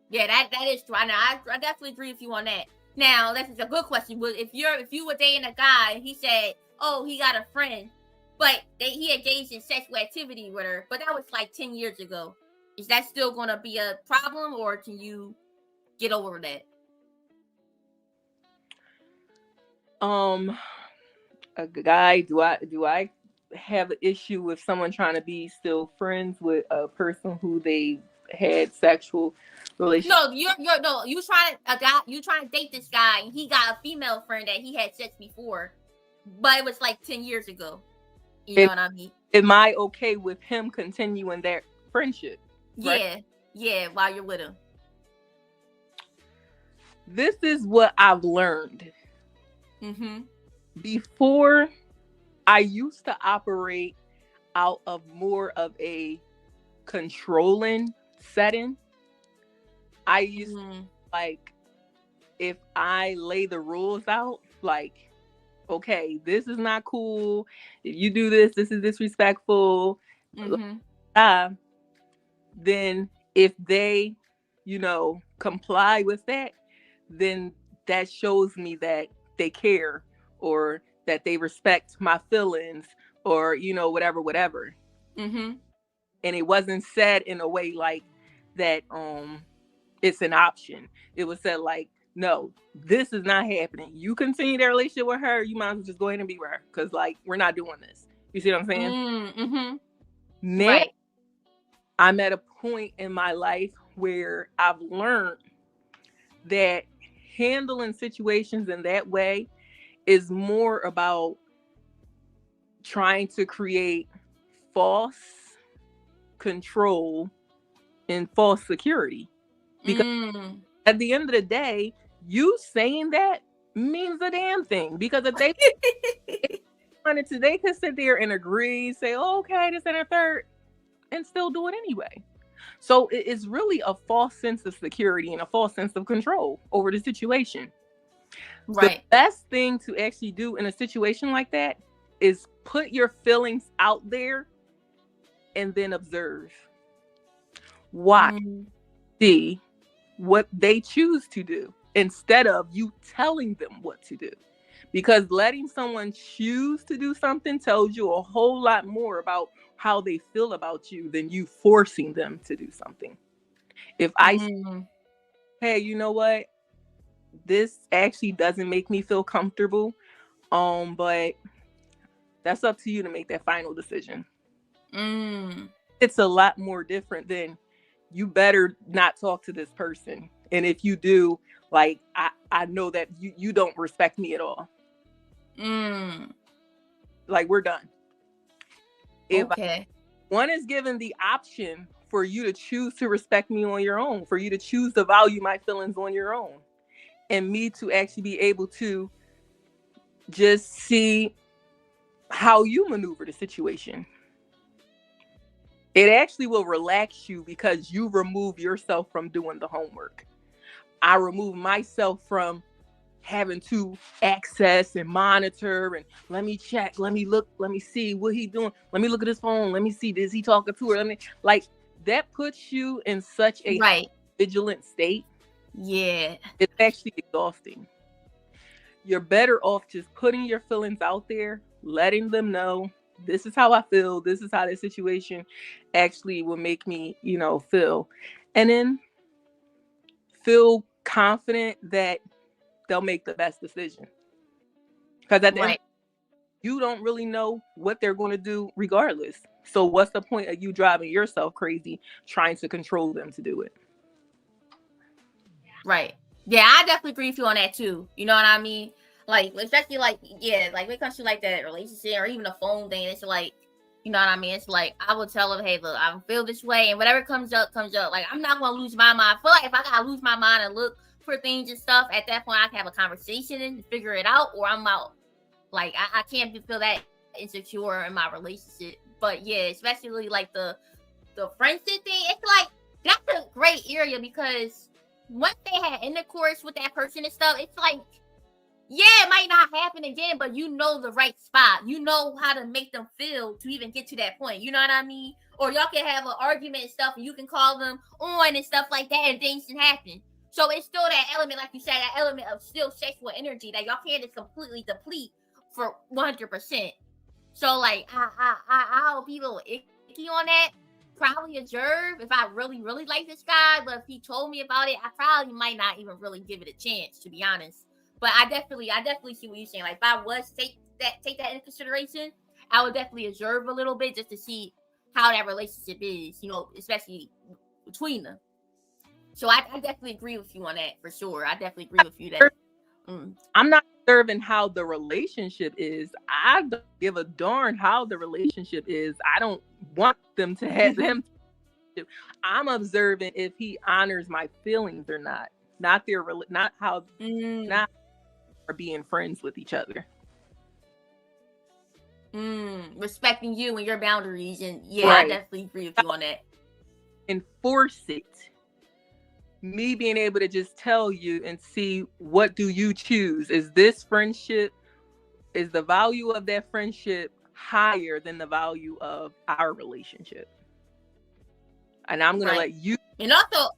Yeah, that is true. I definitely agree with you on that. Now, this is a good question. If you were dating a guy and he said, oh, he got a friend, but he engaged in sexual activity with her, but that was like 10 years ago, is that still going to be a problem, or can you get over that? A guy, do I have an issue with someone trying to be still friends with a person who they had sexual relations? No, you trying to date this guy, and he got a female friend that he had sex before, but it was like 10 years ago. You know what I mean? Am I okay with him continuing that friendship? Right? Yeah, while you're with him. This is what I've learned. Before I used to operate out of more of a controlling setting. I used to, like, if I lay the rules out, like, okay, this is not cool. If you do this, this is disrespectful. Then if they, comply with that, then that shows me that they care or that they respect my feelings or, whatever. And it wasn't said in a way like that, it's an option. It was said like, no, this is not happening. You continue that relationship with her, you might as well just go ahead and be with her. Cause like, we're not doing this. You see what I'm saying? Now, Right. I'm at a point in my life where I've learned that handling situations in that way is more about trying to create false control and false security. Because at the end of the day, you saying that means a damn thing. Because if they wanted to, they could sit there and agree, say, oh, okay, this and a third, and still do it anyway. So it's really a false sense of security and a false sense of control over the situation. Right. The best thing to actually do in a situation like that is put your feelings out there and then observe. Watch, see what they choose to do instead of you telling them what to do. Because letting someone choose to do something tells you a whole lot more about how they feel about you than you forcing them to do something. If I say, hey, you know what? This actually doesn't make me feel comfortable. But that's up to you to make that final decision. It's a lot more different than you better not talk to this person. And if you do, like, I know that you don't respect me at all. Like, we're done. If one is given the option for you to choose to respect me on your own, for you to choose to value my feelings on your own, and me to actually be able to just see how you maneuver the situation. It actually will relax you because you remove yourself from doing the homework. I remove myself from having to access and monitor and let me check, let me look, let me see what he's doing. Let me look at his phone. Let me see, is he talking to her? Like, that puts you in such a vigilant state. Yeah. It's actually exhausting. You're better off just putting your feelings out there, letting them know, this is how I feel. This is how this situation actually will make me, feel. And then feel confident that they'll make the best decision. Because at the end, you don't really know what they're going to do regardless. So what's the point of you driving yourself crazy trying to control them to do it? Right. Yeah, I definitely agree with you on that too. You know what I mean? Like, especially like, yeah, like when it comes to like that relationship or even a phone thing, it's like, you know what I mean? It's like, I will tell them, hey, look, I feel this way, and whatever comes up. Like, I'm not going to lose my mind. I feel like if I got to lose my mind and look for things and stuff, at that point, I can have a conversation and figure it out, or I'm out. Like, I can't feel that insecure in my relationship. But yeah, especially like the friendship thing, it's like, that's a great area because once they had intercourse with that person and stuff, it's like, yeah, it might not happen again, but you know the right spot. You know how to make them feel to even get to that point. You know what I mean? Or y'all can have an argument and stuff, and you can call them on and stuff like that, and things can happen. So it's still that element, like you said, that element of still sexual energy that y'all can't just completely deplete for 100%. So like, I'll be a little icky on that. Probably observe if I really, really like this guy, but if he told me about it, I probably might not even really give it a chance, to be honest. But I definitely see what you're saying. Like, if I was take that into consideration, I would definitely observe a little bit just to see how that relationship is, especially between them. So I definitely agree with you on that for sure. I definitely agree with you that. I'm not observing how the relationship is. I don't give a darn how the relationship is. I don't want them to have them. I'm observing if he honors my feelings or not. Not how are being friends with each other. Respecting you and your boundaries, and yeah, Right. I definitely agree with you on that. Enforce it. Me being able to just tell you and see, what do you choose? Is this friendship, is the value of that friendship higher than the value of our relationship? And I'm going to let you. And also,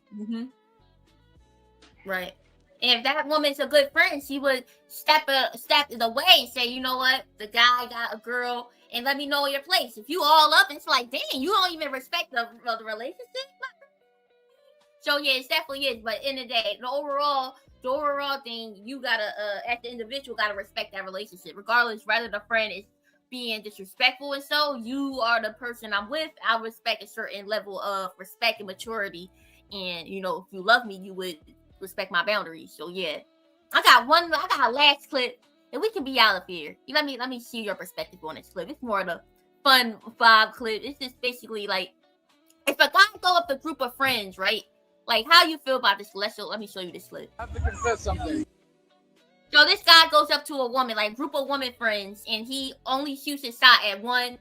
right. And if that woman's a good friend, she would step away and say, you know what, the guy got a girl, and let me know your place. If you all up, it's like, dang, you don't even respect the relationship. So yeah, it definitely is. But in the day, the overall thing, you gotta, as the individual, gotta respect that relationship, regardless whether the friend is being disrespectful. And so, you are the person I'm with. I respect a certain level of respect and maturity. And you know, if you love me, you would respect my boundaries. So yeah, I got a last clip, and we can be out of here. Let me see your perspective on this clip. It's more of a fun vibe clip. It's just basically like, if a guy go up a group of friends, right? Like, how you feel about this? Let me show you this clip. I have to confess something. So this guy goes up to a woman, like group of woman friends, and he only shoots his shot at one.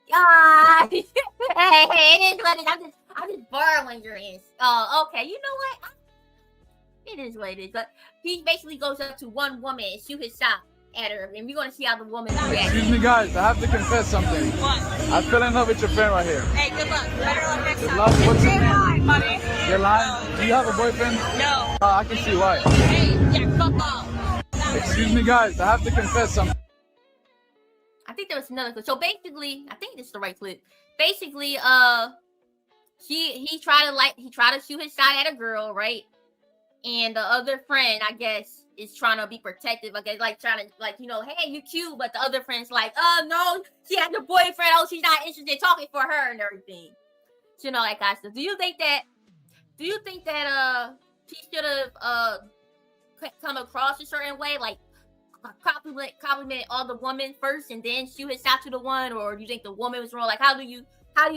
Hey, it is what it is. I'm just borrowing your ends. Oh, okay. You know what? It is what it is. But he basically goes up to one woman and shoot his shot at her, and we're gonna see how the woman reacts. Excuse me, guys. I have to confess something. What? I fell in love with your friend right here. Hey, good luck. Better luck next Good time. luck. What's your You're name? lying, buddy. You're lying? Do you have a boyfriend? No. I can see why. Hey, yeah, fuck off. Excuse me, guys. I have to confess something. I think there was another clip. So basically, I think this is the right clip. Basically, he tried to shoot his shot at a girl, right? And the other friend, I guess, is trying to be protective. I guess, like, trying to, like, you know, hey, you cute, but the other friend's like, oh no, she has a boyfriend. Oh, she's not interested in talking for her and everything. So, you know, that kind of stuff. Do you think that he should have come across a certain way, like compliment all the women first and then shoot his shot to the one, or do you think the woman was wrong? Like, how do you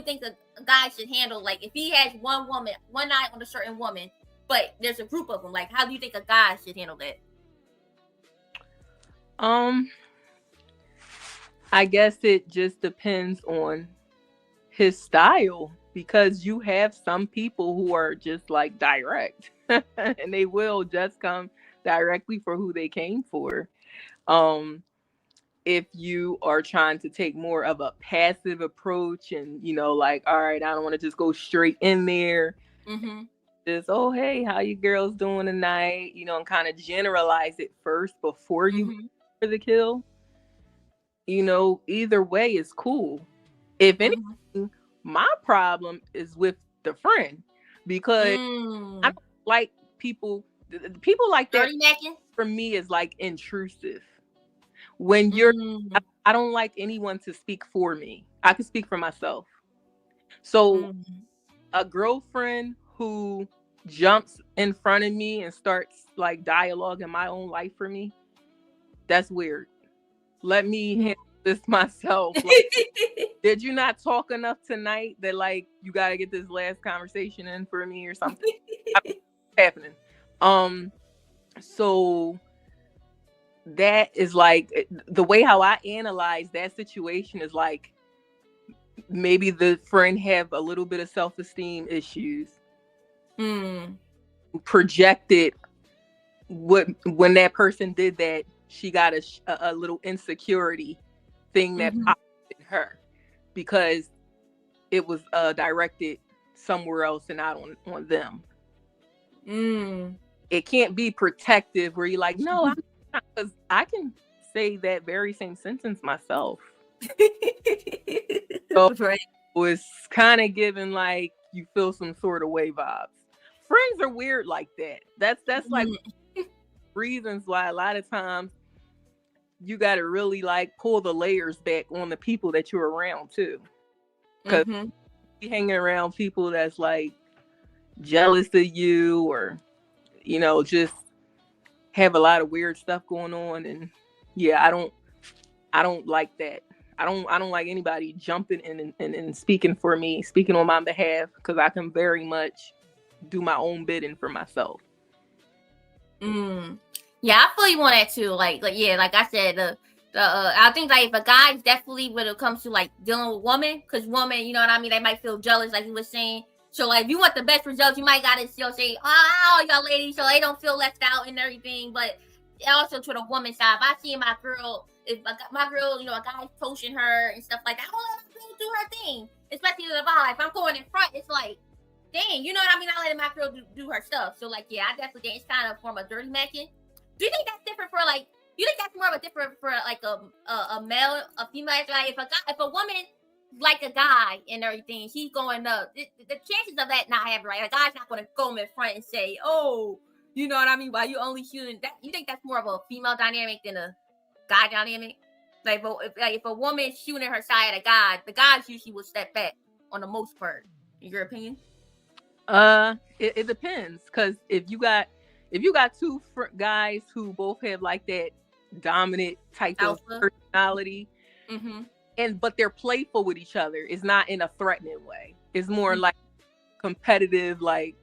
think a guy should handle, like, if he has one eye on a certain woman, but there's a group of them, like, how do you think a guy should handle that? I guess it just depends on his style, because you have some people who are just like direct and they will just come directly for who they came for. If you are trying to take more of a passive approach and, you know, like, all right, I don't want to just go straight in there. Just, oh, hey, how you girls doing tonight? You know, and kind of generalize it first before you for the kill. You know, either way is cool. If anything, my problem is with the friend, because I don't like people like that. For me, is like intrusive. When you're, I don't like anyone to speak for me. I can speak for myself. So a girlfriend who jumps in front of me and starts like dialogue in my own life for me, that's weird. Let me handle this myself. Like, did you not talk enough tonight that, like, you got to get this last conversation in for me or something? Happening. So that is like, the way how I analyze that situation is like, maybe the friend have a little bit of self-esteem issues. Projected when that person did that, she got a little insecurity thing that popped in her, because it was directed somewhere else and not on them. It can't be protective where you're like, no, because I can say that very same sentence myself. So it's kind of giving like you feel some sort of way vibes. Friends are weird like that. That's like reasons why a lot of times you got to really like pull the layers back on the people that you're around too. Because you hanging around people that's like jealous of you, or, you know, just have a lot of weird stuff going on. And yeah, I don't like that. I don't like anybody jumping in and speaking for me, speaking on my behalf, because I can very much do my own bidding for myself. Yeah, I feel you on that too. Like yeah, like I said, I think like if a guy definitely when it comes to like dealing with women, because women, you know what I mean, they might feel jealous, like you were saying. So like if you want the best results, you might gotta still say, "Oh, y'all ladies," so they don't feel left out and everything. But also to the woman side, if I see my girl, my girl, you know, a guy's pushing her and stuff like that, I'll let my girl do her thing. Especially the vibe. If I'm going in front, it's like, dang, you know what I mean? I let my girl do her stuff. So like, yeah, I definitely think it's kind of a form of dirty macking. Do you think that's different for like? You think that's more of a different for like a male, a female? Like if a woman like a guy and everything, she's going up. The chances of that not happening, right? A guy's not going to go in front and say, "Oh, you know what I mean?" Why you only shooting that? You think that's more of a female dynamic than a guy dynamic? Like if a woman's shooting her side at a guy, the guys usually will step back on the most part. In your opinion? It depends, because if you got two guys who both have like that dominant type Alpha. of personality, but they're playful with each other. It's not in a threatening way. It's more like competitive. Like,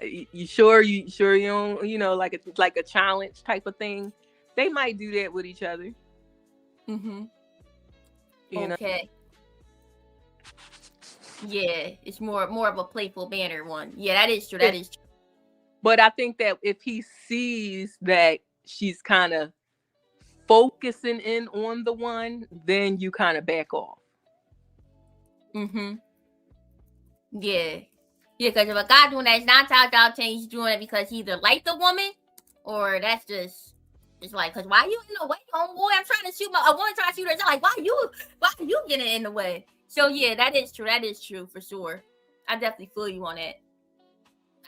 you sure you don't, you know, like a challenge type of thing. They might do that with each other. You know? Okay. Yeah, it's more of a playful banner one. Yeah, that is true. That is true. But I think that if he sees that she's kind of focusing in on the one, then you kind of back off. Yeah. Yeah, because if a guy doing that, it's 9 times out of 10 he's doing it because he either like the woman or that's just, it's like, because why you in the way, homeboy? I'm trying to shoot a woman trying to shoot her. It's like, why you getting in the way? So yeah, that is true. That is true for sure. I definitely feel you on that.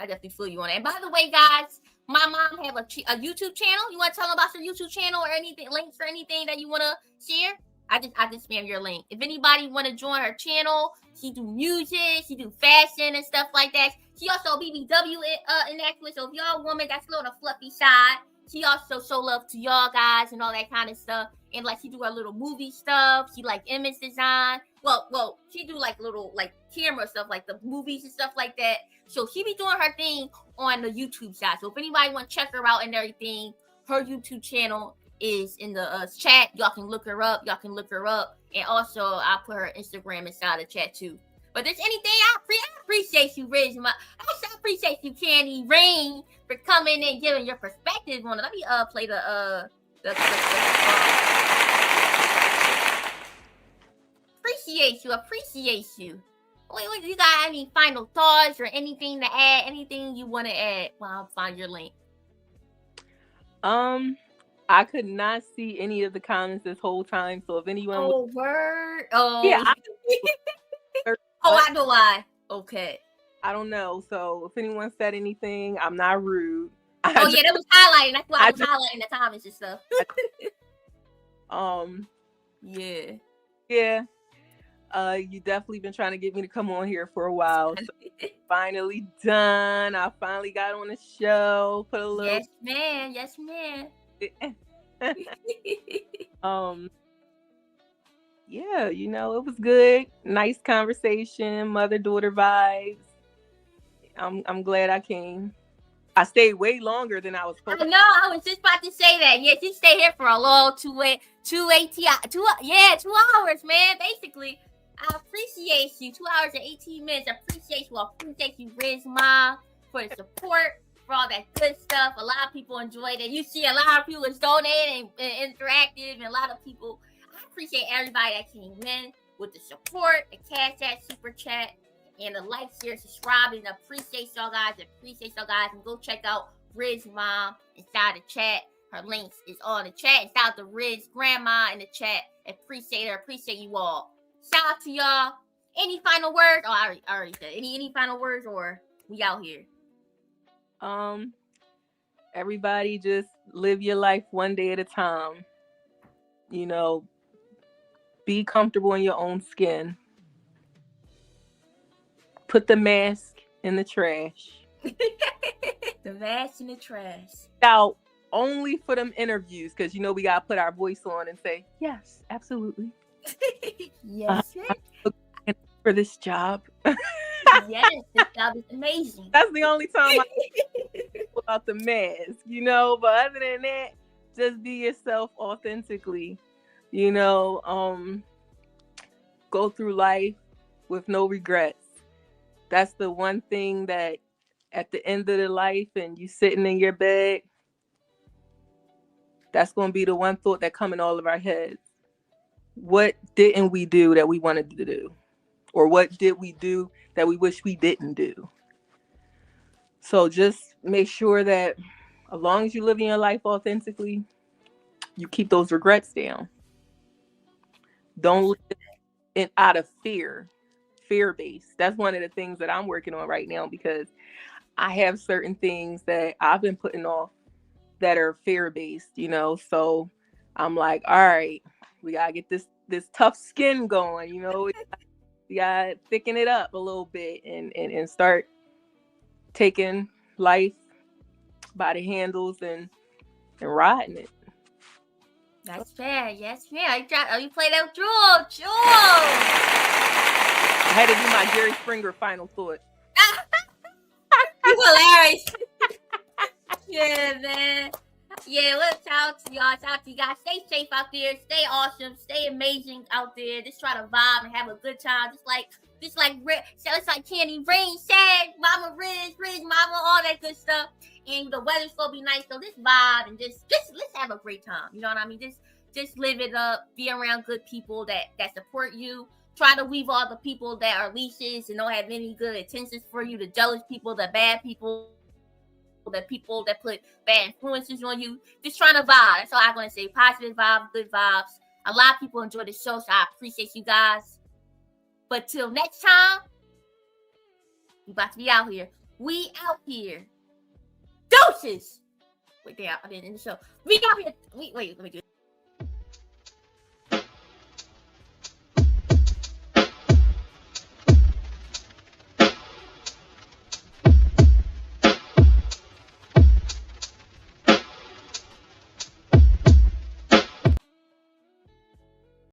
And by the way, guys, my mom have a YouTube channel. You want to tell them about your YouTube channel or anything, links or anything that you want to share? I just spam your link. If anybody want to join her channel, she do music, she do fashion and stuff like that. She also BBW in actually. So if y'all woman that's a little fluffy side, she also show love to y'all guys and all that kind of stuff. And like she do her little movie stuff. She like image design. Well, she do like little like camera stuff, like the movies and stuff like that. So she be doing her thing on the YouTube side. So if anybody want to check her out and everything, her YouTube channel is in the chat. Y'all can look her up. And also I'll put her Instagram inside the chat too. But there's anything, I appreciate you, Rizz. I appreciate you, Candy Rain, for coming and giving your perspective on it. Let me play the appreciate you. Wait, you got any final thoughts or anything to add? Anything you want to add? Well, I'll find your link. I could not see any of the comments this whole time. So if anyone word. Oh yeah, I know why. Okay. I don't know. So if anyone said anything, I'm not rude. Yeah, that was highlighting. That's why I was highlighting the comments and stuff. Yeah. You definitely been trying to get me to come on here for a while. So finally done. I finally got on the show. Put a little. Yes, man. Yeah, you know, it was good. Nice conversation, mother-daughter vibes. I'm glad I came. I stayed way longer than I was supposed to. No, I was just about to say that. Yes, you stay here for a long 2 hours, man. Basically, I appreciate you. 2 hours and 18 minutes. I appreciate you, Rizz Mom, for the support, for all that good stuff. A lot of people enjoyed it. You see a lot of people was donating and interactive, and a lot of people. I appreciate everybody that came in with the support, the Cash App, Super Chat, and the like, share, subscribe. And appreciate y'all guys. And go check out Rizz Mom inside the chat. Her links is all in the chat. And shout out to Rizz Grandma in the chat. Appreciate her. Appreciate you all. Shout out to y'all. Any final words? Oh, I already said. Any final words, or we out here? Everybody just live your life one day at a time. You know, be comfortable in your own skin. Put the mask in the trash. The mask in the trash. Out only for them interviews, because you know we gotta put our voice on and say, yes, absolutely. Yes. I'm for this job. Yes, this job is amazing. That's the only time I pull out the mask, you know. But other than that, just be yourself authentically. You know, go through life with no regrets. That's the one thing that at the end of the life and you sitting in your bed, that's going to be the one thought that come in all of our heads. What didn't we do that we wanted to do? Or what did we do that we wish we didn't do? So just make sure that as long as you live in your life authentically, you keep those regrets down. Don't live out of fear-based. That's one of the things that I'm working on right now, because I have certain things that I've been putting off that are fear-based, you know. So I'm like, all right, we gotta get this tough skin going, you know. We gotta thicken it up a little bit and start taking life by the handles and riding it. That's fair. Yes, fair. You play that Jewel. I had to do my Jerry Springer final thought. You hilarious. Yeah, man. Yeah, let's shout to y'all. Shout out to you guys. Stay safe out there. Stay awesome. Stay amazing out there. Just try to vibe and have a good time. Just like so it's like Candy Rain said, Mama Rizz, Mama, all that good stuff. And the weather's gonna be nice, so just vibe and just let's have a great time. You know what I mean? Just live it up. Be around good people that support you. Try to weave all the people that are leashes and don't have any good intentions for you. The jealous people, the bad people, the people that put bad influences on you. Just trying to vibe. That's all I'm gonna say. Positive vibes, good vibes. A lot of people enjoy the show, so I appreciate you guys. But till next time, we about to be out here. We out here. Doses. Wait, I didn't end the show. We out here. Wait, let me do it.